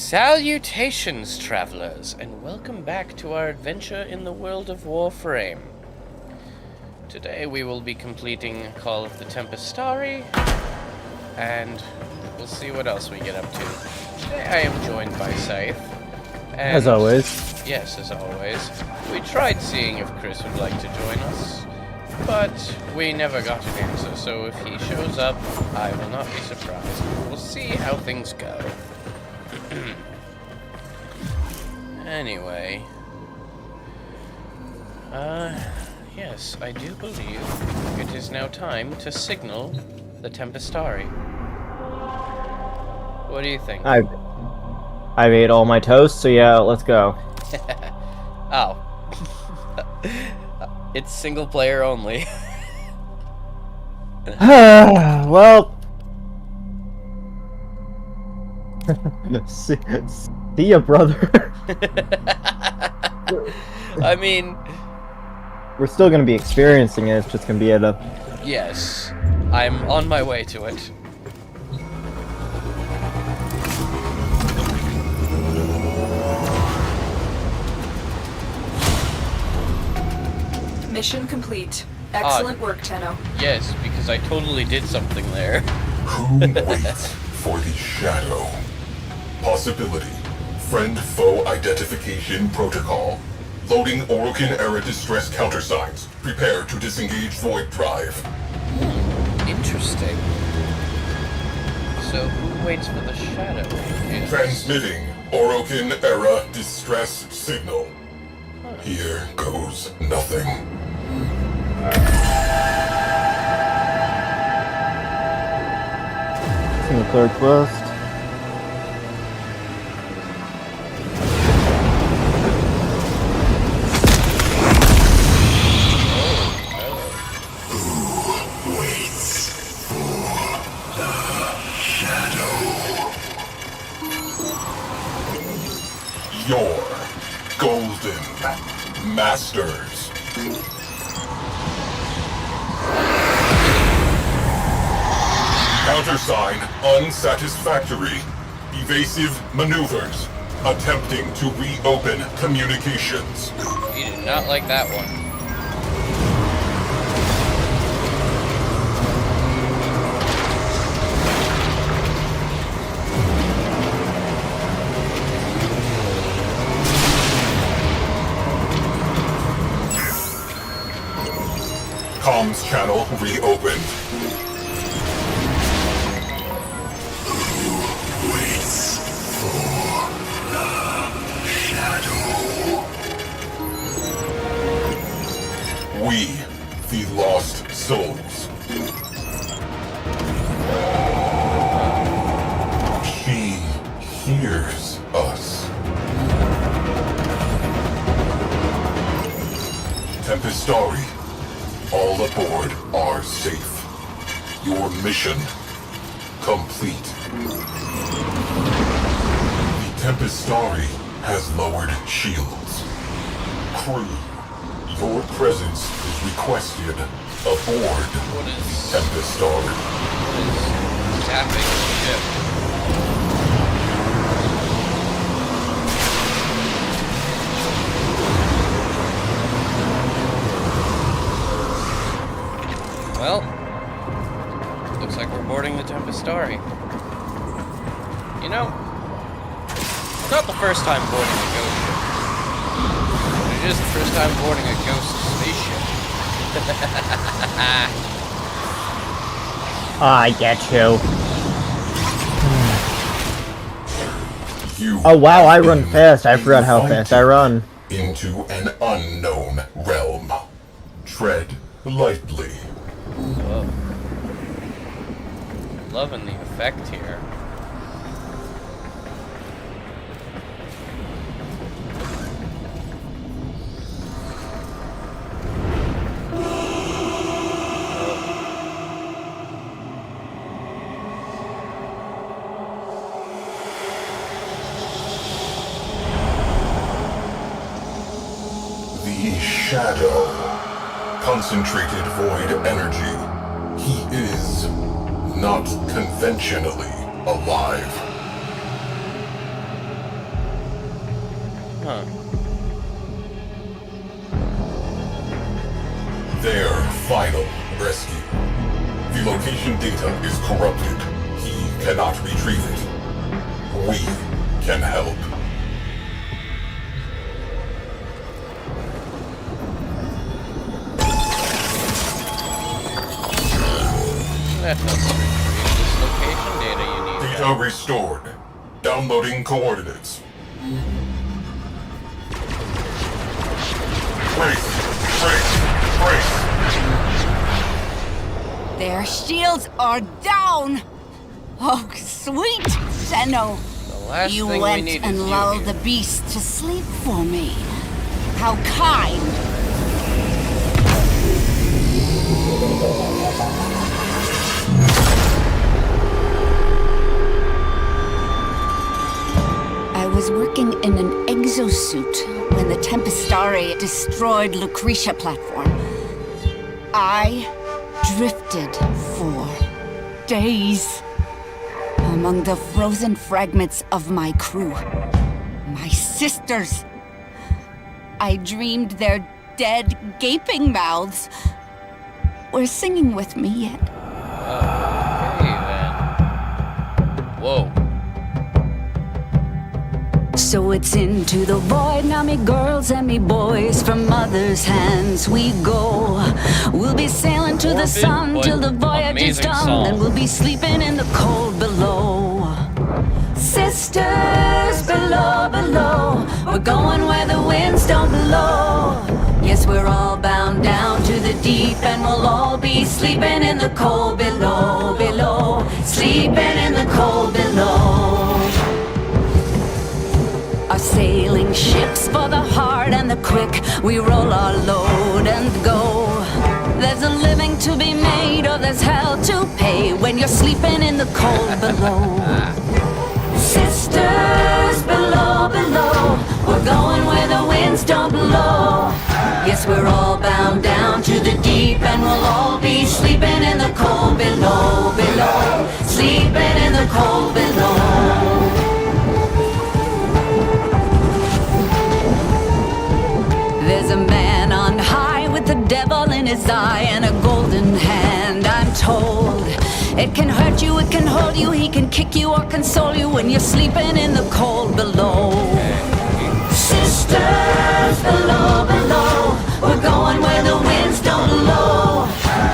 Salutations, travelers, and welcome back to our adventure in the world of Warframe. Today we will be completing Call of the Tempestarii, and we'll see what else we get up to. Today I am joined by Scythe. And as always. Yes, as always. We tried seeing if Chris would like to join us, but we never got an answer, so if he shows up, I will not be surprised. We'll see how things go. Anyway, yes, I do believe it is now time to signal the Tempestarii. What do you think? I've ate all my toast, so yeah, let's go. Oh. It's single player only. Well, see ya, brother. I mean, we're still gonna be experiencing it. It's just gonna be at a. yes, I'm on my way to it. Mission complete. Excellent work, Tenno. Yes, because I totally did something there. Who waits for the shadow? Possibility. Friend-foe identification protocol. Loading Orokin-era distress countersigns. Prepare to disengage void drive. Interesting. So, who waits for the shadow? Yes. Transmitting Orokin-era distress signal. Here goes nothing. Single clerk bust. Your golden masters. Countersign unsatisfactory. Evasive maneuvers. Attempting to reopen communications. You did not like that one. Comms channel reopened. Who waits for the shadow? We, the lost souls. She hears us. Tempestarii. All aboard are safe. Your mission complete. The Tempestarii has lowered shields. Crew, your presence is requested aboard What is Tempestarii. tapping the ship? Well, looks like we're boarding the Tempestarii. You know, it's not the first time boarding a ghost ship, but it is the first time boarding a ghost spaceship. I get you. You Oh wow, I run have fast. I forgot how invited fast I run. into an unknown realm. Tread lightly. Whoa. Loving the effect here. The shadow. Concentrated void energy. He is not conventionally alive. Huh. Their final rescue. The location data is corrupted. He cannot retrieve it. We can help. Let us retrieve this location data you need. Data restored. Downloading coordinates. Brace! Brace! Brace! Their shields are down! Oh, sweet Zeno! The last You thing we went need and is you lulled here. the beast to sleep for me. How kind! I was working in an exosuit when the Tempestarii destroyed Lucretia platform. I drifted for days among the frozen fragments of my crew. My sisters. I dreamed their dead, gaping mouths were singing with me yet. Okay, then. Whoa. So it's into the void now, me girls and me boys. From mother's hands we go. We'll be sailing to the Morbid, sun but till the voyage is amazing done. song. Then we'll be sleeping in the cold below. Sisters below, below. We're going where the winds don't blow. Yes, we're all bound down to the deep, and we'll all be sleeping in the cold below, below. Sleeping in the cold below. Our sailing ships for the hard and the quick. We roll our load and go. There's a living to be made, or there's hell to pay when you're sleeping in the cold below. Sisters below, below. We're going where the winds don't blow. Yes, we're all bound down to the deep, and we'll all be sleeping in the cold below, below. Sleeping in the cold below. There's a man on high with the devil in his eye and a golden hand, I'm told. It can hurt you, it can hold you, he can kick you or console you when you're sleeping in the cold below. Sisters below, below. We're going where the winds don't blow.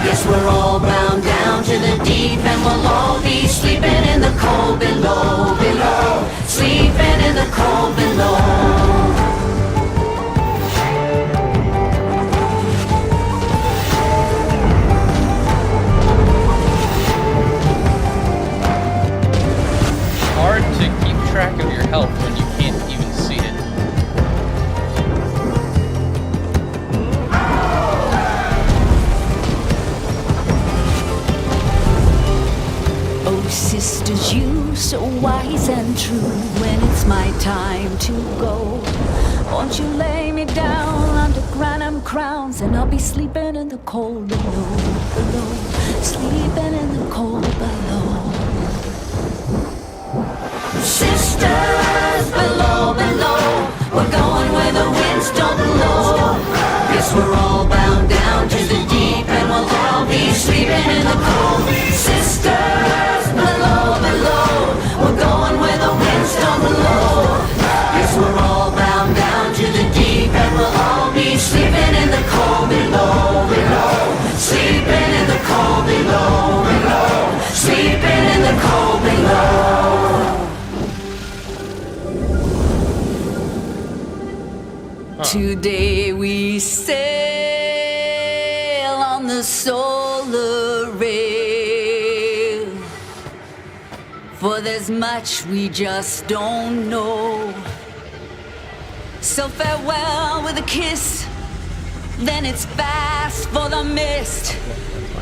Yes, we're all bound down to the deep, and we'll all be sleeping in the cold below, below. Sleeping in the cold below. Hard to keep track of your health when you can't even see it. Oh, sisters, you so wise and true. When it's my time to go, won't you lay me down under granum crowns, and I'll be sleeping in the cold below, below. Sleeping in the cold below. Sisters below, below. We're going where the winds don't blow. Yes, we're all bound down to the deep, and we'll all be sleeping in the cold. Sisters below, below. We're going where the winds don't blow. Yes, we're all bound down to the deep, and we'll all be sleeping in the cold below, below. Sleeping in the cold below, below. Sleeping in the cold below. Today we sail on the solar rail, for there's much we just don't know. So farewell with a kiss, then it's fast for the mist,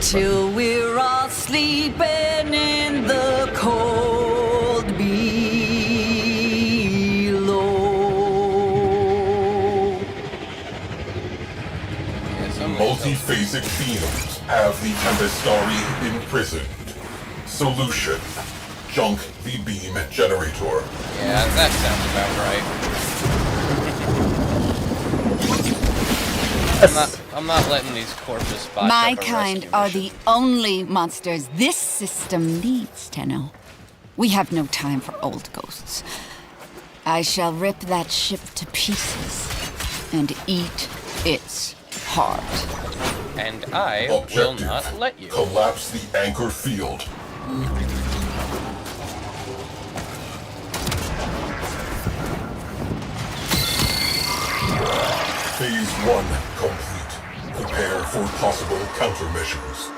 till we're all sleeping in the cold below. Multiphasic beings have the Tempestarii imprisoned. Solution: junk the beam generator. Yeah, that sounds about right. I'm not letting these corpus bots My have a kind rescue are mission. the only monsters this system needs, Tenno. We have no time for old ghosts. I shall rip that ship to pieces and eat its heart. And I will Objective. not let you. Collapse the anchor field. Phase 1 complete. Prepare for possible countermeasures.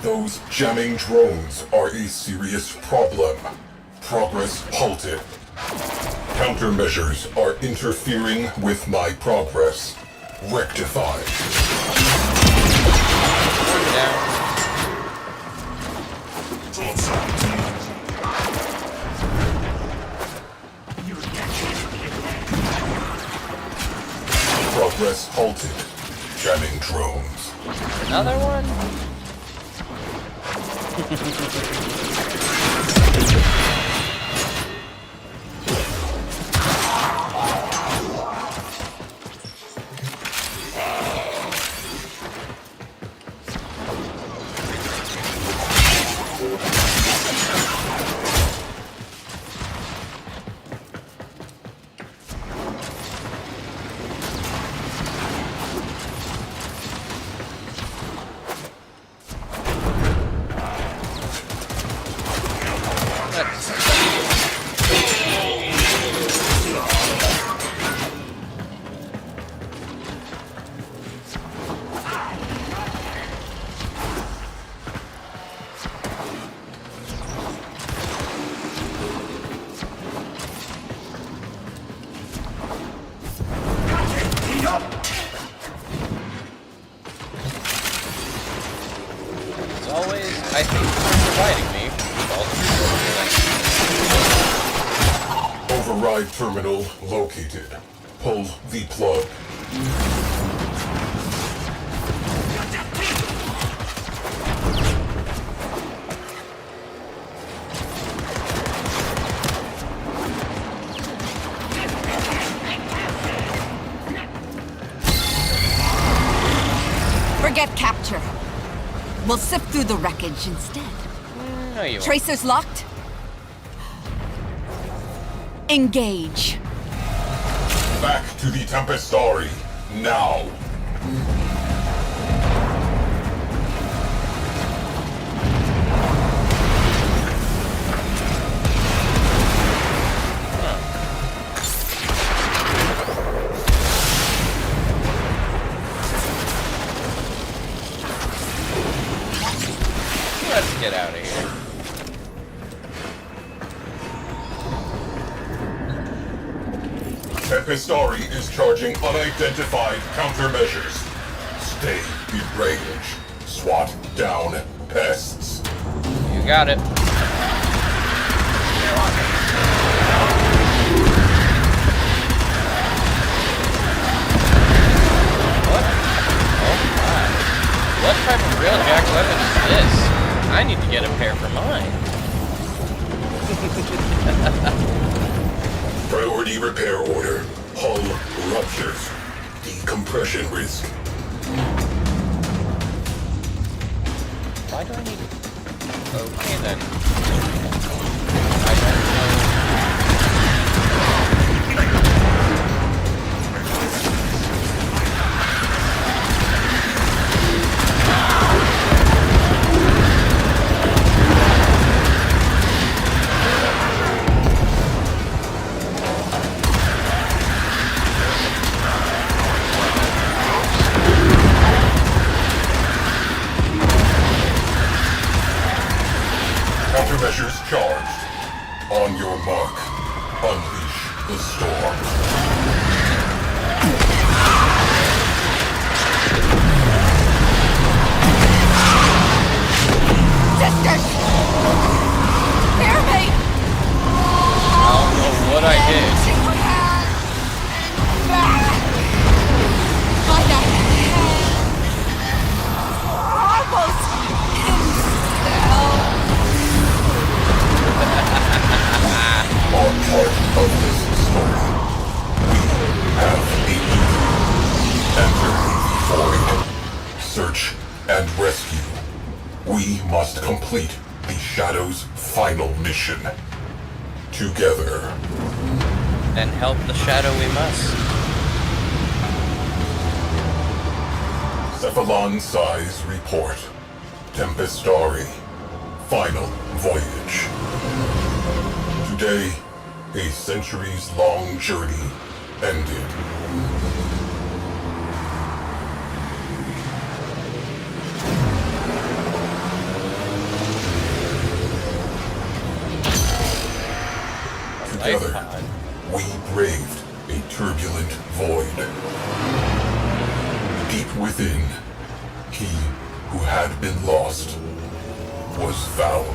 Those jamming drones are a serious problem. Progress halted. Countermeasures are interfering with my progress. Rectified. One down. Progress halted. Jamming drones. Another one? As always, I thank you for providing me with all the resources I need. Override terminal located. Pull the plug. Forget capture. We'll sift through the wreckage instead. No, you won't. Tracers locked? Engage. Back to the Tempestarii. Now. Let's get out of here. Tempestarii is charging unidentified countermeasures. Stay in range. SWAT down pests. You got it. What? Oh my. What type of railjack weapon is this? I need to get a pair for mine. Priority repair order. Hull ruptures. Decompression risk. Why do I need it? Okay then. I don't know. Countermeasures charged. search and rescue. We must complete the Shadow's final mission. Together. And help the Shadow we must. Cephalon Size Report. Tempestarii. Final voyage. Today, a centuries-long journey ended. Together, we braved a turbulent void. Deep within, he who had been lost was found.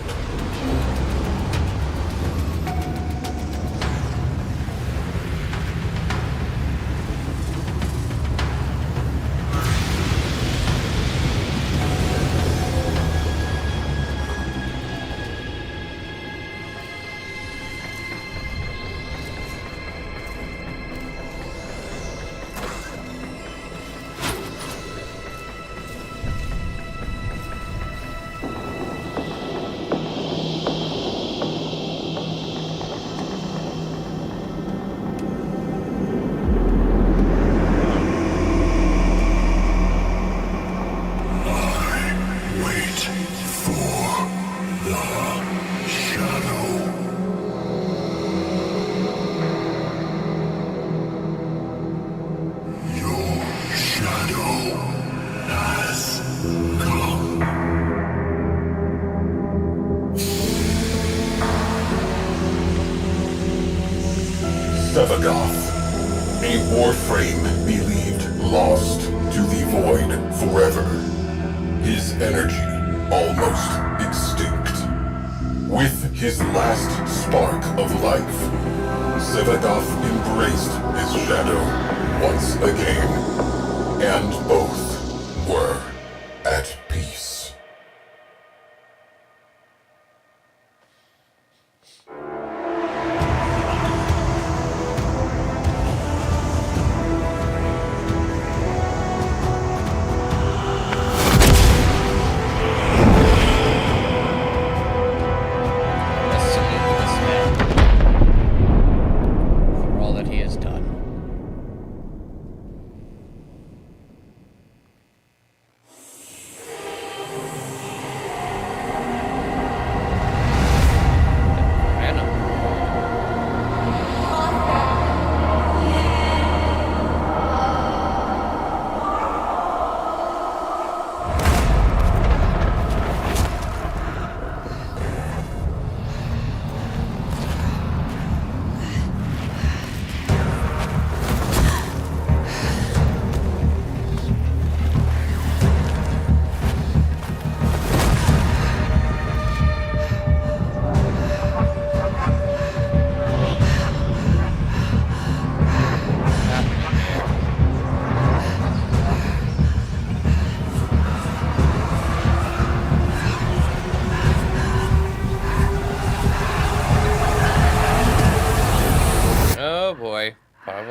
A Warframe believed lost to the void forever. His energy almost extinct. With his last spark of life, Sevagoth embraced his shadow once again, and both were at peace.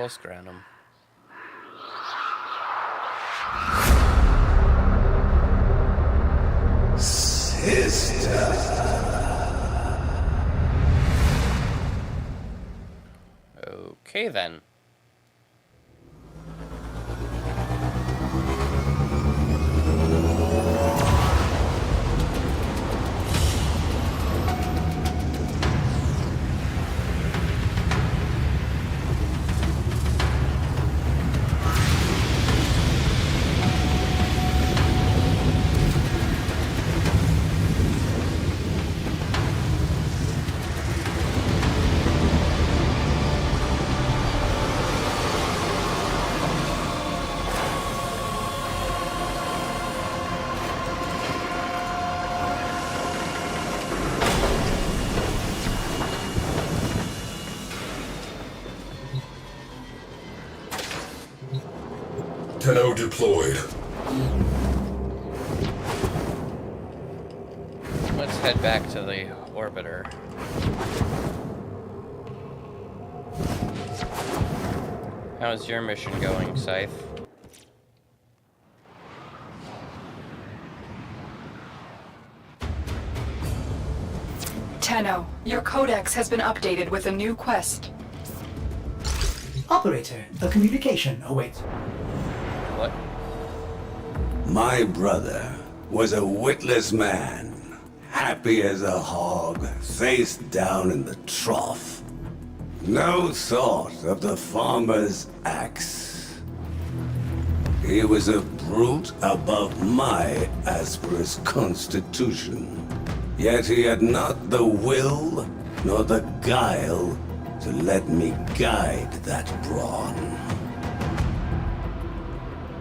Scranum. Sister. Okay then. Tenno deployed. Let's head back to the orbiter. How's your mission going, Scythe? Tenno, your codex has been updated with a new quest. Operator, a communication awaits. What? My brother was a witless man, happy as a hog, face down in the trough. No thought of the farmer's axe. He was a brute above my asperous constitution. Yet he had not the will nor the guile to let me guide that brawn.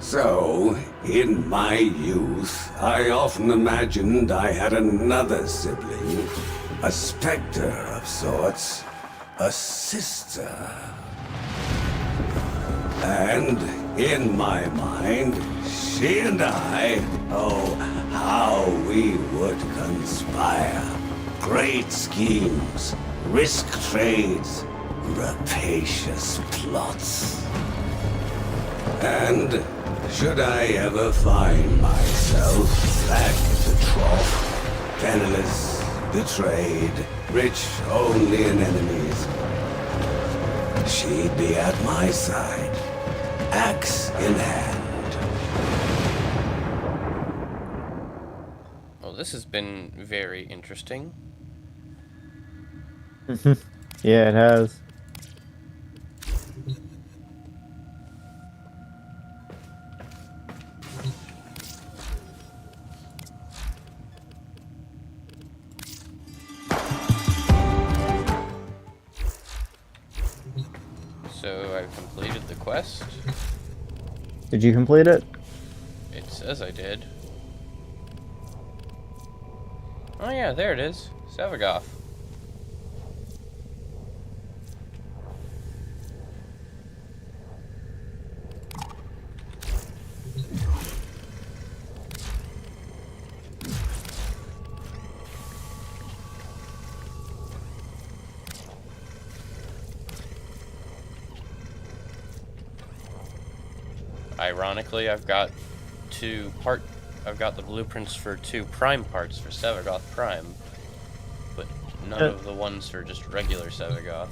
So, in my youth, I often imagined I had another sibling, a specter of sorts, a sister. And in my mind, she and I, oh, how we would conspire. Great schemes, risk trades, rapacious plots. And should I ever find myself back at the trough, penniless, betrayed, rich only in enemies, she'd be at my side, axe in hand. Well, this has been very interesting. Yeah, it has. So I've completed the quest. Did you complete it? It says I did. Oh yeah, there it is. Sevagoth. Ironically, I've got the blueprints for 2 prime parts for Sevagoth Prime, but none of the ones for just regular Sevagoth.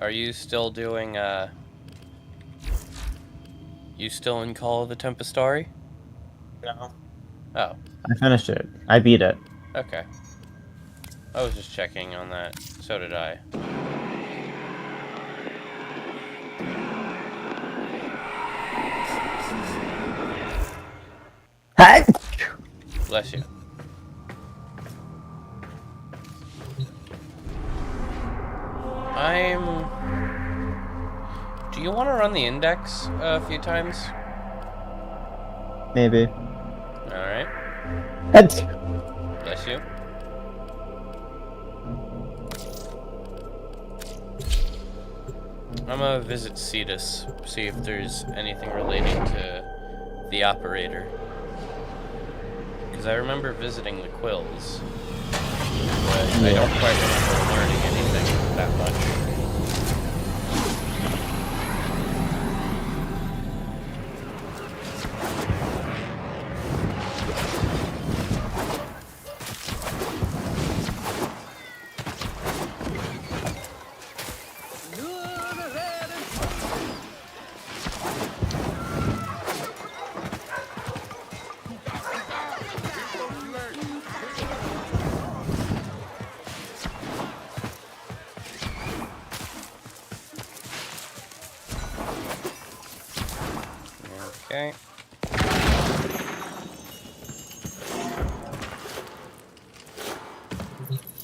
Are you still doing, you still in Call of the Tempestarii? No. Oh, I finished it. I beat it. okay. I was just checking on that. So did I. Hey! Bless you. Do you want to run the index a few times? Maybe. Alright. That's... Bless you. I'm gonna visit Cetus, see if there's anything relating to the operator. Because I remember visiting the Quills, but I don't quite remember learning anything that much. Okay.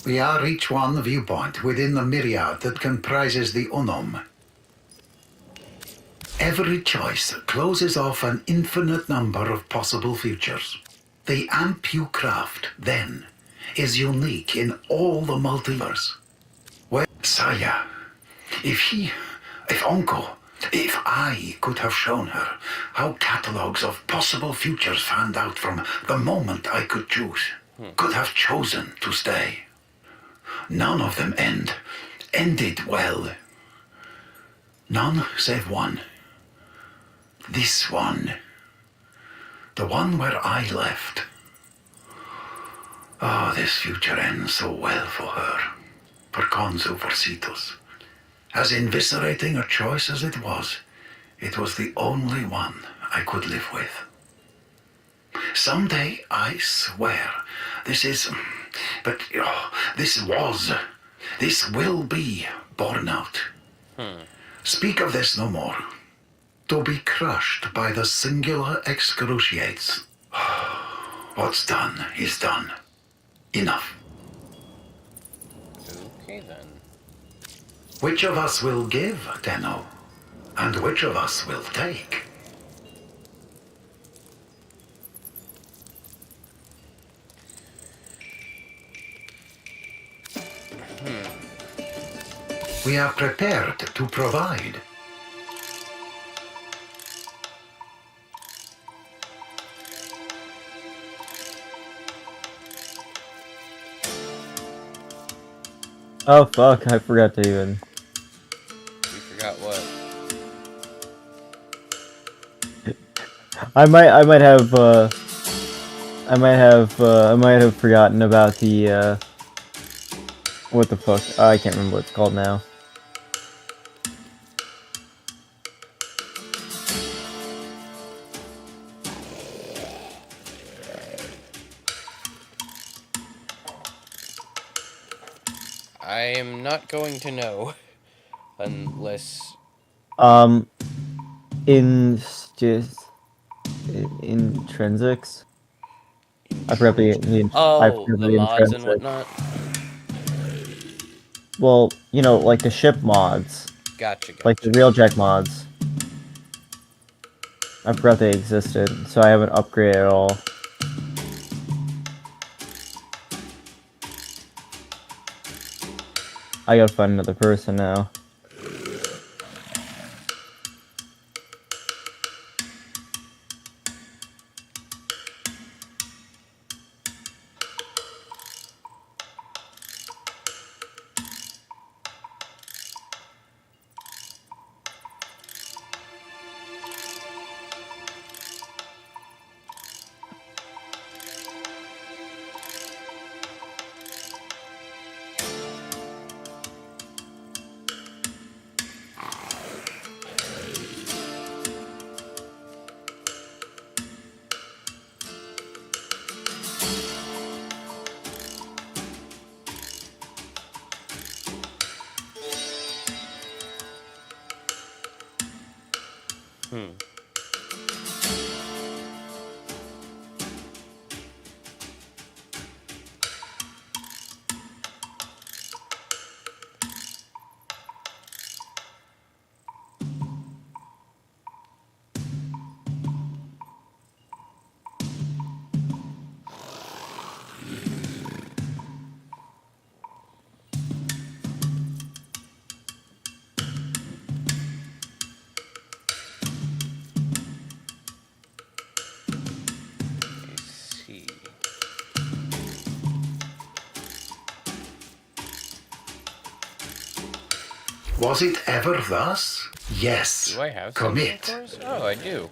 We are each one viewpoint within the myriad that comprises the Unum. Every choice closes off an infinite number of possible futures. The amp you craft, then, is unique in all the multiverse. Well, Saya, if Uncle If I could have shown her how catalogues of possible futures fanned out from the moment I could choose, could have chosen to stay. None of them ended well. None save one. This one. The one where I left. Oh, this future ends so well for her. For Konzu, for Cetus. As inviscerating a choice as it was the only one I could live with. Someday, I swear, this will be borne out. Speak of this no more. To be crushed by the singular excruciates. What's done is done. Enough. Okay then. Which of us will give, Tenno? And which of us will take? We are prepared to provide. Oh fuck, I forgot to even... You forgot what? I might have forgotten about the, what the fuck? I can't remember what it's called now. I am not going to know. Unless... Intrinsics? I forgot the Oh, the mods and intrinsic. whatnot? Well, you know, like the ship mods. Gotcha. Like the Railjack mods. I forgot they existed, so I haven't upgraded at all. I gotta find another person now. Was it ever thus? Yes. Do I have Commit. something for us? Oh, I do.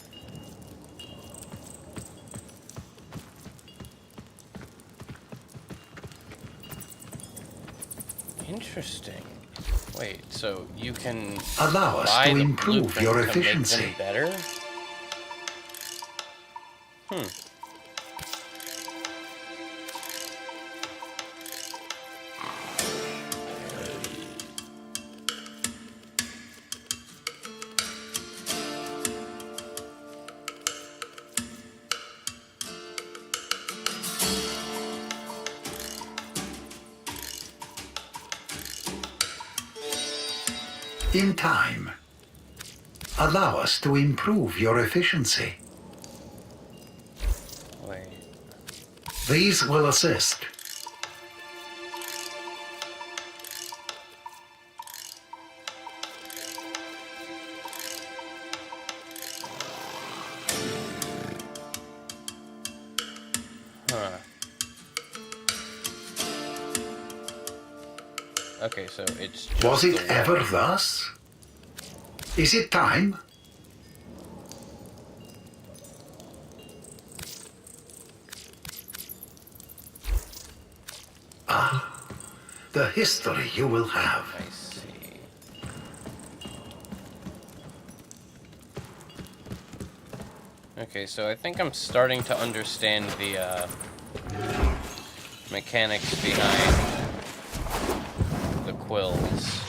Interesting. Wait, so you can allow us buy to the improve your blueprint to make efficiency. them better? In time. Allow us to improve your efficiency. Wait. These will assist. Okay, so it's just Was it the ever one. thus? Is it time? Ah, the history you will have. I see. Okay, so I think I'm starting to understand the mechanics behind the quills.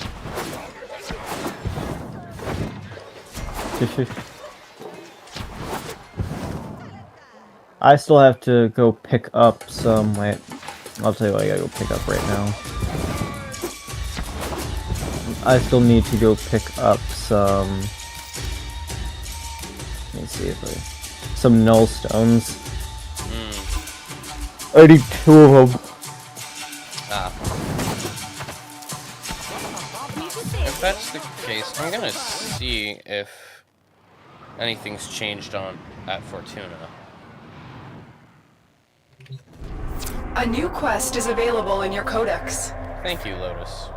I still have to go pick up some. Wait, I'll tell you what I gotta go pick up right now. I still need to go pick up some. Let me see if some null stones. I need 2 of them. Ah. If that's the case, I'm gonna see if anything's changed at Fortuna. A new quest is available in your codex. Thank you, Lotus.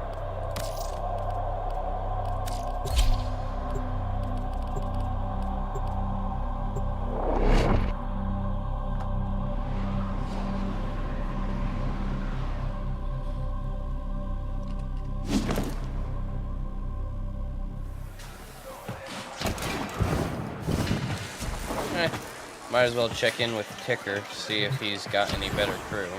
Might as well check in with Ticker, see if he's got any better crew.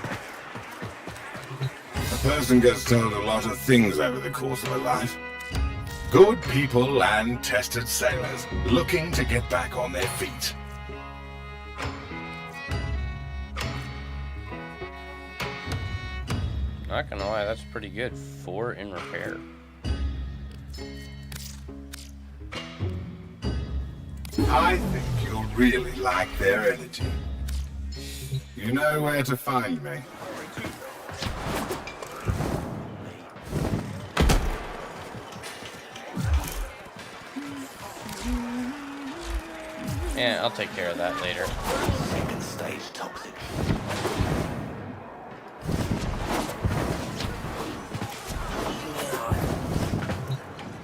A person gets told a lot of things over the course of a life. Good people and tested sailors looking to get back on their feet. Not gonna lie, that's pretty good. 4 in repair. I think you'll really like their energy. You know where to find me. Yeah, I'll take care of that later. Second stage toxic.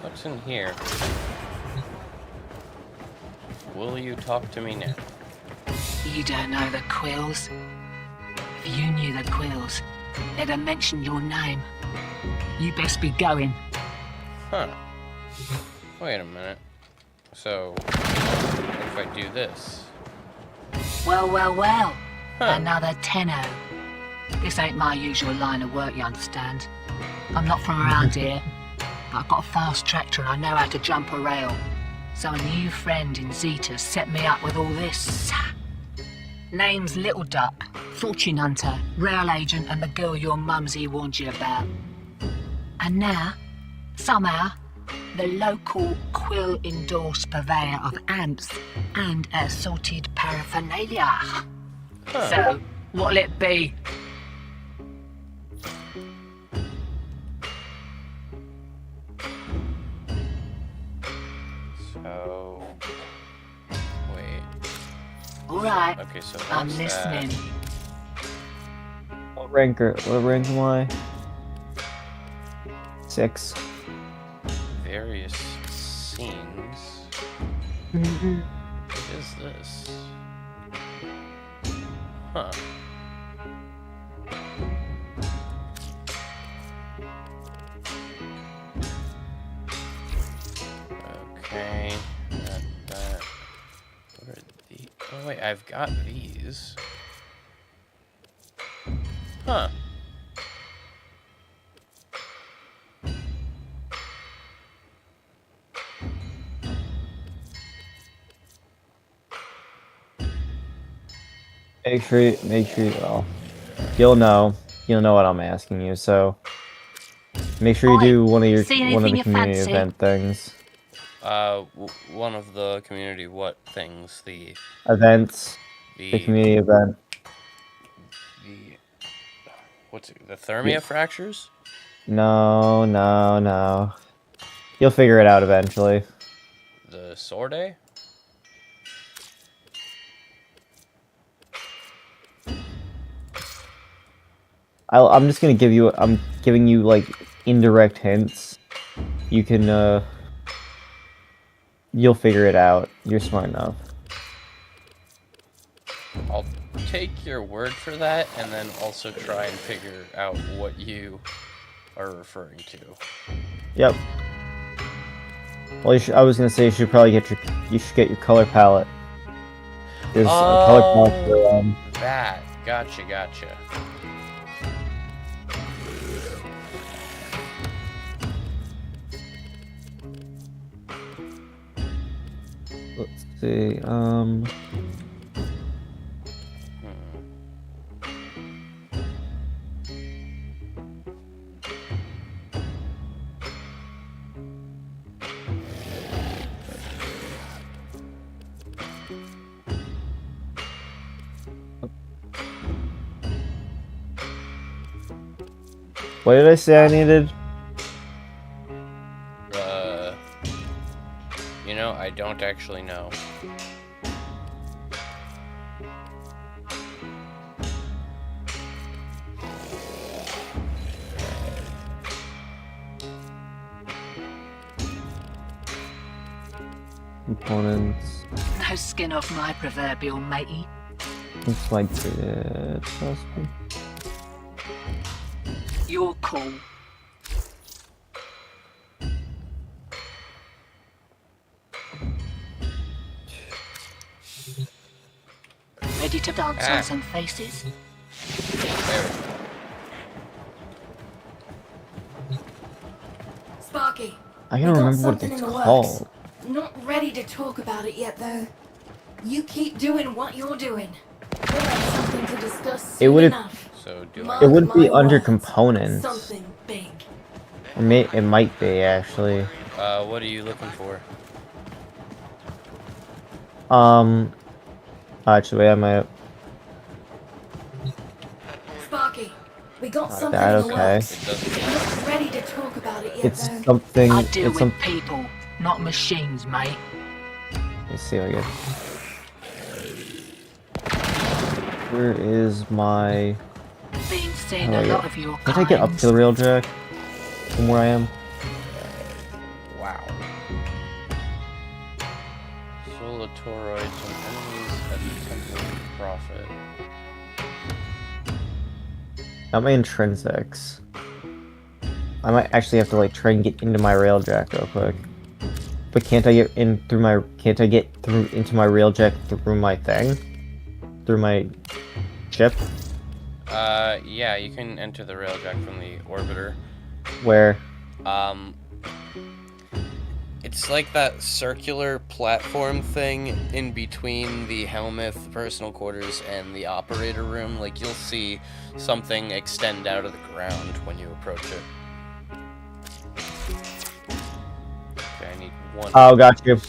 What's in here? Will you talk to me now? You don't know the quills? If you knew the quills, they'd have mentioned your name. You best be going. Huh. Wait a minute. So, what if I do this? Well, well, well. Huh. Another tenno. This ain't my usual line of work, you understand. I'm not from around here, but I've got a fast tractor and I know how to jump a rail. So a new friend in Zeta set me up with all this. Name's Little Duck, fortune hunter, rail agent, and the girl your mumsy warned you about. And now, somehow, the local quill-endorsed purveyor of amps and assorted paraphernalia. Huh. So, what'll it be? So... Wait. All right, Okay, so that's I'm listening. What rank am I? 6. Various scenes. What is this? Huh. Okay. That. What are the? Oh wait, I've got these. Huh. Make sure, well, you'll know what I'm asking you, so make sure you do one of the community event things. One of the community what things? The Events. The community event. The what's it? The Thermia fractures? No. You'll figure it out eventually. The Sorde? I'm just gonna give you. I'm giving you like indirect hints, you can, you'll figure it out. You're smart enough. I'll take your word for that, and then also try and figure out what you are referring to. Yep. Well, I was gonna say you should probably get your color palette. There's a color palette for, that. Gotcha. Let's see, what did I say I needed? You know, I don't actually know. Components. No skin off my proverbial matey. Looks like it. You're cool. Ready to dance on some faces? There. Sparky. I can't remember what it's called. Not ready to talk about it yet, though. You keep doing what you're doing. We'll have something to discuss soon enough. So do It wouldn't be under words, components. Something big. It might be, actually. What are you looking for? Actually, I might. Sparky, we got something that, in the okay. works. Not ready to talk about it yet, It's though. something. I deal It's with people, not machines, mate. Let's see if I get. Where is my? Been seeing How a do I lot get- of your Can't I get up kinds. to the rail jack from where I am? Wow. Solatoroids and enemies at the Temple of Prophet. Not my intrinsics. I might actually have to like try and get into my rail jack real quick. But can't I get in through my? Can't I get through into my rail jack through my thing? Through my ship? Yeah, you can enter the railjack from the orbiter. Where? It's like that circular platform thing in between the helmet, the personal quarters, and the operator room. Like, you'll see something extend out of the ground when you approach it. Okay, I need one. Oh, got you.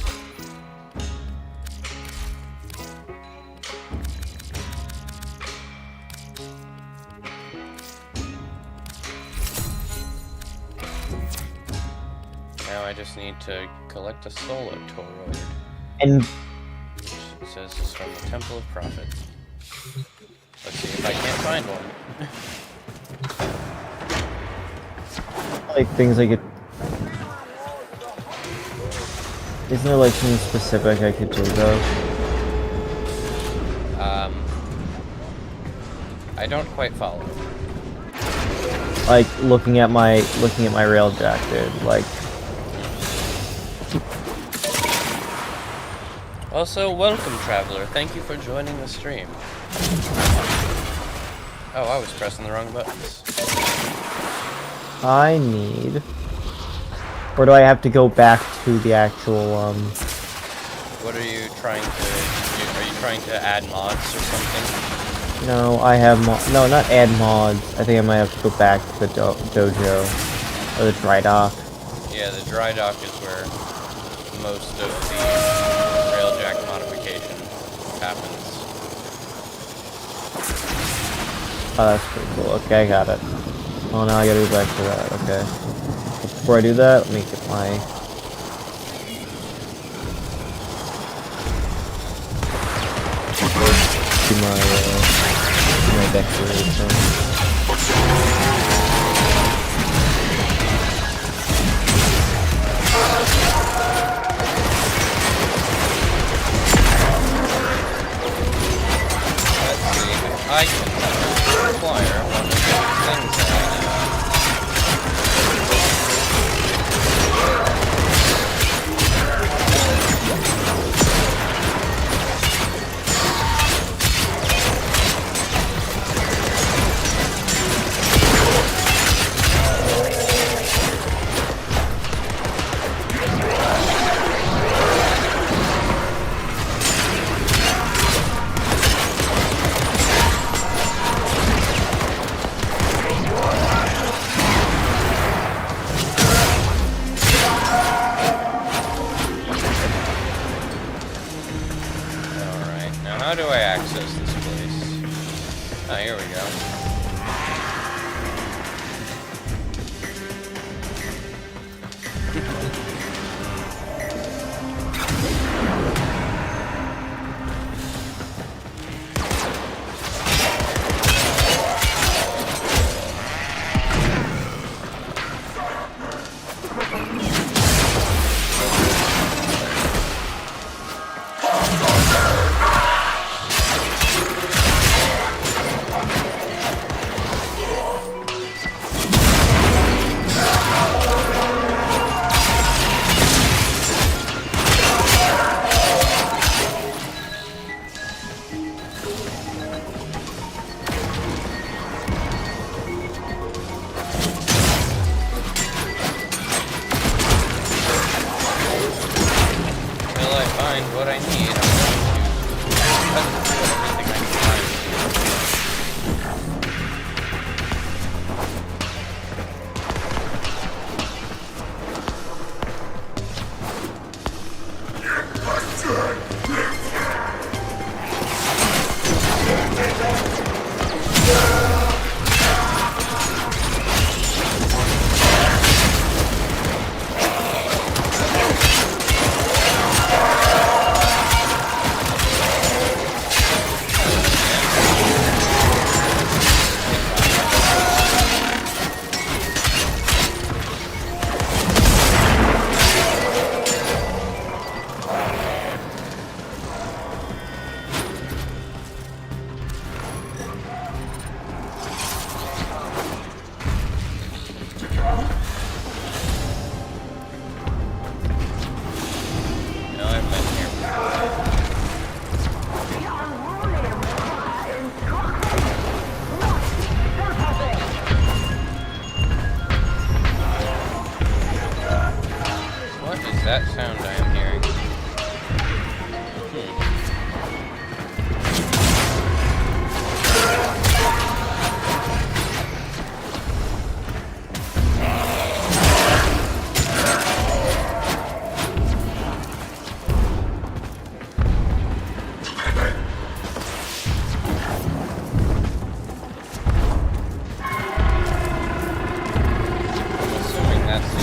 Now I just need to collect a Solatoroid, And which it says is from the Temple of Prophet. Let's see if I can't find one. like things I could. Isn't there like something specific I could do though? I don't quite follow. Like looking at my rail jack, dude. Like. Also, welcome, traveler. Thank you for joining the stream. Oh, I was pressing the wrong buttons. I need. Or do I have to go back to the actual What are you trying to do? Are you trying to add mods or something? No, I have no, not add mods. I think I might have to go back to the dojo or the dry dock. Yeah, the dry dock is where most of the railjack modification happens. Oh, that's pretty cool. Okay, I got it. Oh, now I gotta go back to that. Okay. Before I do that, let me get my. Do my declaration. here we go. What I need, I'm going to cut through everything I can find. That sound I am hearing. I'm assuming that's the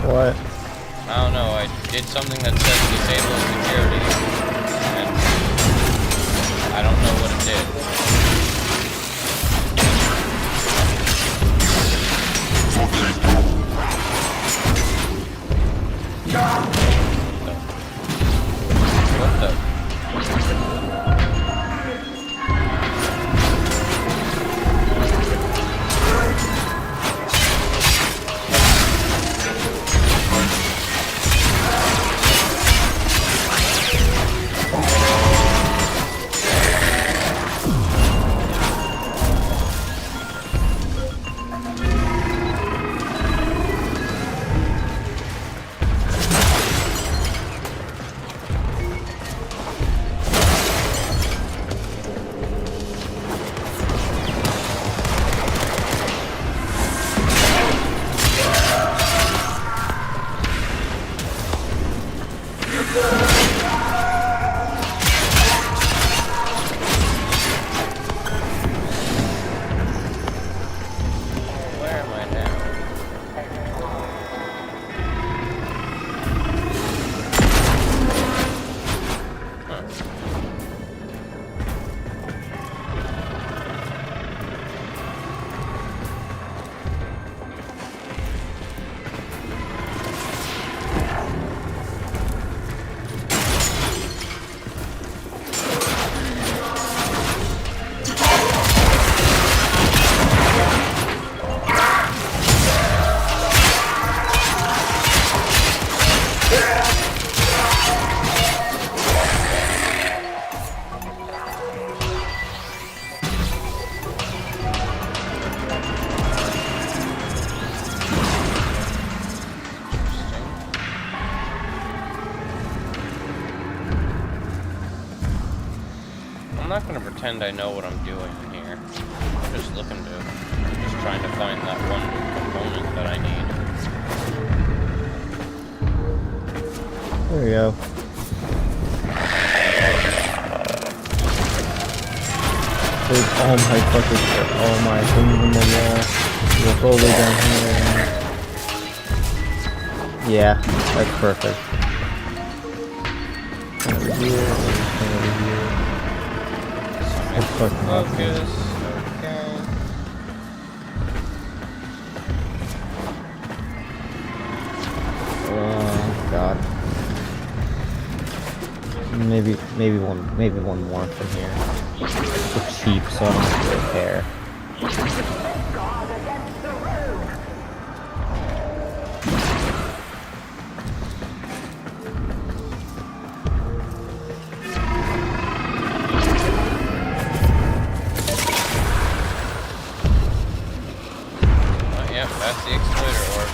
What? I don't know, I did something that says disable security, and I don't know what it did. What the? I'm not gonna pretend I know what I'm doing here. I'm just trying to find that one component that I need. There we go. There's all my fucking all my things on the wall. Look all the way down here. Yeah, that's perfect. Over here, over here. That's fucking awesome. Focus. Okay. Oh god. Maybe one more from here. It's cheap, so I don't really care. Oh, yeah, that's the exploiter orb.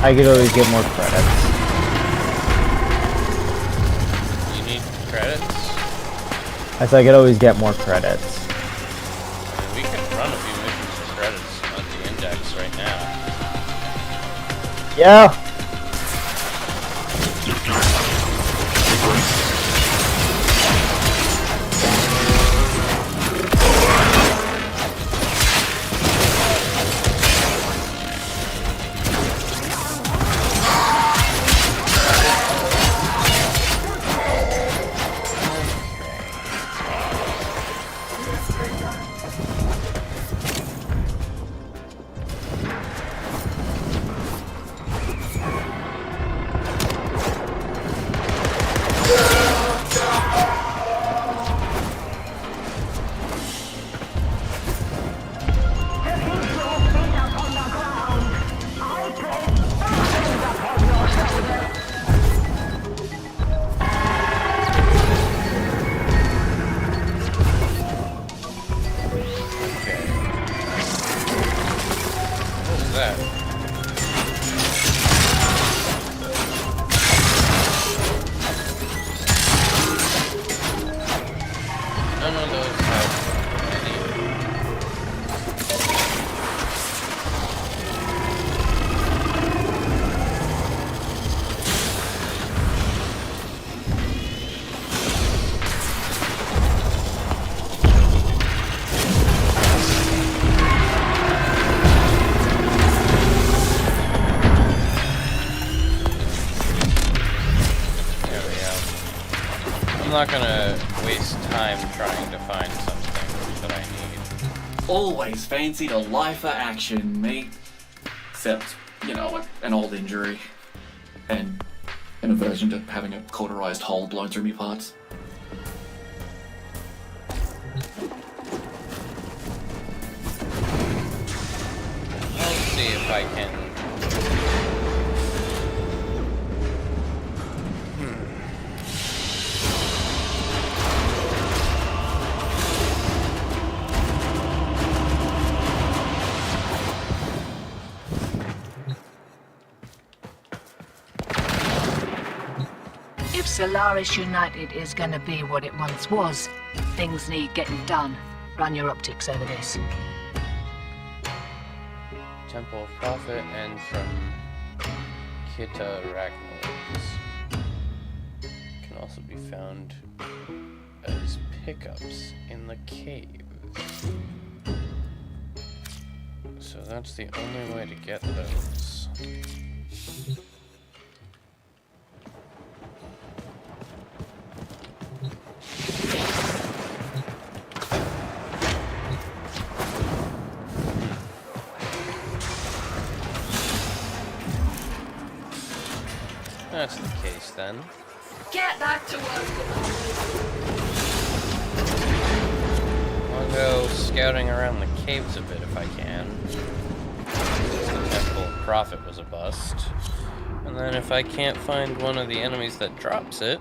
I could always get more credits. You need credits? I said I could always get more credits. I mean, we can run a few missions for credits on the index right now. Yeah. I'm not gonna waste time trying to find something that I need. Always fancied a lifer action, me. Except, you know, an old injury. And an aversion to having a cauterized hole blown through me parts. Let's see if I can... If Solaris United is gonna be what it once was, things need getting done. Run your optics over this. Temple of Prophet and from Kita Arachnoids. Can also be be found as pickups in the caves. So that's the only way to get those. That's the case then. Get back to work. I'll go scouting around the caves a bit if I can. The Temple of Prophet was a bust. And then if I can't find one of the enemies that drops it,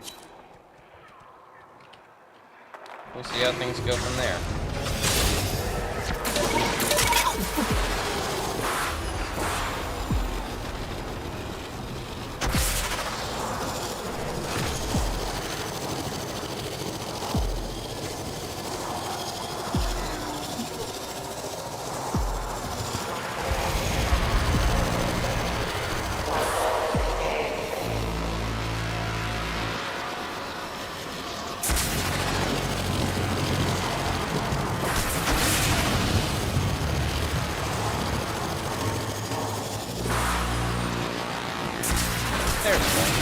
we'll see how things go from there. There's one.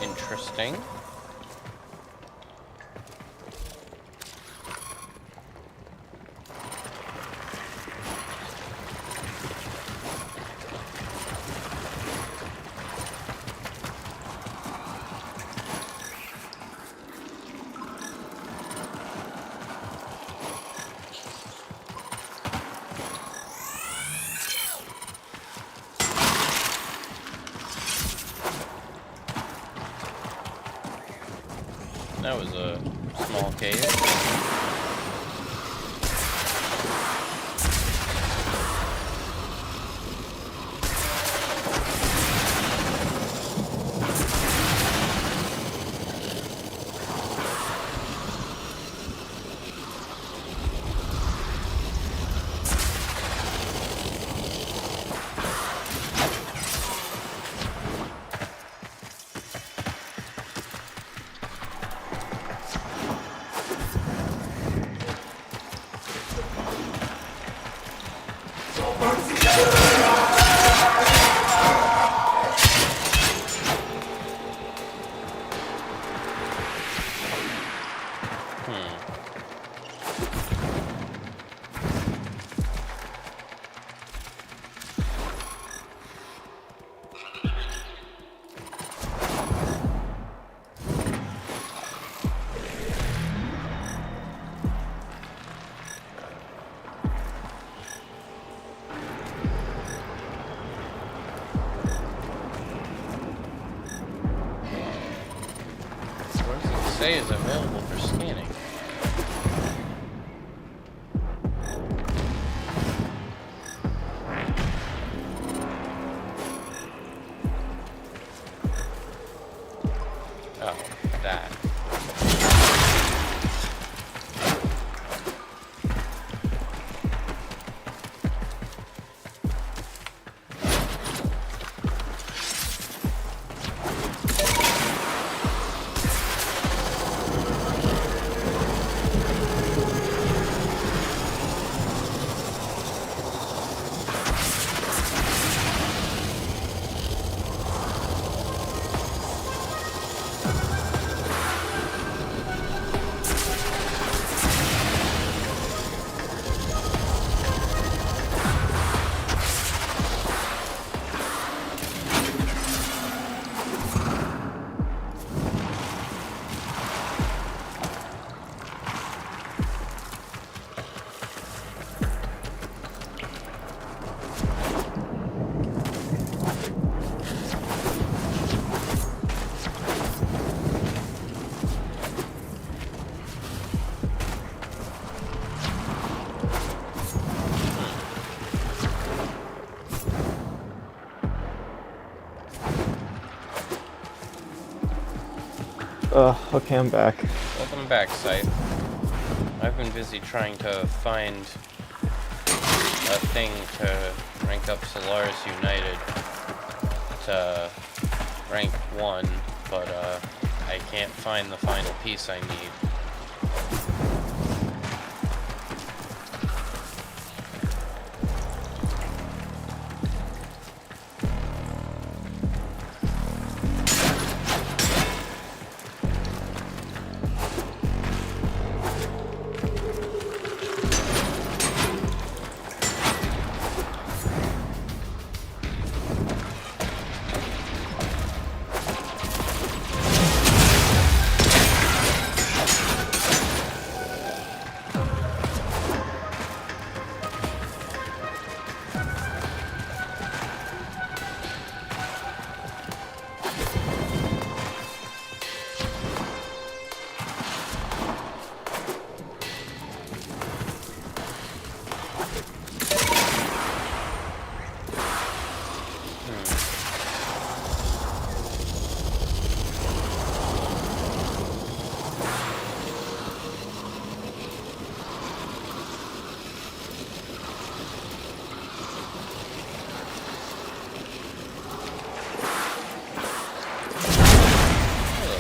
Interesting. That was a small cave. Say is available for scanning. Oh, that. Okay, I'm back. Welcome back, Scythe. I've been busy trying to find a thing to rank up Solaris United to rank 1, but I can't find the final piece I need.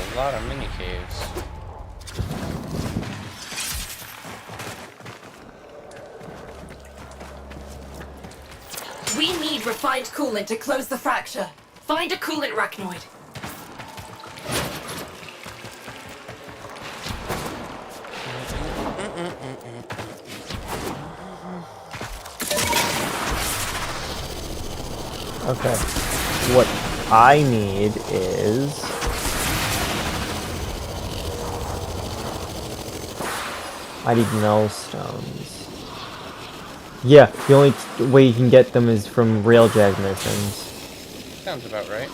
A lot of mini caves. We need refined coolant to close the fracture. Find a coolant arachnoid. Okay. What I need is... I need millstones. Yeah, the only way you can get them is from railjack missions. Sounds about right.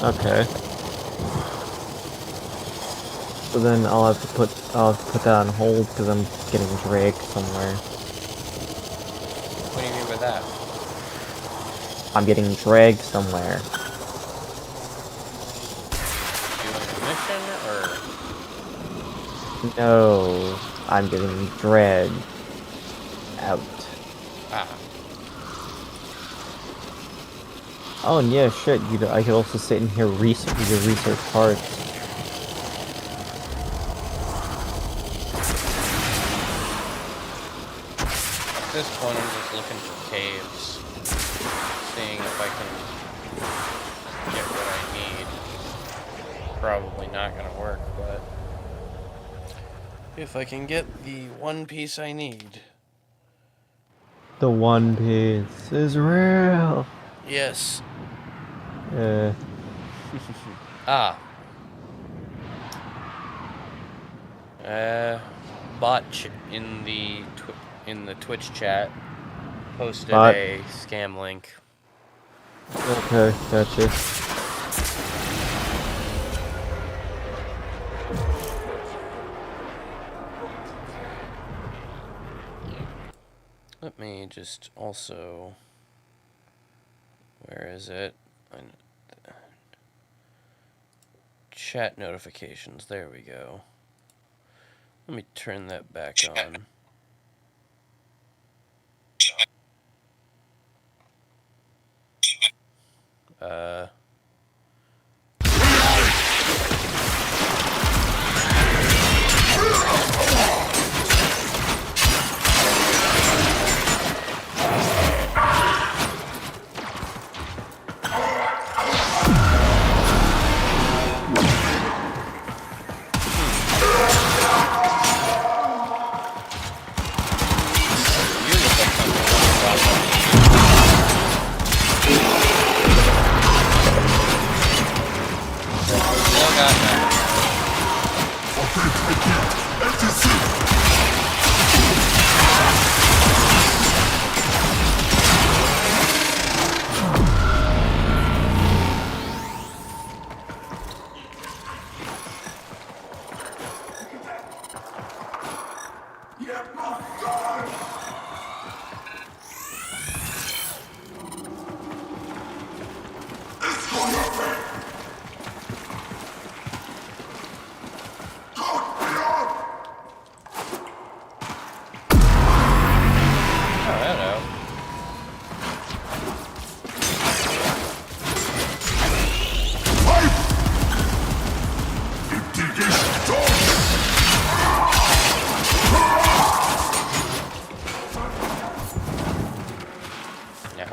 Okay. So then I'll have to put that on hold because I'm getting dragged somewhere. What do you mean by that? I'm getting dragged somewhere. No, I'm getting dragged out. Ah. Oh, and yeah, shit, I could also sit in here research parts. At this point, I'm just looking for caves. Seeing if I can get what I need. Probably not gonna work, but... if I can get the one piece I need. The One Piece is real. Yes. Ah. Bot in the Twitch chat posted Bot. a scam link. Okay, gotcha. Let me just also... where is it? Chat notifications. There we go. Let me turn that back on.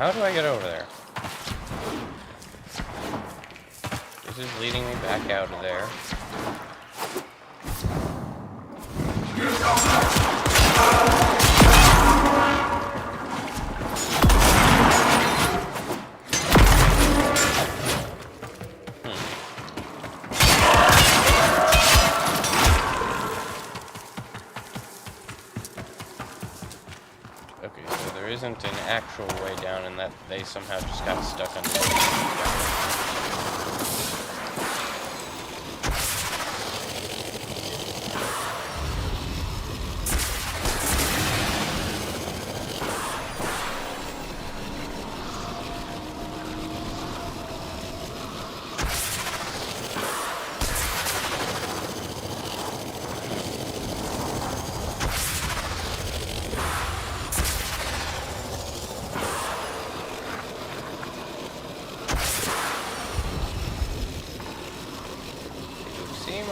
how do I get over there? This is leading me back out of there. Okay, so there isn't an actual way down, and that they somehow just got stuck under the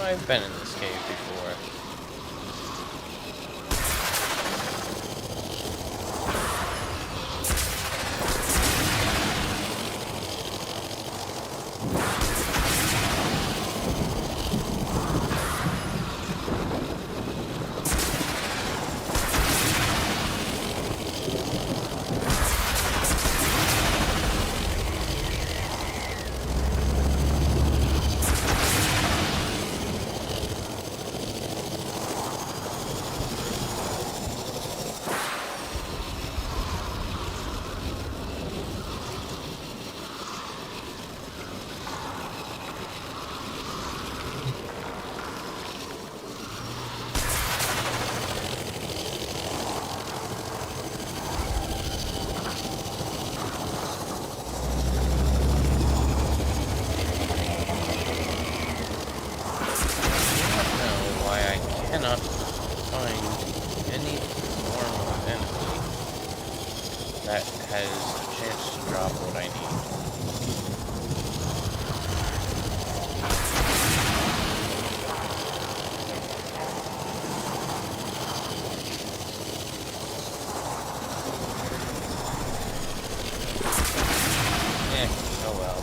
I've been in this cave before. That has a chance to drop what I need. Oh well.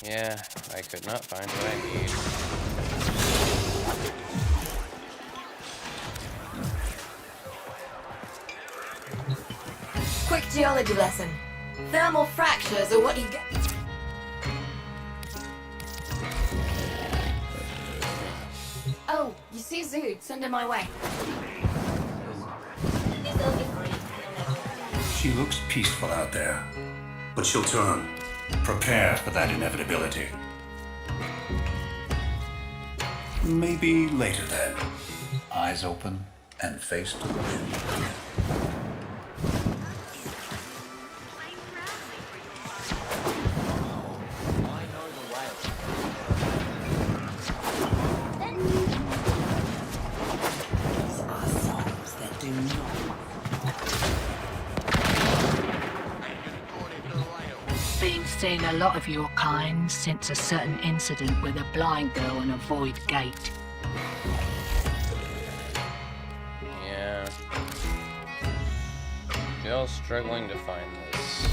Yeah, I could not find what I need. Quick geology lesson. Thermal fractures are what you get. Oh, you see Zood, send him my way. She looks peaceful out there, but she'll turn. Prepare for that inevitability. Maybe later then. Eyes open and face to the wind. Seen a lot of your kind since a certain incident with a blind girl in a void gate. Yeah. Still struggling to find this.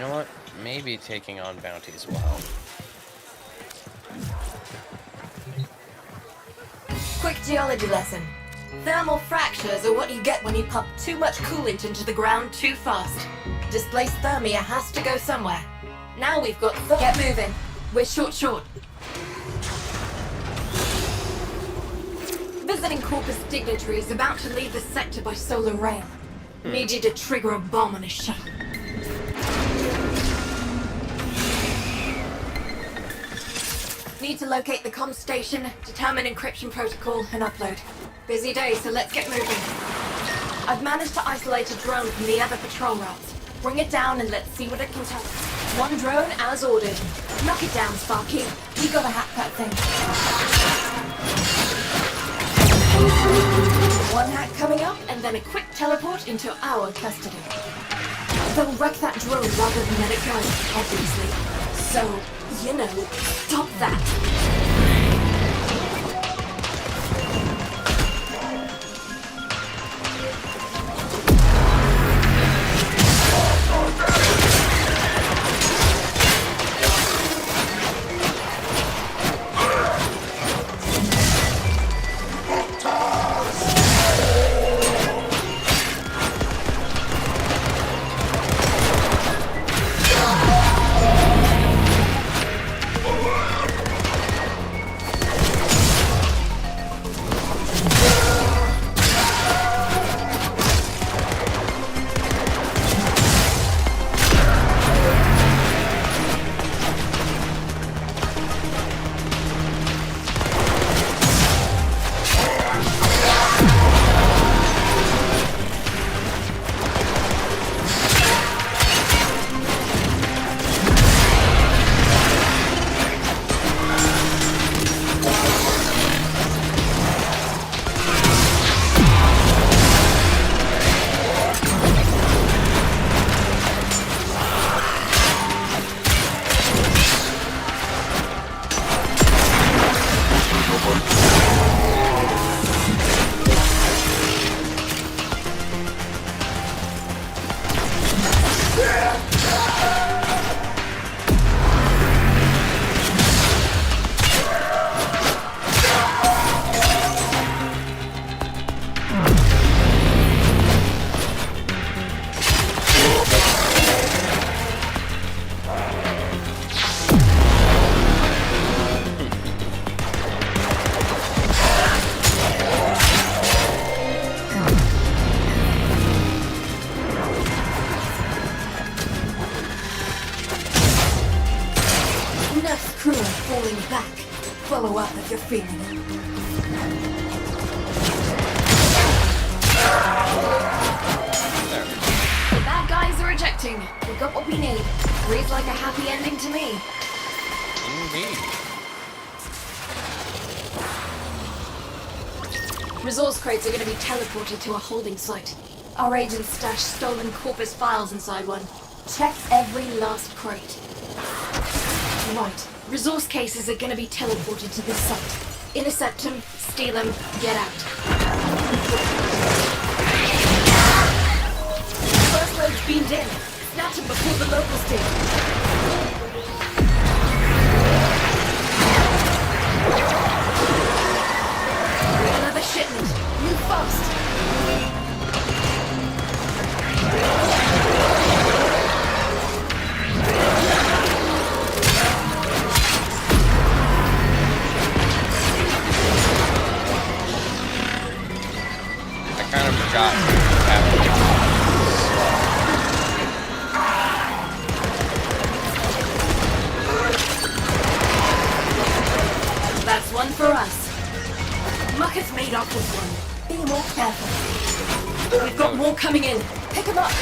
know what? Maybe taking on bounties will help. Quick geology lesson. Thermal fractures are what you get when you pump too much coolant into the ground too fast. Displaced thermia has to go somewhere. Now we've got... Get moving. We're short. Visiting Corpus dignitary is about to leave the sector by solar rail. Need you to trigger a bomb on his shuttle. Need to locate the comm station, determine encryption protocol, and upload. Busy day, so let's get moving. I've managed to isolate a drone from the other patrol routes. Bring it down and let's see what it can tell us. One drone as ordered. Knock it down, Sparky. We gotta hack that thing. One hack coming up, and then a quick teleport into our custody. They'll wreck that drone rather than let it go, obviously. So, you know, stop that. Follow up if you're feeling it. The bad guys are ejecting. We got what we need. Reads like a happy ending to me. Indeed. Resource crates are going to be teleported to a holding site. Our agents stashed stolen Corpus files inside one. Check every last crate. Right. Resource cases are going to be teleported to this site. Intercept them, steal them, get out. First load's beamed in. Snatch them before the locals do. Another shipment. Move fast. I kind of forgot what happened. That's one for us. Mucker's made off this one. Be more careful. We've got more coming in. Pick them up.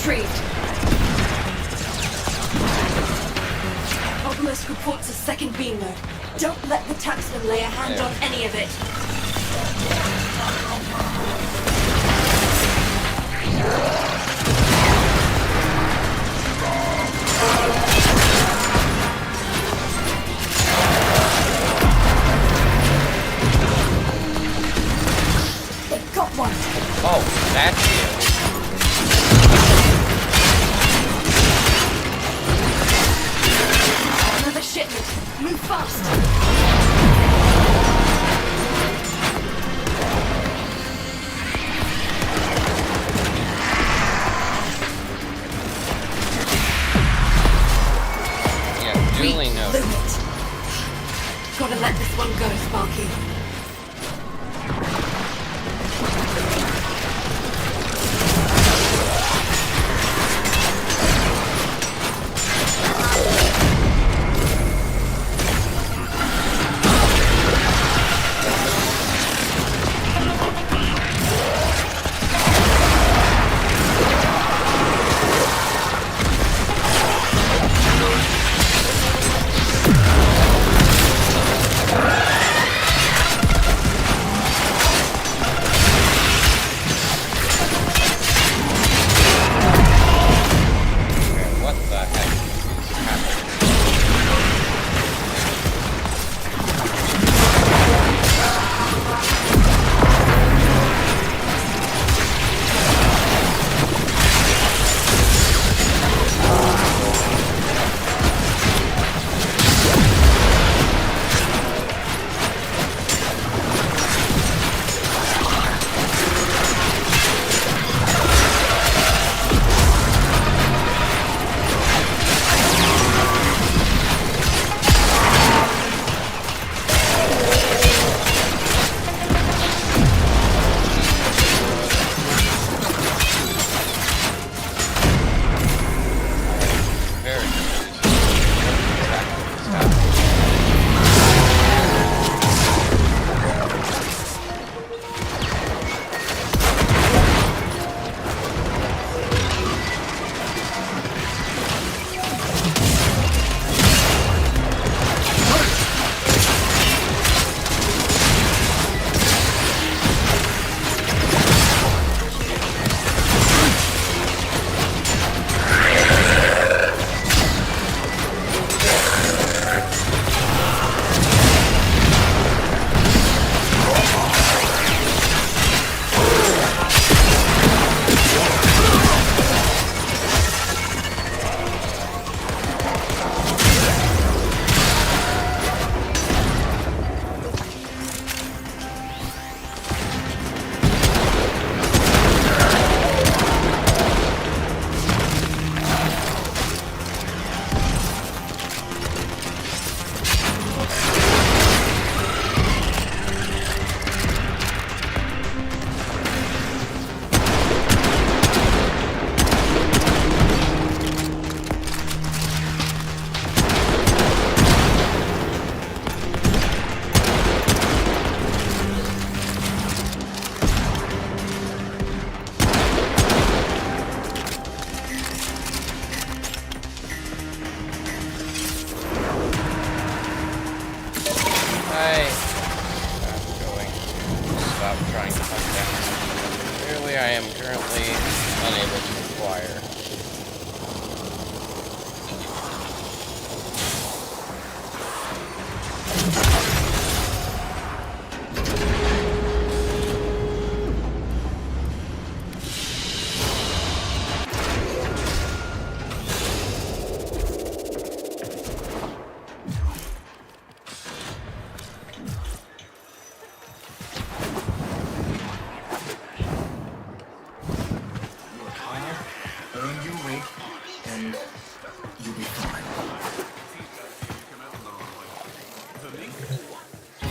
retrieved. Obelisk reports a second beam load. Don't let the taxman lay a hand on any of it. They've got one. Oh, that's it. Another shipment. Move fast. Yeah, duly noted. Blew it. Gotta let this one go, Sparky. What the heck is happening? Very confusing. Exactly what's happening. I'm going to stop trying to hunt down. Clearly I am currently unable to acquire.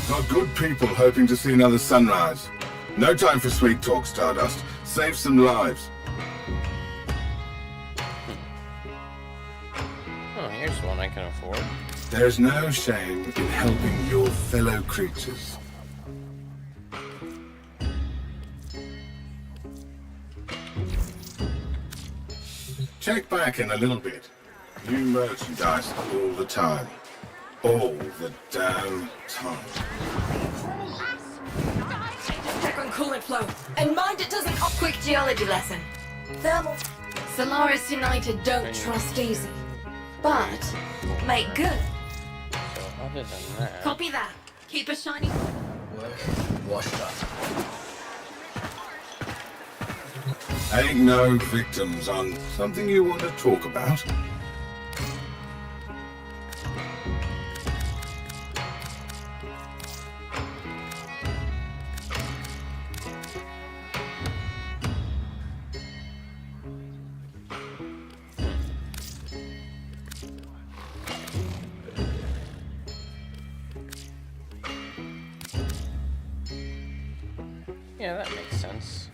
Got good people hoping to see another sunrise. No time for sweet talk, Stardust. Save some lives. Oh, here's one I can afford. There's no shame in helping your fellow creatures. Check back in a little bit. New merchandise all the time. All the damn time. Check on coolant flow. And mind it doesn't... Quick geology lesson. Thermal... Solaris United don't trust easy. But make good. So other than that... Copy that. Keep a shiny... Washed up. Ain't no victims on something you want to talk about? Yeah, that makes sense.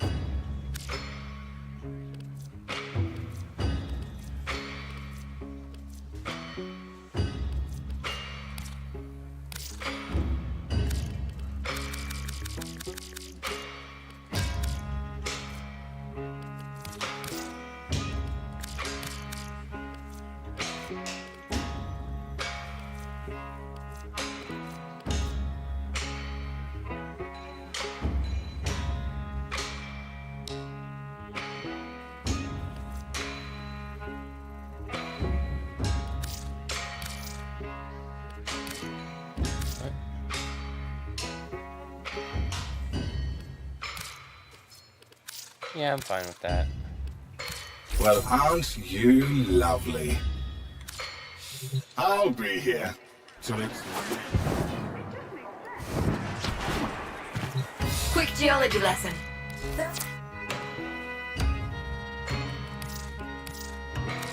Yeah, I'm fine with that. Well, aren't you lovely? I'll be here till it's... Quick geology lesson.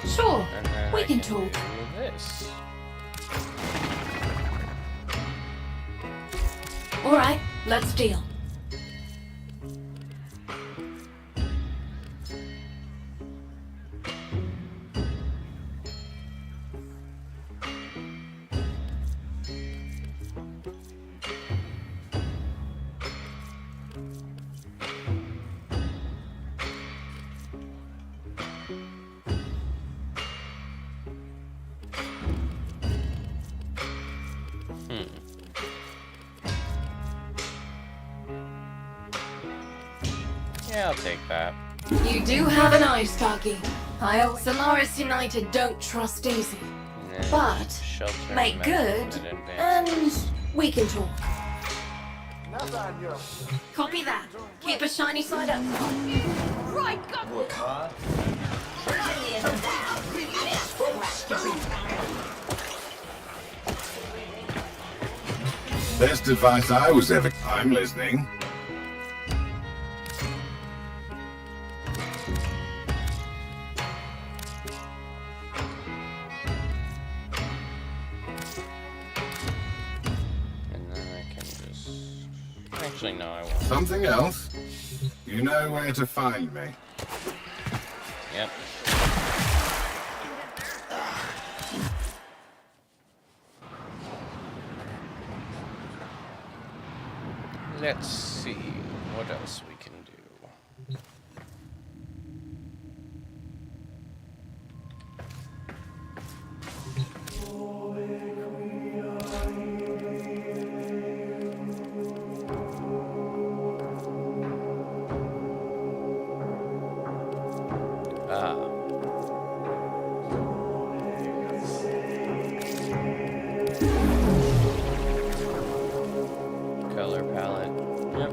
Sure, And then we I can do talk. this. Alright, let's deal. Yeah, I'll take that. You do have an eye, Starkey. Solaris United don't trust easy. And But shelter make good, method advanced. and we can talk. Copy that. Keep a shiny side up. Right, go. Work hard. Best advice I was ever... I'm listening. And then I can just... Actually, no, I won't. Something else? You know where to find me. Yep. Let's see what else we can do. Color palette. Yep.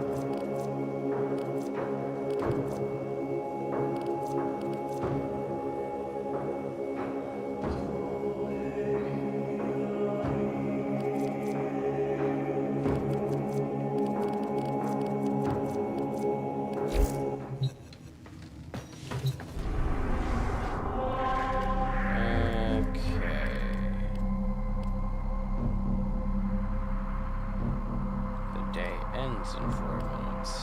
In 4 minutes.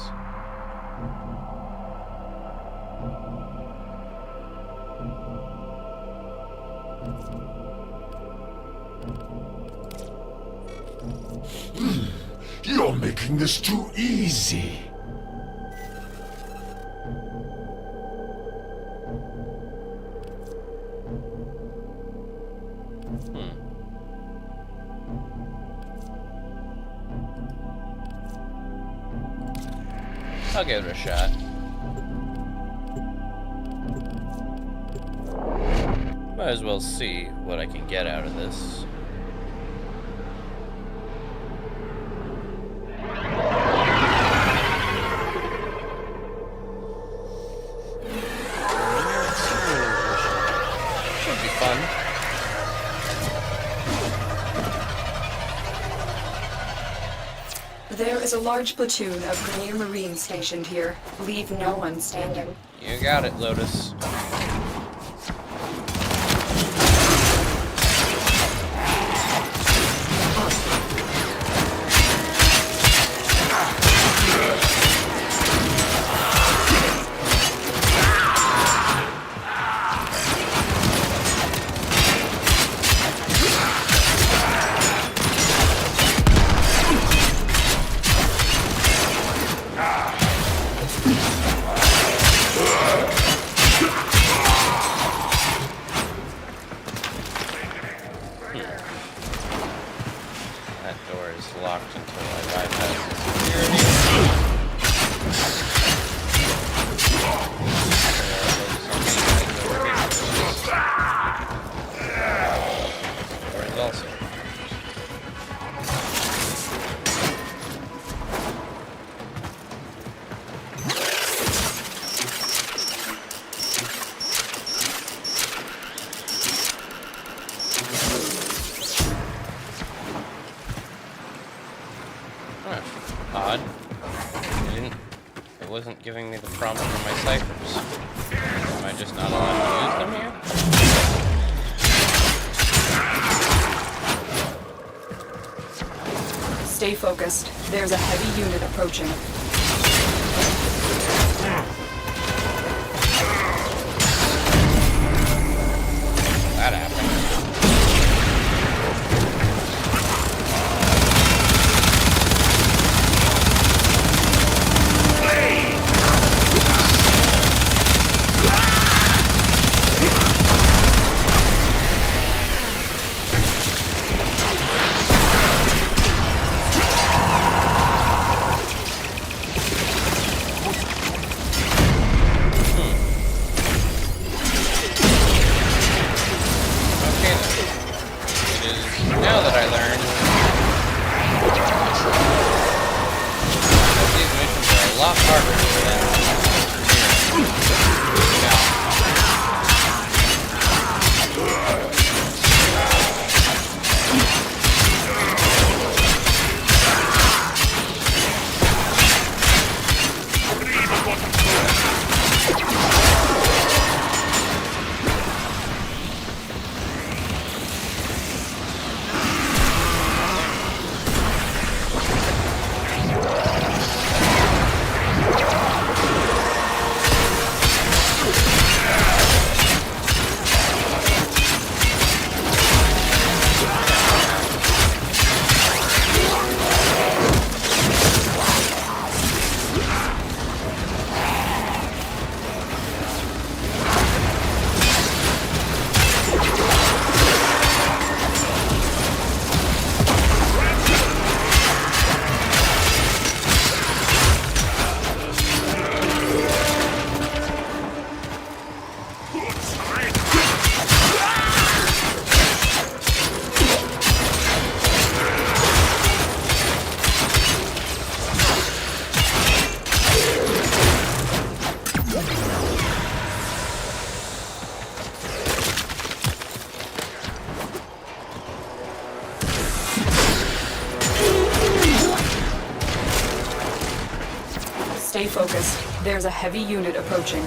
You're making this too easy. I'll give it a shot. Might as well see what I can get out of this. Should be fun. There is a large platoon of Grenier Marines stationed here. Leave no one standing. You got it, Lotus. Locked until I bypass security. Door is also. Odd. It wasn't giving me the prompt for my ciphers. Am I just not allowed to use them here? Stay focused. There's a heavy unit approaching. That happened. Now that I learned that these missions are a lot harder than Stay focused. There's a heavy unit approaching.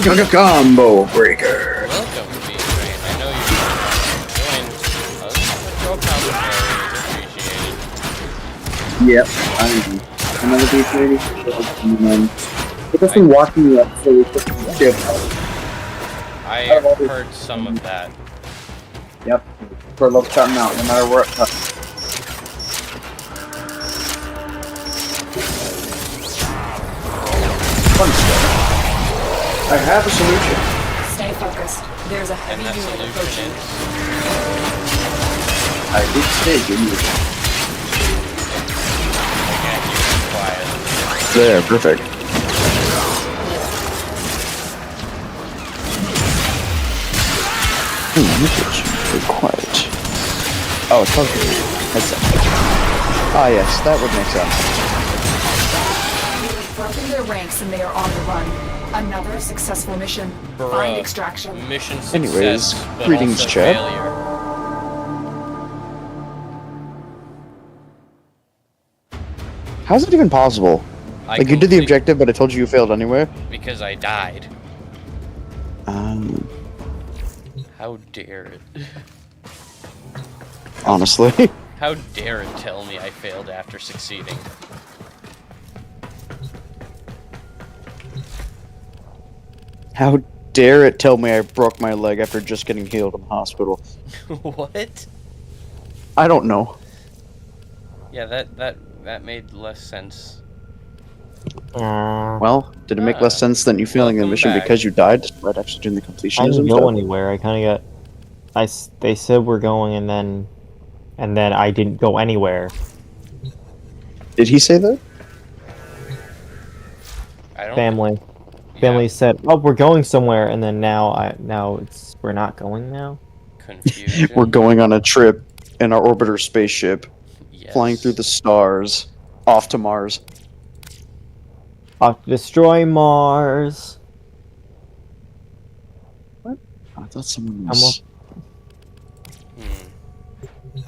Combo breaker. Welcome, B-Train. I know you joined us, but your commentary is appreciated. Yep, I'm another beach lady. It doesn't walk me up, so we put the ship out. I heard some of that. Yep, for love cutting out, no matter where it cuts. Fun stuff. I have a solution. Stay focused. There's a heavy unit approaching. I did say give me there, perfect. Quiet. Oh, it's okay. Headset. Ah, yes, that would make sense. We've broken their ranks and they are on the run. Another successful mission. Find extraction. Mission success. Anyways, but greetings, also chat. failure. How's it even possible? Like, you did the objective, but I told you failed anyway? Because I died. How dare it? Honestly. How dare it tell me I failed after succeeding? How dare it tell me I broke my leg after just getting healed in the hospital? What? I don't know. Yeah, that made less sense. Well, did it make less sense than you failing the mission because you died despite actually doing the completion? I didn't go anywhere. I kind of got. They said we're going, and then I didn't go anywhere. Did he say that? I don't. Family said, "Oh, we're going somewhere," and then now we're not going now. Confusion. We're going on a trip in our orbiter spaceship, flying through the stars, off to Mars. Off to destroy Mars. What? I thought someone was...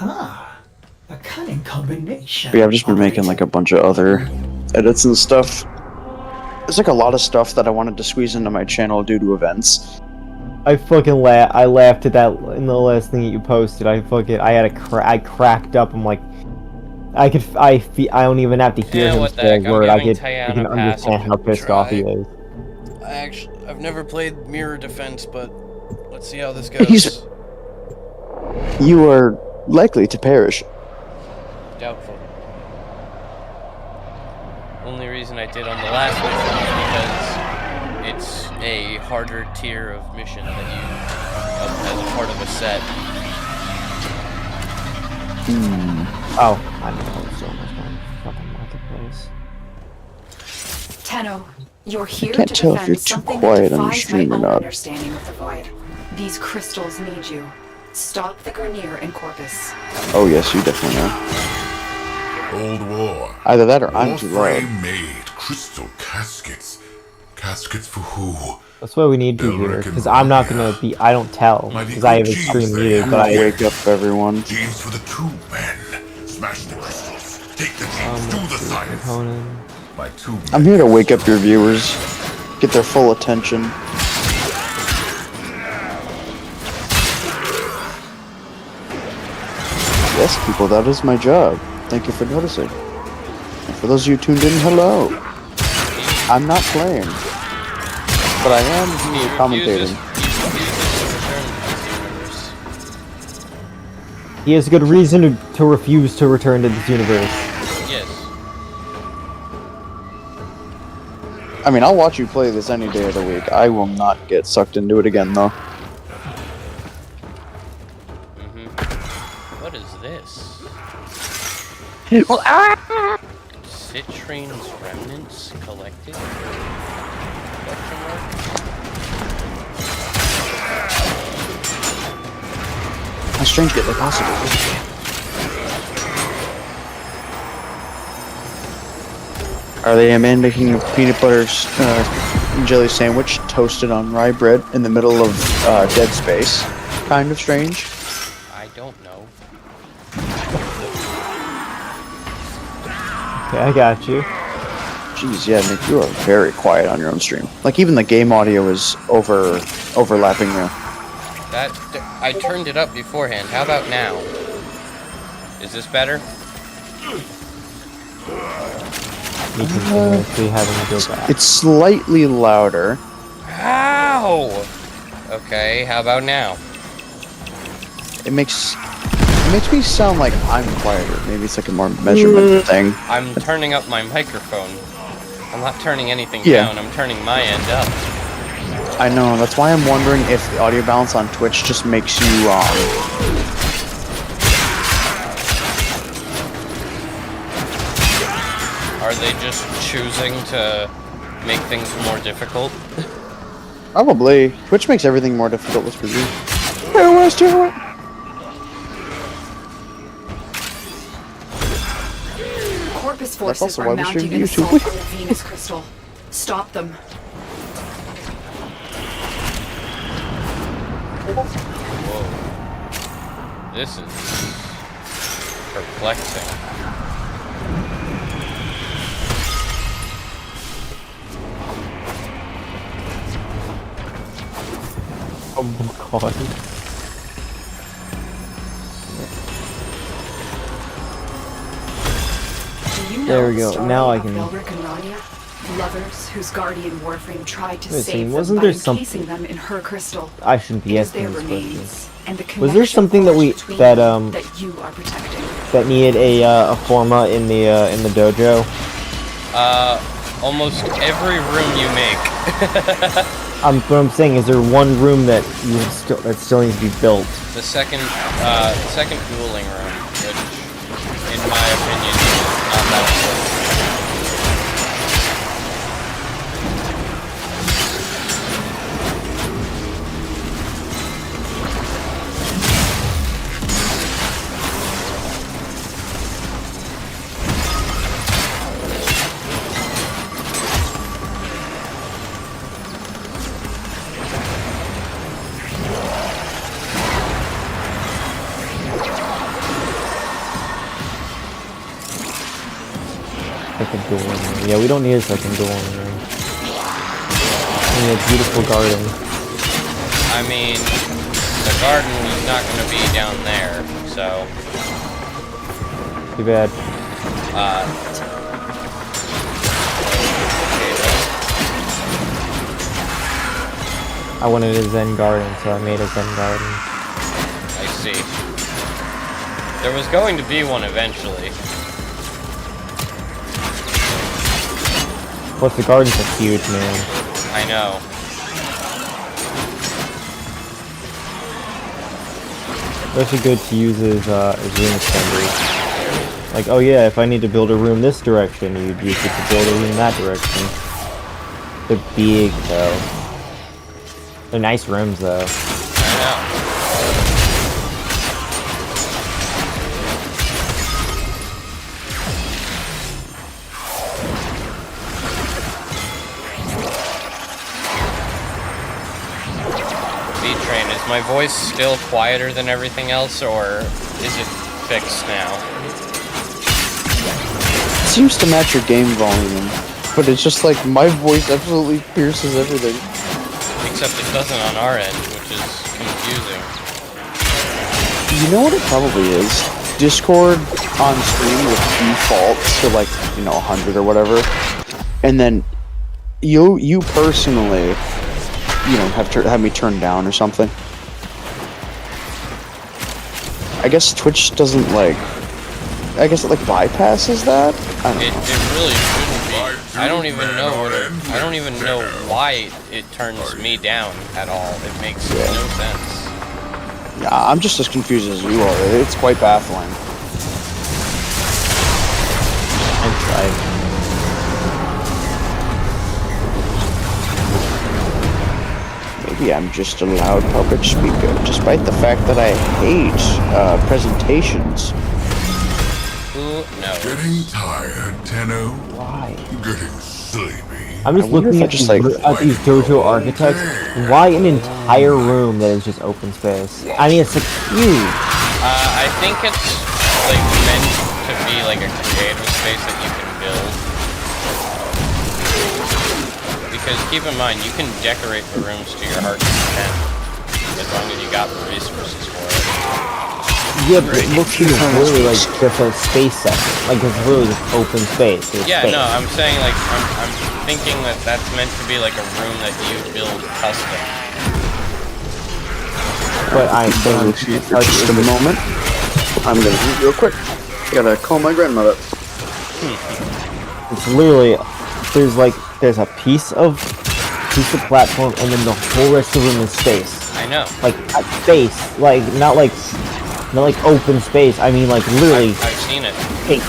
Ah, a cunning combination. But yeah, I've just been making like a bunch of other edits and stuff. There's like a lot of stuff that I wanted to squeeze into my channel due to events. I fucking I laughed at that in the last thing that you posted. I cracked up. I'm like, I don't even have to hear him say a word. I can understand how pissed off he is. I've never played Mirror Defense, but let's see how this goes. You are likely to perish. Doubtful. Only reason I did on the last mission is because it's a harder tier of mission that you as a part of a set. Oh, I know so much on fucking marketplace. Tenno, you're here Can't to tell if defend you're too something quiet that on the defies stream my or own not. understanding of the void. These crystals need you. Stop the Grineer and Corpus. Oh yes, you definitely are. Cold War. Either that or I'm too loud. Warframe made crystal caskets. Caskets for who? That's what we need to do, because I'm not gonna be. I don't tell, because I have extreme muted, but I wake up everyone. Genes for the two men. Smash the crystals. Take the genes. Do the science. My two. I'm here to wake up your viewers, get their full attention. Yes, people, that is my job. Thank you for noticing. And for those of you tuned in, hello. I'm not playing, but I am here commentating. He has a good reason to refuse to return to this universe. Yes. I mean, I'll watch you play this any day of the week. I will not get sucked into it again, though. What is this? Citrine's remnants collected? How strange could that possibly be? Are they a man making a peanut butter jelly sandwich toasted on rye bread in the middle of dead space? Kind of strange. I don't know. Okay, I got you. Jeez, yeah, Nick, you are very quiet on your own stream. Like, even the game audio is overlapping you. I turned it up beforehand. How about now? Is this better? Me continuously having to go back. It's slightly louder. Ow! Okay, how about now? It makes me sound like I'm quieter. Maybe it's like a more measurement thing. I'm turning up my microphone. I'm not turning anything down, I'm turning my end up. I know, that's why I'm wondering if the audio balance on Twitch just makes you, Are they just choosing to make things more difficult? Probably. Twitch makes everything more difficult for you. Hey, West, Corpus forces are mounting an assault on the Venus crystal. Stop them. Whoa. This is perplexing. Oh my god. There we go. Now I can. Lovers whose guardian Warframe tried to Listen, save wasn't them by there some- encasing them in her crystal. I shouldn't be It is asking their this remains and the question. Was there connection something that forged between them that you are protecting. that needed a forma in the dojo? Almost every room you make. What I'm saying is there one room that still needs to be built. The second dueling room, which, in my opinion, is not that important. Second dueling room. Yeah, we don't need a second dueling room. We need a beautiful garden. I mean, the garden is not going to be down there, so... Too bad. I wanted a Zen garden, so I made a Zen garden. I see. There was going to be one eventually. Plus, the gardens are huge, man. I know. Especially good to use as room assembly. Like, oh yeah, if I need to build a room this direction, you'd use it to build a room that direction. They're big, though. They're nice rooms, though. I know. B-Train, is my voice still quieter than everything else, or is it fixed now? It seems to match your game volume, but it's just like my voice absolutely pierces everything. Except it doesn't on our end, which is confusing. You know what it probably is? Discord on stream with defaults to like, 100 or whatever, and then you personally, have me turned down or something. I guess Twitch doesn't I guess it bypasses that? I don't know. It really shouldn't be. I don't even know why it turns me down at all. It makes no sense. Yeah, I'm just as confused as you are. It's quite baffling. I'm tried. Maybe I'm just a loud public speaker, despite the fact that I hate presentations. Who knows? Getting tired, Tenno? Why? Getting sleepy. I'm just looking at these dojo architects. Why an entire room that is just open space? I mean, it's huge. I think it's meant to be a creative space that you can build. Because keep in mind, you can decorate the rooms to your heart's content, as long as you got the resources for it. Yeah, but it looks really like just a space section. Like it's really just open space. Yeah, space. no, I'm saying like I'm thinking that that's meant to be like a room that you build custom. But I'm just a moment. I'm gonna eat real quick. Gotta call my grandmother. It's literally there's a piece of platform, and then the whole rest of the room is space. I know. Like space, like not like open space. I mean like literally. I've seen it. Space.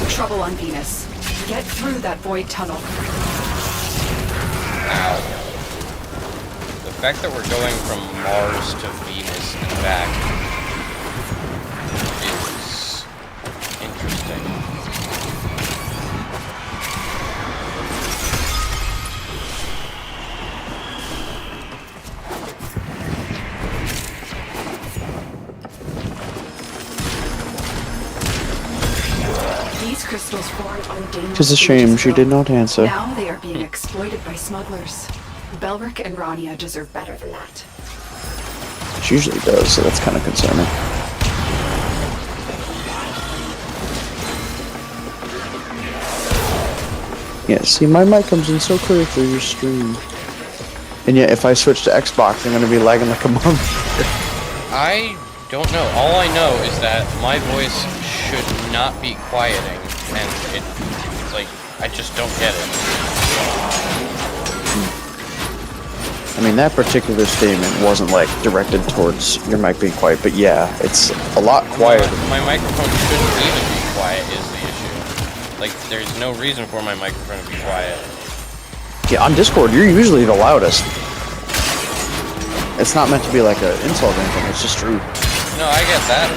Trouble on Venus. Get through that void tunnel. Ow. The fact that we're going from Mars to Venus and back is interesting. These crystals formed on dangerous. Tis a shame she did not answer. Now they are being exploited by smugglers. Belric and Rania deserve better than that. She usually does, so that's kind of concerning. Yeah, see, my mic comes in so clear through your stream. And yet, if I switch to Xbox, I'm gonna be lagging like a monster. I don't know. All I know is that my voice should not be quieting, and like, I just don't get it. I mean, that particular statement wasn't, like, directed towards your mic being quiet, but yeah, it's a lot quieter. My microphone shouldn't even be quiet is the issue. Like, there's no reason for my microphone to be quiet. Yeah, on Discord, you're usually the loudest. It's not meant to be like an insult or anything, it's just true. No, I get that.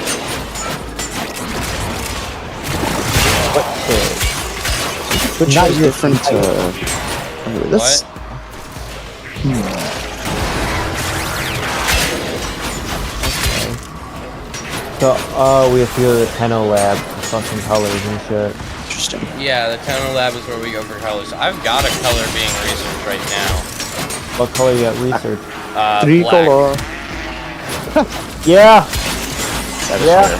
Which has different, that's... So, we have to go to the Tenno lab for fucking colors and shit. Interesting. Yeah, the Tenno lab is where we go for colors. I've got a color being researched right now. What color you got researched? Tricolor. Yeah! That is fair.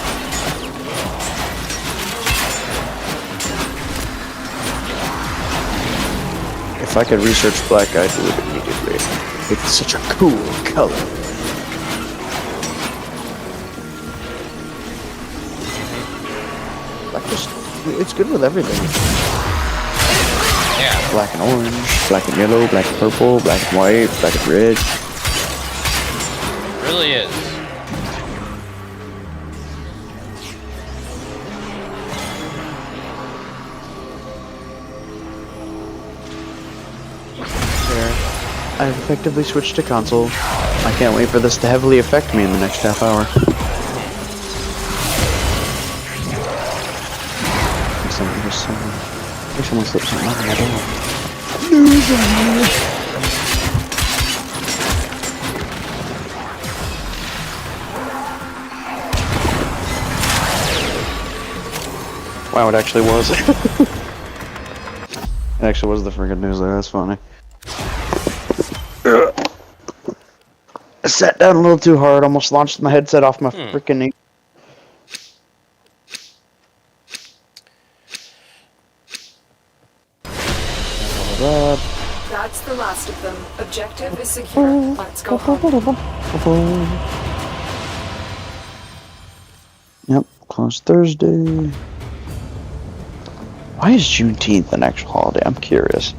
If I could research black, I'd do it immediately. It's such a cool color. Black just, it's good with everything. Yeah. Black and orange, black and yellow, black and purple, black and white, black and red. It really is. I've effectively switched to console. I can't wait for this to heavily affect me in the next half hour. Someone slipped something under my door. Wow, it actually was. It actually was the friggin' news there, that's funny. I sat down a little too hard, almost launched my headset off my frickin' knee. That's the last of them. Objective is secure. Let's go home. Yep, closed Thursday. Why is Juneteenth an actual holiday? I'm curious.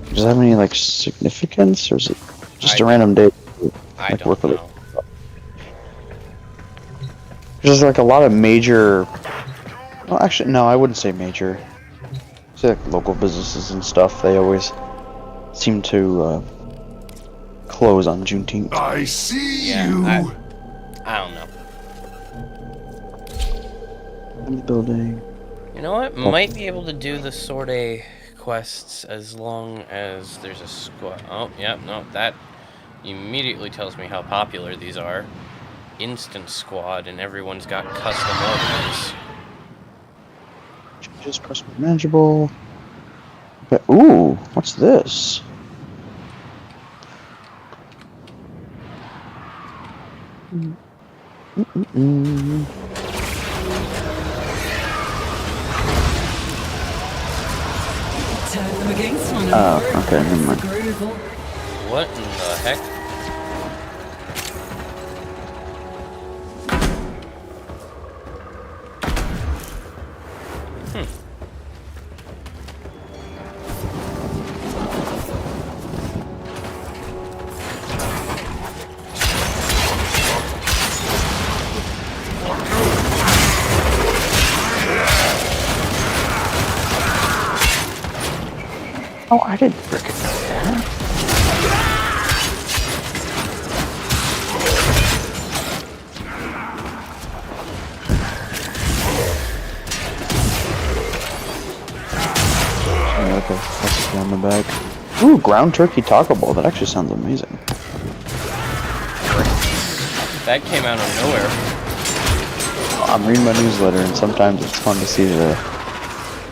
Does it have any, like, significance, or is it just a random day? I don't know. There's, like, a lot of major... Well, actually, no, I wouldn't say major. Say, like, local businesses and stuff, they always seem to, close on Juneteenth. I see you! I don't know. Building. You know what? Might be able to do the sortie quests as long as there's a squad. Oh, yep, no, that immediately tells me how popular these are. Instant squad, and everyone's got custom orders. Just press manageable. Okay. Ooh, what's this? Oh, okay, never mind. What in the heck? Oh, I didn't frickin' know that. Oh, okay, that's down the back. Ooh, ground turkey taco bowl. That actually sounds amazing. That came out of nowhere. I'm reading my newsletter, and sometimes it's fun to see the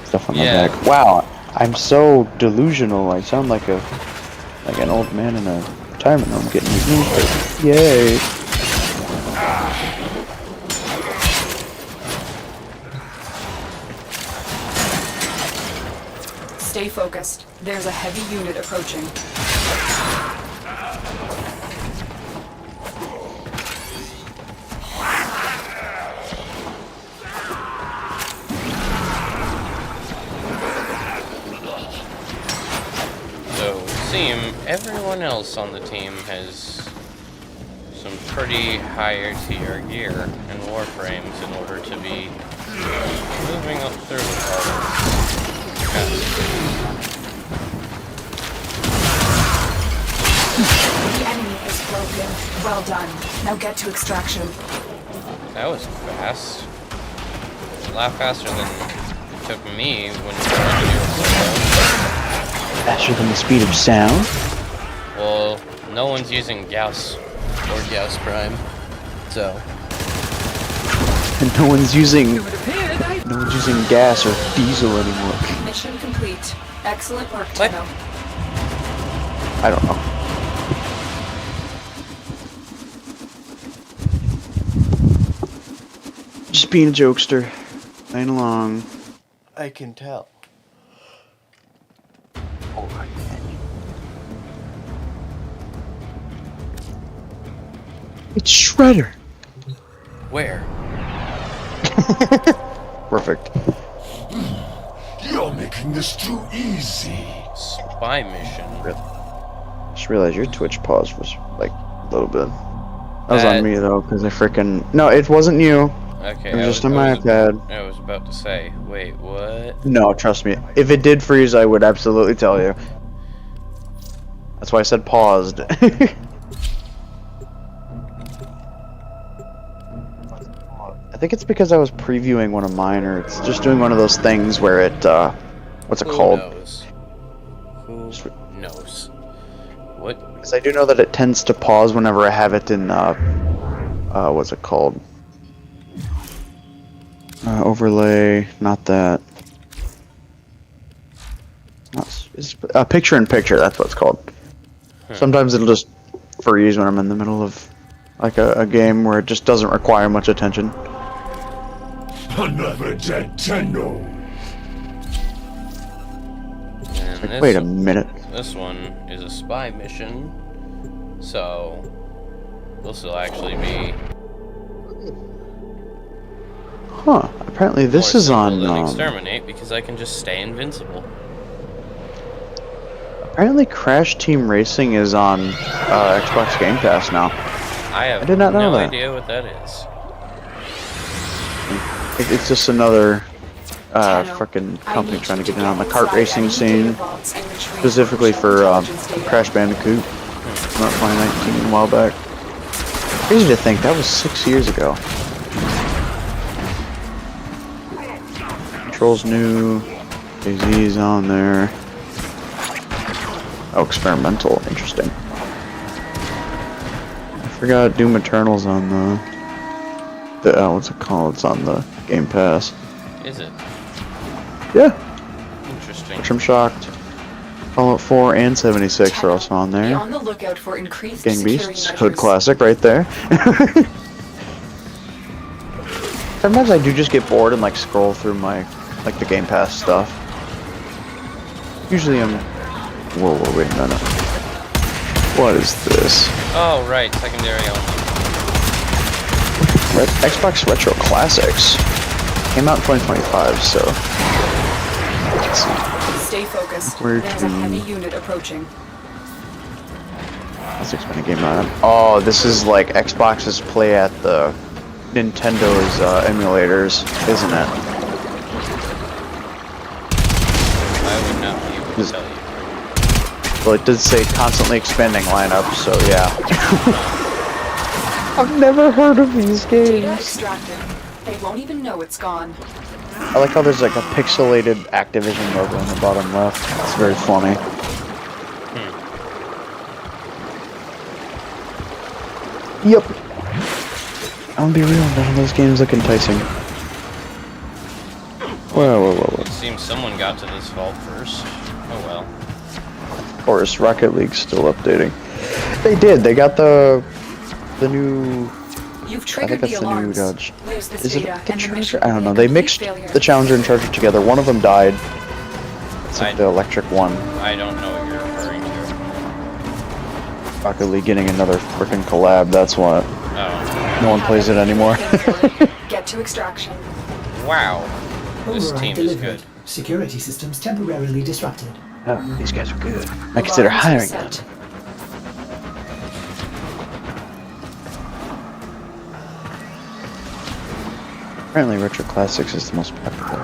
stuff on the back. Wow. I'm so delusional. I sound like an old man in a retirement home getting his newspaper. Yay! Stay focused. There's a heavy unit approaching. Everyone else on the team has some pretty higher tier gear and warframes in order to be moving up through the part. The enemy is broken. Well done. Now get to extraction. That was fast. A lot faster than it took me when we were to do it solo. Faster than the speed of sound? Well, no one's using Gauss or Gauss Prime, so. And no one's using gas or diesel anymore. Mission complete. Excellent work, Tenno. I don't know. Just being a jokester. Playing along. I can tell. It's Shredder. Where? Perfect. You're making this too easy. Spy mission. Just realized your Twitch pause was like a little bit. That was on me though, because I freaking. No, it wasn't you. Okay. It was just on my iPad. I was about to say, wait, what? No, trust me. If it did freeze, I would absolutely tell you. That's why I said paused. I think it's because I was previewing one of mine, or it's just doing one of those things where it What's it Who called? knows? Who knows? What? Because I do know that it tends to pause whenever I have it in, what's it called? Overlay, not that. It's picture-in-picture, that's what it's called. Sometimes it'll just freeze when I'm in the middle of, like, a game where it just doesn't require much attention. Another dead Tenno. And Like, wait a minute. This one is a spy mission, so this will actually be. Huh? Apparently this more is simple on. than exterminate because I can just stay invincible. Apparently, Crash Team Racing is on Xbox Game Pass now. I have did not know no that. idea what that is. It's just another frickin' company trying to get in on the kart racing scene, specifically for Crash Bandicoot. Came out 2019, a while back. Crazy to think that was 6 years ago. Controls new, AZ's on there. Oh, experimental, interesting. I forgot Doom Eternal's on the what's it called? It's on the Game Pass. Is it? Yeah. Interesting. Which I'm shocked. Fallout 4 and 76 are also on Be there. on the lookout for increased Gang security Beasts, measures. Hood Classic right there. Sometimes I do just get bored and like scroll through my the Game Pass stuff. Usually I'm whoa, wait a minute. What is this? Oh right, secondary only. Xbox Retro Classics. Came out in 2025, so let's see. Stay focused. Where'd There's a you- heavy unit approaching. Classics minigame lineup. Oh, this is like Xbox's play at the Nintendo's emulators, isn't it? I would not be able to tell you. Well, it did say constantly expanding lineup, so yeah. I've never heard of these Data games. extracted. They won't even know it's gone. I like how there's like a pixelated Activision logo in the bottom left. It's very funny. Yep. I'm gonna be real, none of those games look enticing. Whoa. It seems someone got to this vault first. Oh well. Of course, Rocket League's still updating. They did. They got the new. You've I triggered think the that's the new alarms. Dodge. Lose this Is it data the and the Charger? mission I don't will know. be They a complete mixed failure. the Challenger and Charger together. One of them died. It's like the electric one. I don't know what you're referring to. Rocket League getting another freaking collab. That's what. Oh. No one plays it anymore. Get to extraction. Wow. This Override team is delivered. good. Security systems temporarily disrupted. Oh, these guys are good. I consider Alarms hiring reset. them. Apparently, Retro Classics is the most popular.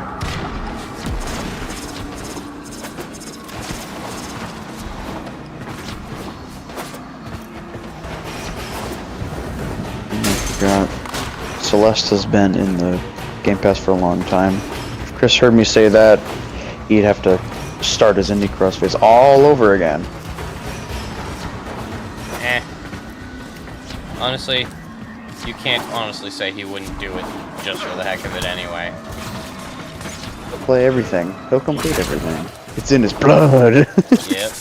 I forgot. Celeste has been in the Game Pass for a long time. If Chris heard me say that, he'd have to start his Indie Crossface all over again. Eh. Honestly, you can't honestly say he wouldn't do it just for the heck of it anyway. He'll play everything. He'll complete everything. It's in his blood. Yep.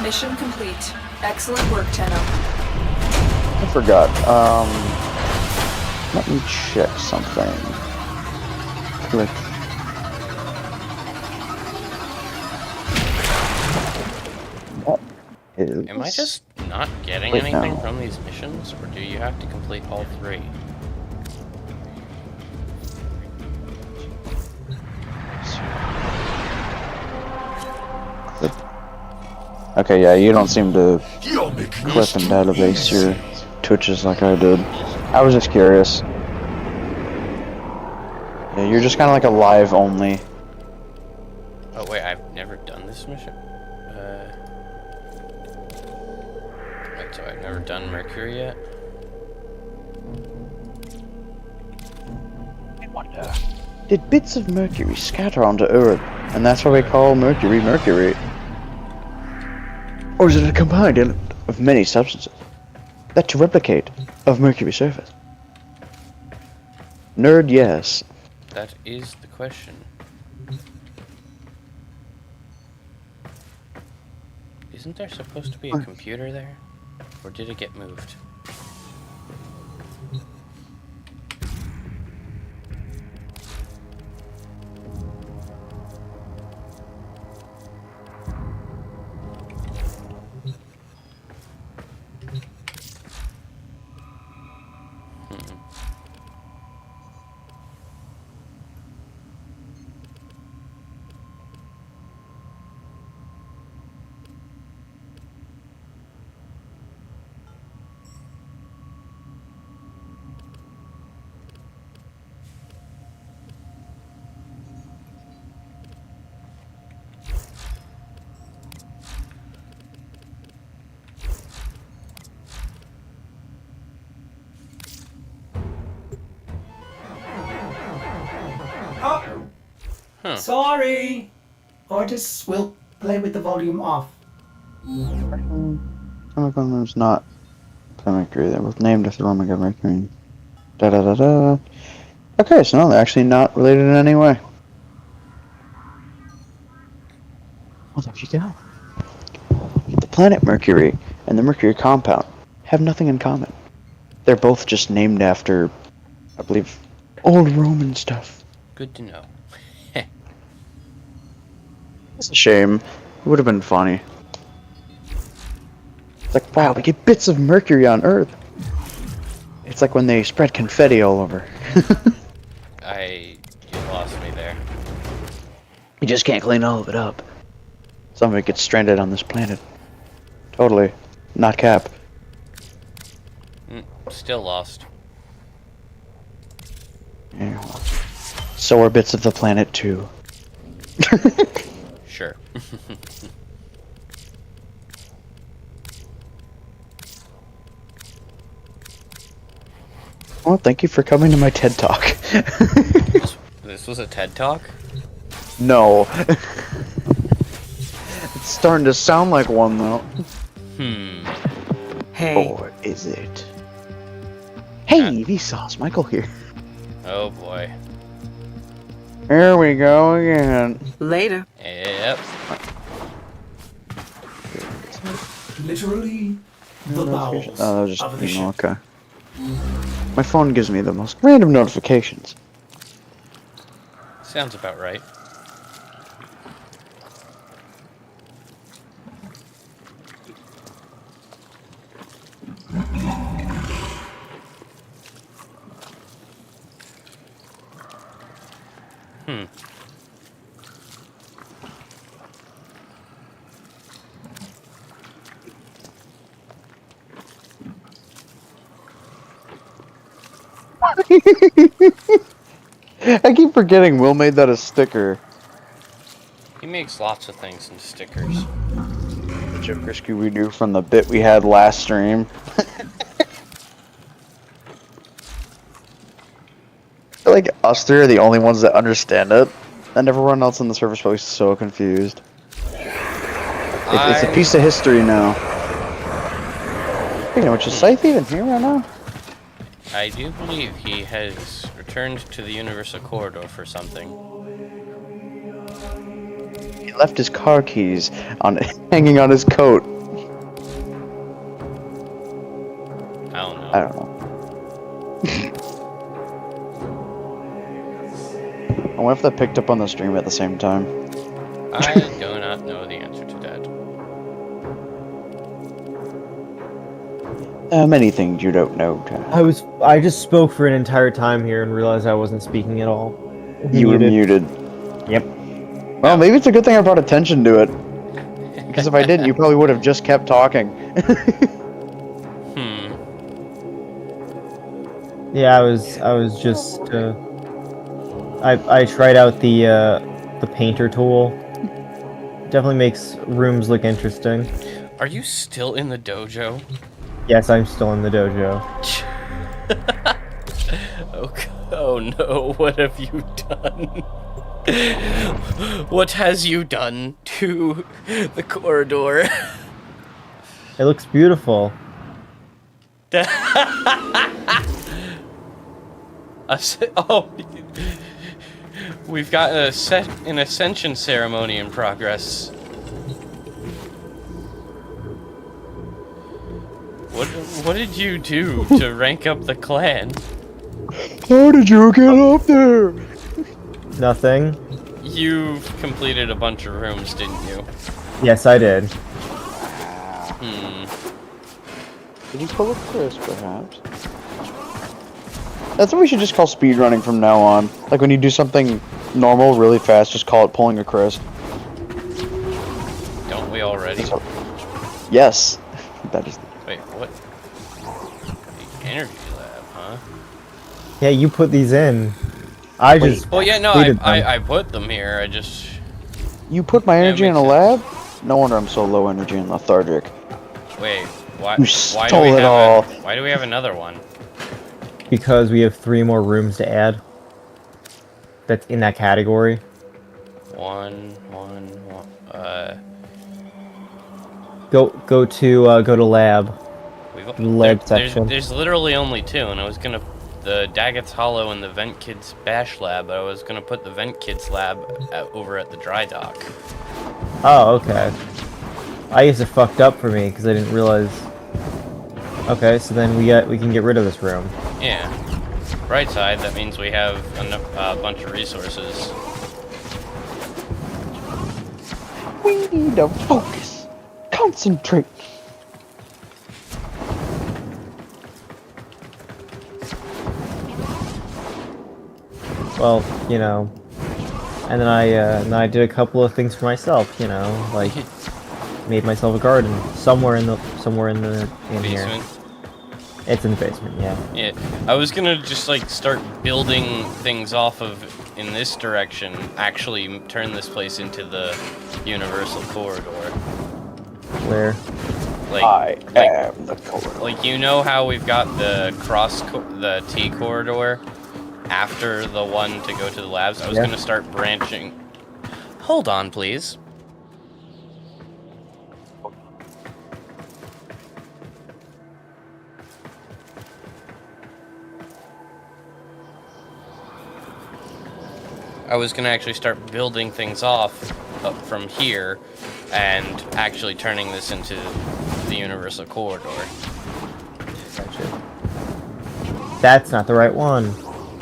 Mission complete. Excellent work, Tenno. I forgot. Let me check something. Click. What is... Am I just not getting Wait, anything no. from these missions, or do you have to complete all three? Okay, yeah, you don't seem to You're making clip this and too database easy. your Twitches like I did. I was just curious. Yeah, you're just kind of like a live only. Oh wait, I've never done this mission. So I've never done Mercury yet. I wonder, did bits of Mercury scatter onto Earth, and that's why we call Mercury Mercury? Or is it a combined element of many substances that to replicate of Mercury's surface? Nerd, yes. That is the question. Isn't there supposed to be a computer there? Or did it get moved? Oh! Sorry! Artists will play with the volume off. It's not Mercury. They were named after Roman god Mercury. Da da da da. Okay, so no, they're actually not related in any way. Well, there you go. The planet Mercury and the Mercury compound have nothing in common. They're both just named after, I believe, old Roman stuff. Good to know. It's a shame. It would have been funny. It's like, wow, we get bits of Mercury on Earth. It's like when they spread confetti all over. You lost me there. You just can't clean all of it up. Some of it gets stranded on this planet. Totally. Not cap. Still lost. Yeah, well, so are bits of the planet too. Sure. Well, thank you for coming to my TED Talk. This was a TED Talk? No. It's starting to sound like one, though. Hey. Or is it? Hey, Vsauce, Michael here. Oh boy. Here we go again. Later. Yep. Literally, the bowels Oh, that was just of the ship. okay. My phone gives me the most random notifications. Sounds about right. I keep forgetting Will made that a sticker. He makes lots of things into stickers. The Joker Scooby-Doo from the bit we had last stream. I feel like us three are the only ones that understand it, and everyone else in the server space is so confused. It's a piece of history now. Speaking of which, is Scythe even here right now? I do believe he has returned to the Universal Corridor for something. He left his car keys on hanging on his coat. I don't know. I don't know. I wonder if that picked up on the stream at the same time. I do not know the answer to that. Many things you don't know, Ted. I just spoke for an entire time here and realized I wasn't speaking at all. You were muted. Yep. Well, maybe it's a good thing I brought attention to it. Because if I didn't, you probably would have just kept talking. Yeah, I was just I tried out the painter tool. Definitely makes rooms look interesting. Are you still in the dojo? Yes, I'm still in the dojo. Oh no, what have you done? What has you done to the corridor? It looks beautiful. Oh, we've got an ascension ceremony in progress. What did you do to rank up the clan? How did you get up there? Nothing. You completed a bunch of rooms, didn't you? Yes, I did. Did you pull a Chris, perhaps? That's what we should just call speedrunning from now on. Like when you do something normal really fast, just call it pulling a Chris. Don't we already? Yes. That is. Wait, what? The energy lab, huh? Yeah, you put these in. I just. Well, yeah, no, I put them here. I just. You put my energy in a lab? No wonder I'm so low energy and lethargic. Wait, why? You stole it all. Why do we have another one? Because we have 3 more rooms to add. That's in that category. One. Go to lab. Lab section. There's literally only 2, and I was gonna the Daggett's Hollow and the Vent Kids Bash lab. But I was gonna put the Vent Kids lab over at the dry dock. Oh, okay. I guess it fucked up for me because I didn't realize. Okay, so then we can get rid of this room. Yeah. Right side. That means we have a bunch of resources. We need to focus. Concentrate. Well, you know, and then I did a couple of things for myself. You know, like made myself a garden somewhere in Basement. here. It's in the basement, yeah. Yeah, I was gonna just like start building things off of in this direction. Actually, turn this place into the universal corridor. Where? I am the corridor. Like, you know how we've got the the T corridor after the one to go to the labs? I was gonna start branching. Hold on, please. I was gonna actually start building things off up from here and actually turning this into the universal corridor. Gotcha. That's not the right one.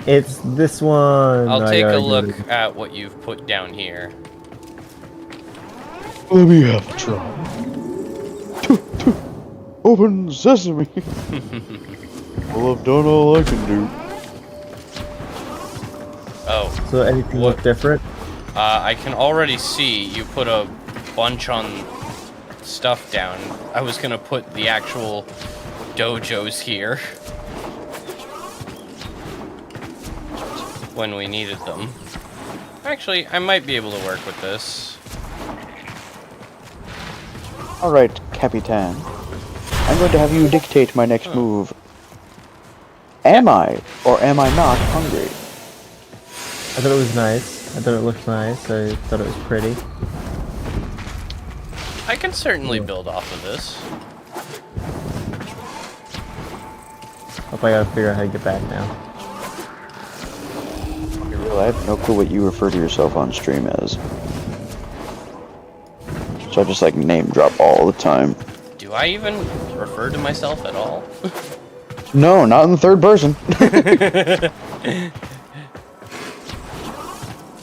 It's this one. I'll take a look at what you've put down here. Let me have a try. Open sesame. Well, I've done all I can do. Oh. So anything look different? I can already see you put a bunch on stuff down. I was gonna put the actual dojos here when we needed them. Actually, I might be able to work with this. Alright, Capitan. I'm going to have you dictate my next move. Am I, or am I not, hungry? I thought it was nice. I thought it looked nice. I thought it was pretty. I can certainly build off of this. Hope I gotta figure out how to get back now. I have no clue what you refer to yourself on stream as. So I just like name drop all the time. Do I even refer to myself at all? No, not in the third person.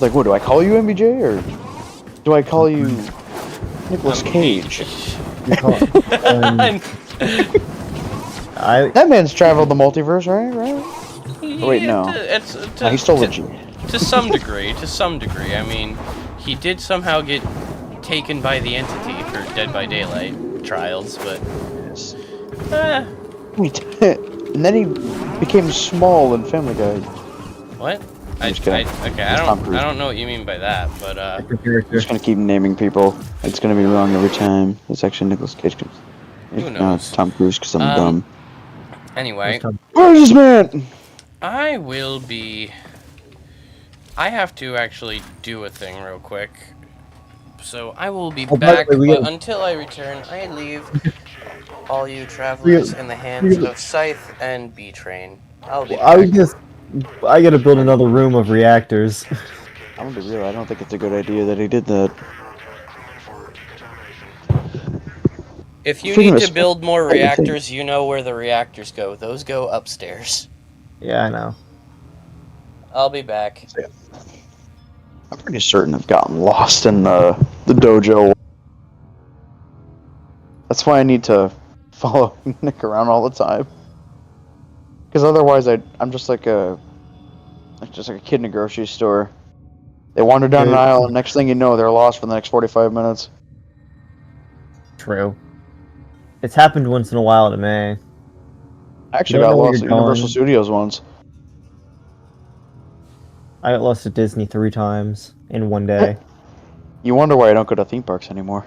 Like, what, do I call you MBJ, or do I call you Nicolas Cage? That man's traveled the multiverse, right? Oh, wait, no. He's still legit. To some degree, I mean, he did somehow get taken by the entity for Dead by Daylight trials, but... And then he became small in Family Guy. What? I don't know what you mean by that, but I'm just gonna keep naming people. It's gonna be wrong every time. It's actually Nicolas Cage. Who knows? No, it's Tom Cruise because I'm dumb. Anyway. Where's this man? I will be... I have to actually do a thing real quick. So I will be back, but until I return, I leave all you travelers in the hands of Scythe and B-Train. I'll be back. I gotta build another room of reactors. I'm gonna be real, I don't think it's a good idea that he did that. If you need to build more reactors, you know where the reactors go. Those go upstairs. Yeah, I know. I'll be back. I'm pretty certain I've gotten lost in the dojo. That's why I need to follow Nick around all the time. Because otherwise, I'm just like a kid in a grocery store. They wander down an aisle, and next thing you know, they're lost for the next 45 minutes. True. It's happened once in a while to me. I actually got lost at Universal Studios once. I got lost at Disney 3 times in one day. You wonder why I don't go to theme parks anymore.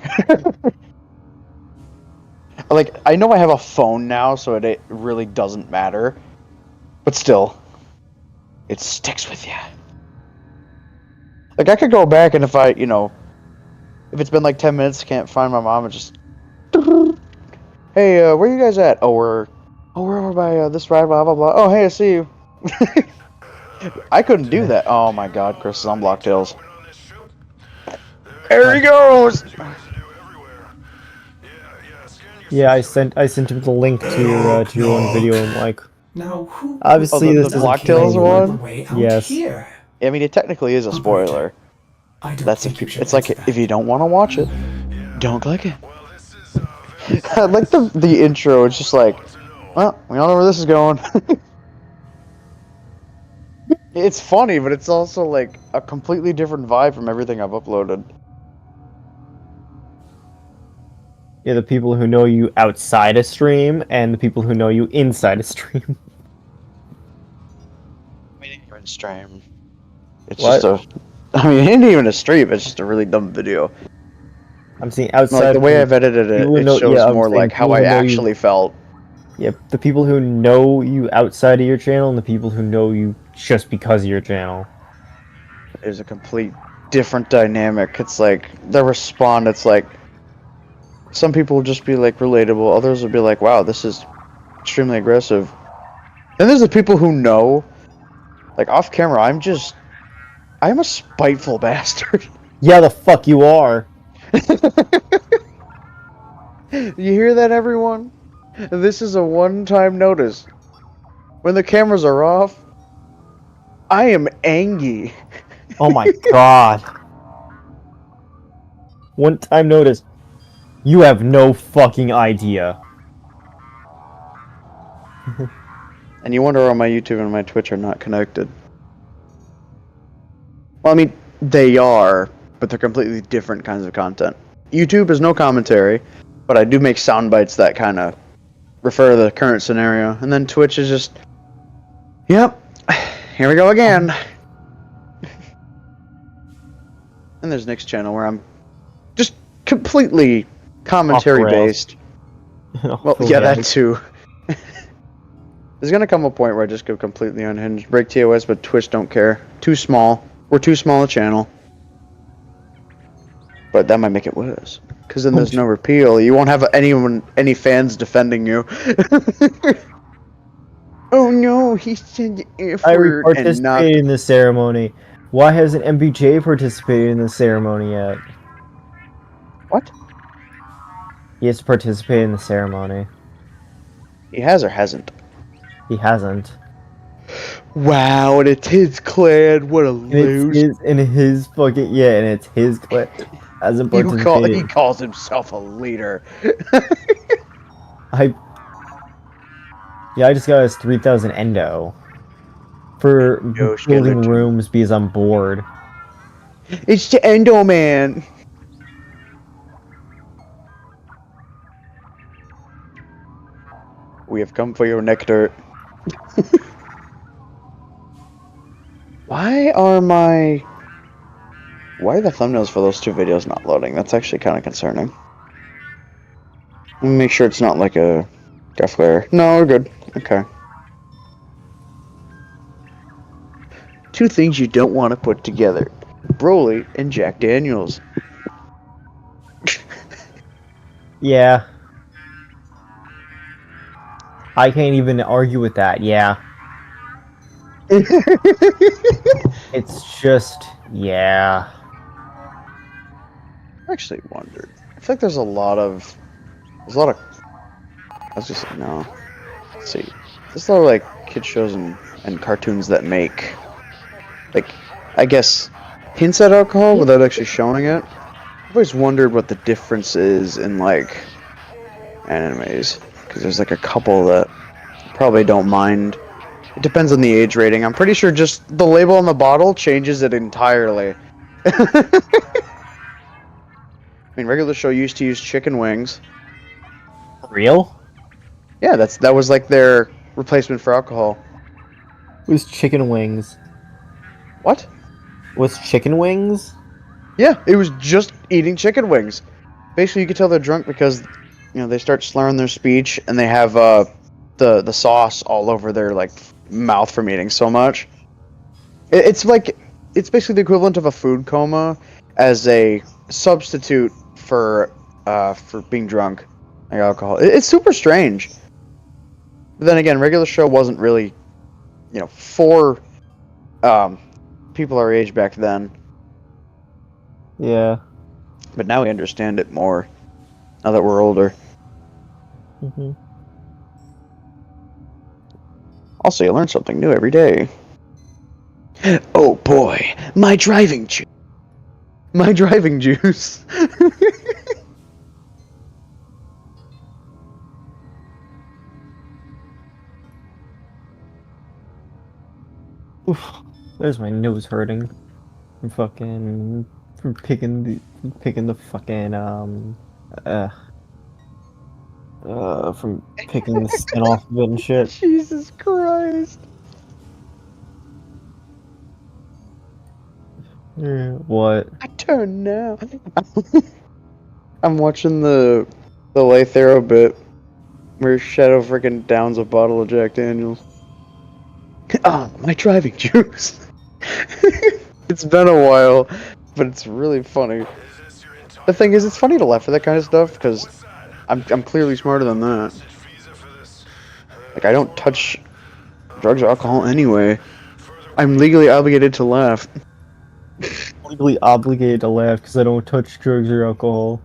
Like, I know I have a phone now, so it really doesn't matter. But still, it sticks with you. Like, I could go back and if if it's been like 10 minutes, can't find my mom, and just... Hey, where you guys at? Oh, we're over by this ride, blah, blah, blah. Oh, hey, I see you. I couldn't do that. Oh my god, Chris is on Block Tails. There he goes! Yeah, I sent him the link to your own video and like. Now who? Obviously, this the is Block Tails one. Yes. Here. I mean, it technically is a spoiler. That's it's like if you don't want to watch it, don't click it. I like the intro. It's just like, well, we all know where this is going. It's funny, but it's also like a completely different vibe from everything I've uploaded. Yeah, the people who know you outside a stream and the people who know you inside a stream. I mean, you're in stream. It's just a. I mean, it ain't even a stream. It's just a really dumb video. I'm seeing outside. Like the way I've edited it, it shows more like how I actually felt. Yep, the people who know you outside of your channel and the people who know you just because of your channel. There's a complete different dynamic. It's like the respond. It's like some people will just be like relatable. Others will be like, "Wow, this is extremely aggressive." And there's the people who know, like off camera, I'm a spiteful bastard. Yeah, the fuck you are. You hear that, everyone? This is a one-time notice. When the cameras are off, I am angry. Oh my god. One-time notice. You have no fucking idea. And you wonder why my YouTube and my Twitch are not connected. Well, I mean, they are, but they're completely different kinds of content. YouTube is no commentary, but I do make sound bites that kind of refer to the current scenario. And then Twitch is just, yep, here we go again. And there's Nick's channel where I'm just completely commentary based. Well, yeah, that too. There's gonna come a point where I just go completely unhinged. Break TOS, but Twitch don't care. Too small. We're too small a channel. But that might make it worse. Because then there's no repeal. You won't have any fans defending you. Oh no, he said the F word and not... participated in the ceremony. Why hasn't MBJ participated in the ceremony yet? What? He has to participate in the ceremony. He has or hasn't? He hasn't. Wow, and it's his clan. What a loser. And his fucking... Yeah, and it's his clan. Hasn't participated. He calls himself a leader. I just got his 3,000 endo. For building rooms because I'm bored. It's the Endo Man. We have come for your nectar. Why are the thumbnails for those two videos not loading? That's actually kind of concerning. Make sure it's not like a death glare. No, we're good. Okay. Two things you don't want to put together. Broly and Jack Daniels. Yeah. I can't even argue with that, yeah. It's just, yeah. I actually wondered. I feel like there's a lot of... I was just like, no. Let's see. There's a lot of, like, kid shows and cartoons that make, like, I guess, hints at alcohol without actually showing it. I've always wondered what the difference is in, like, animes. Because there's, like, a couple that probably don't mind. It depends on the age rating. I'm pretty sure just the label on the bottle changes it entirely. I mean, regular show used to use chicken wings. Real? Yeah, that was like their replacement for alcohol. It was chicken wings. What? Was chicken wings? Yeah, it was just eating chicken wings. Basically, you could tell they're drunk because, you know, they start slurring their speech and they have the sauce all over their like mouth from eating so much. It's basically the equivalent of a food coma as a substitute for being drunk, like alcohol. It's super strange. But then again, regular show wasn't really, you know, for people our age back then. Yeah. But now we understand it more. Now that we're older. Mm-hmm. Also, you learn something new every day. Oh boy, my driving juice. My driving juice. Oof. There's my nose hurting. From picking the fucking from picking the skin off of it and shit. Jesus Christ. What? I turn now. I'm watching the Laythero bit where Shadow freaking downs a bottle of Jack Daniels. Ah, my driving juice. It's been a while, but it's really funny. The thing is, it's funny to laugh at that kind of stuff because I'm clearly smarter than that. Like, I don't touch drugs or alcohol anyway. I'm legally obligated to laugh. Legally obligated to laugh because I don't touch drugs or alcohol.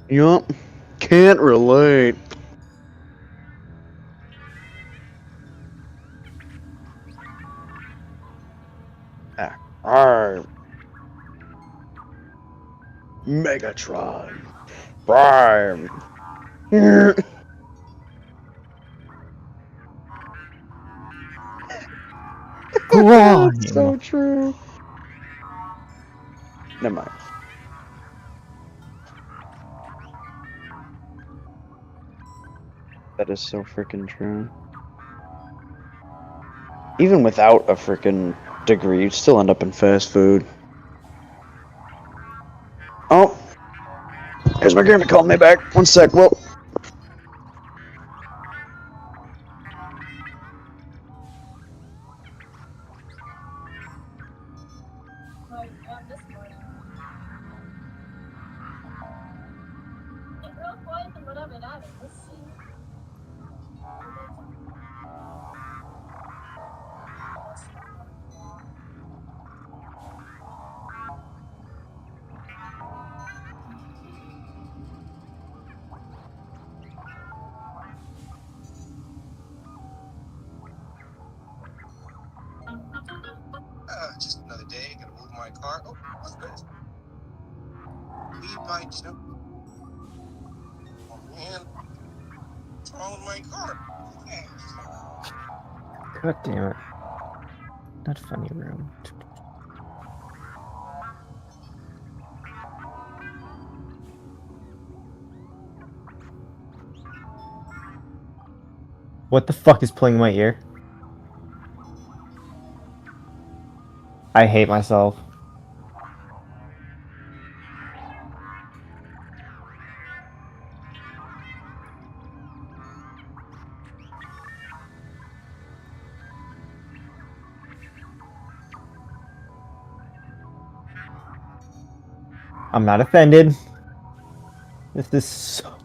Yup. Can't relate. Arr. Megatron. Prime. That's so true. Never mind. That is so freaking true. Even without a freaking degree, you'd still end up in fast food. Oh! Here's my grandma calling me back. One sec, well. Just another day, gonna move my car. Oh, what's this? Lead by Jim. Oh man, what's wrong with my car? God damn it. Not funny room. What the fuck is playing in my ear? I hate myself. I'm not offended. This is so...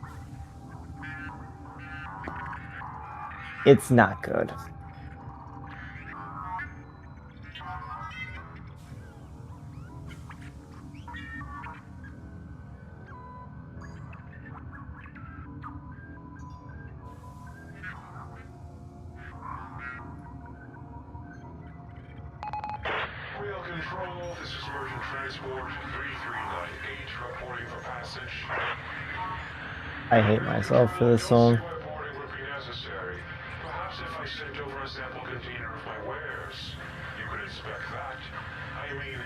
It's not good. Rail Control, this is Emergent Transport 3398, reporting for passage. I hate myself for this song. Reporting would be necessary. Perhaps if I sent over a sample container of my wares, you could inspect that. I mean,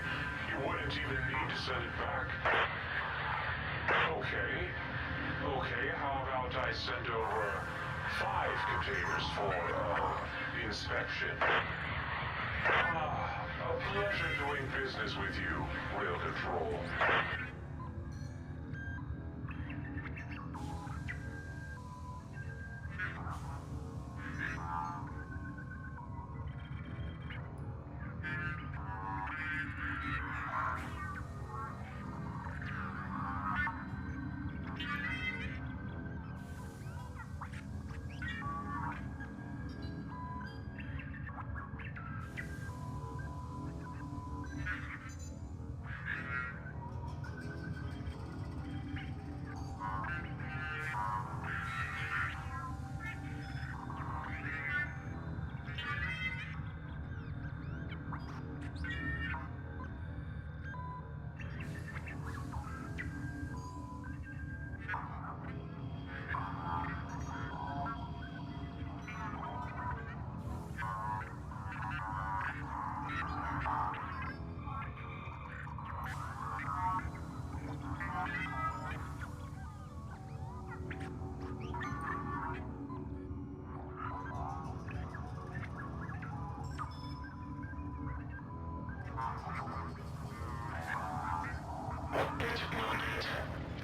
you wouldn't even need to send it back. Okay. Okay, how about I send over 5 containers for, inspection? Ah, a pleasure doing business with you, Rail Control.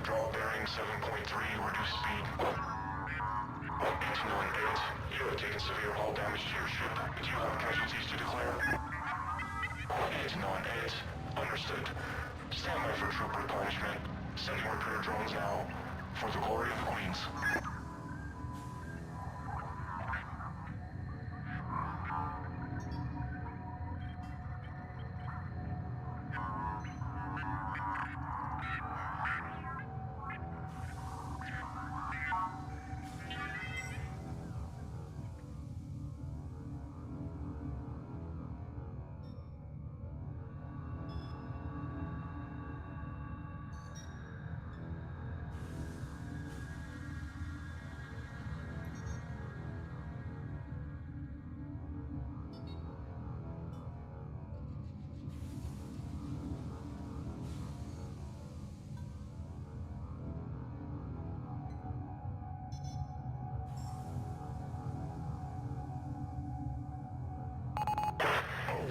Draw bearing 7.3, reduce speed. 898, you have taken severe hull damage to your ship. Do you have casualties to declare? 898, understood. Stand by for troop replenishment. Sending repair drones now. For the glory of Queens.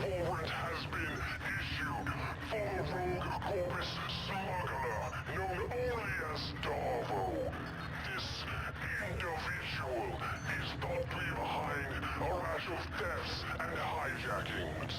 warrant has been issued for a rogue Corpus smuggler known only as Darvo. This individual is thought to be behind a rash of thefts and hijackings.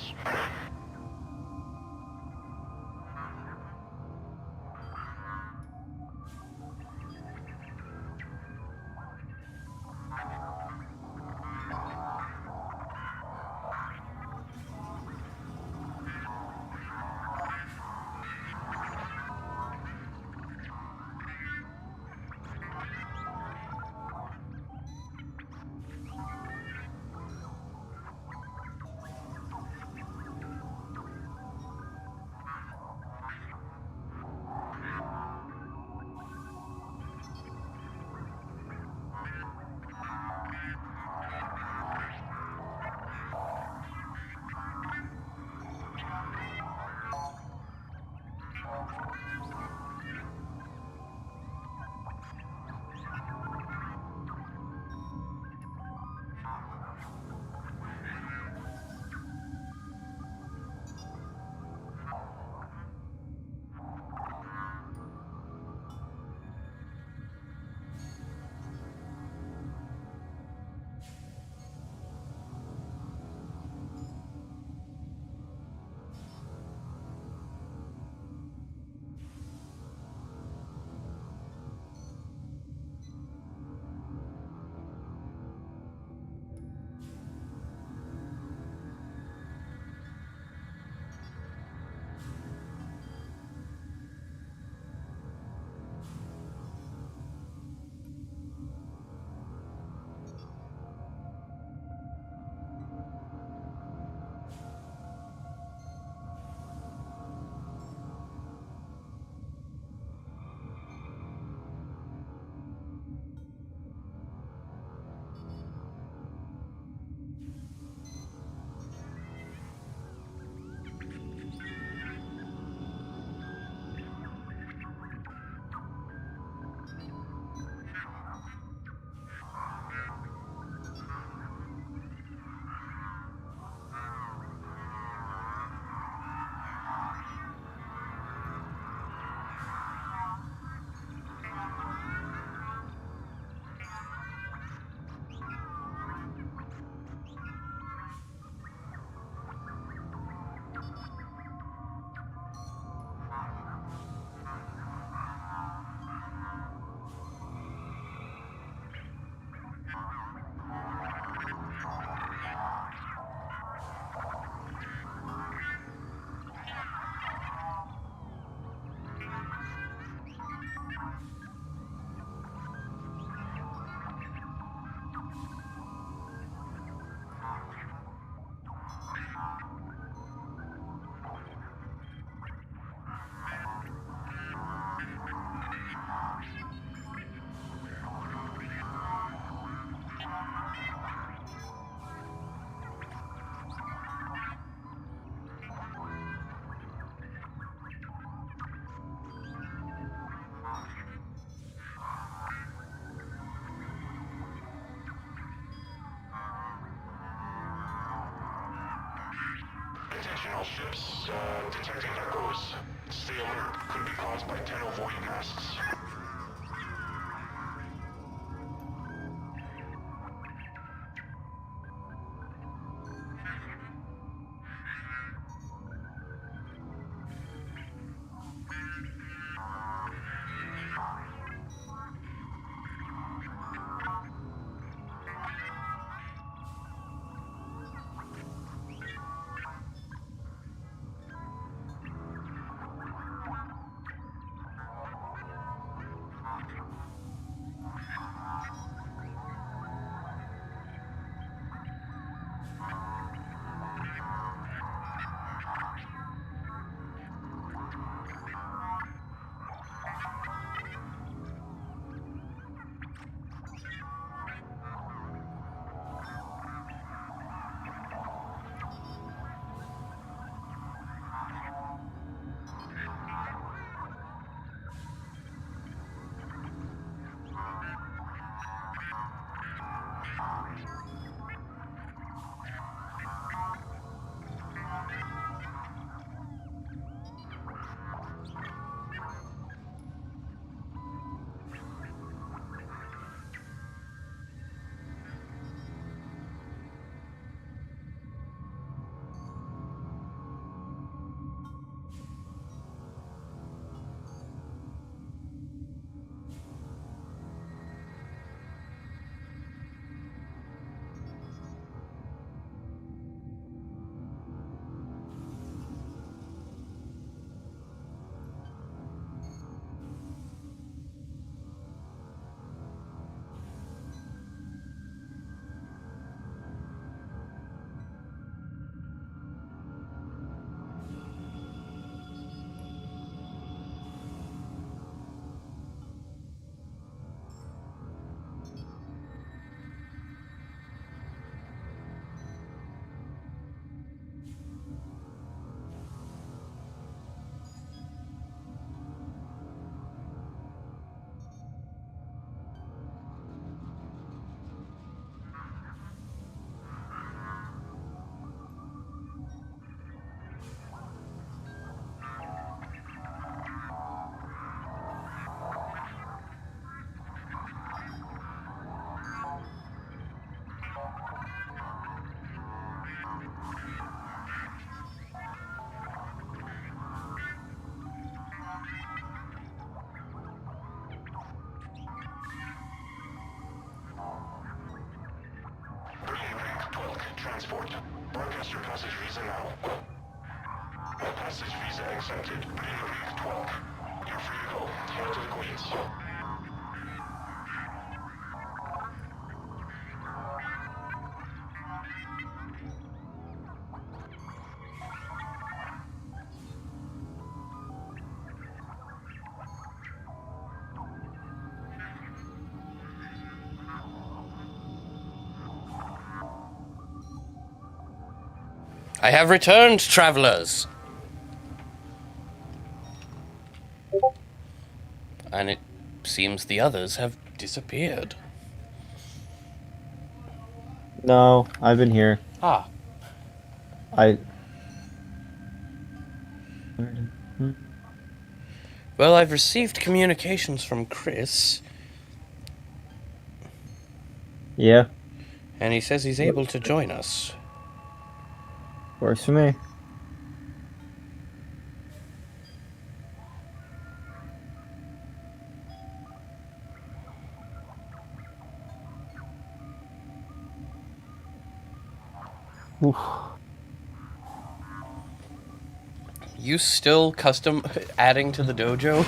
functional ships, detecting echoes. Stay alert. Could be caused by Tenno void masks. Transport. Broadcast your passage visa now. Passage visa accepted. Bring Rig 12. You're free to go. Hail to the Queens. I have returned, travelers! And it seems the others have disappeared. No, I've been here. Ah. Well, I've received communications from Chris. Yeah. And he says he's able to join us. Works for me. Oof. You still custom adding to the dojo?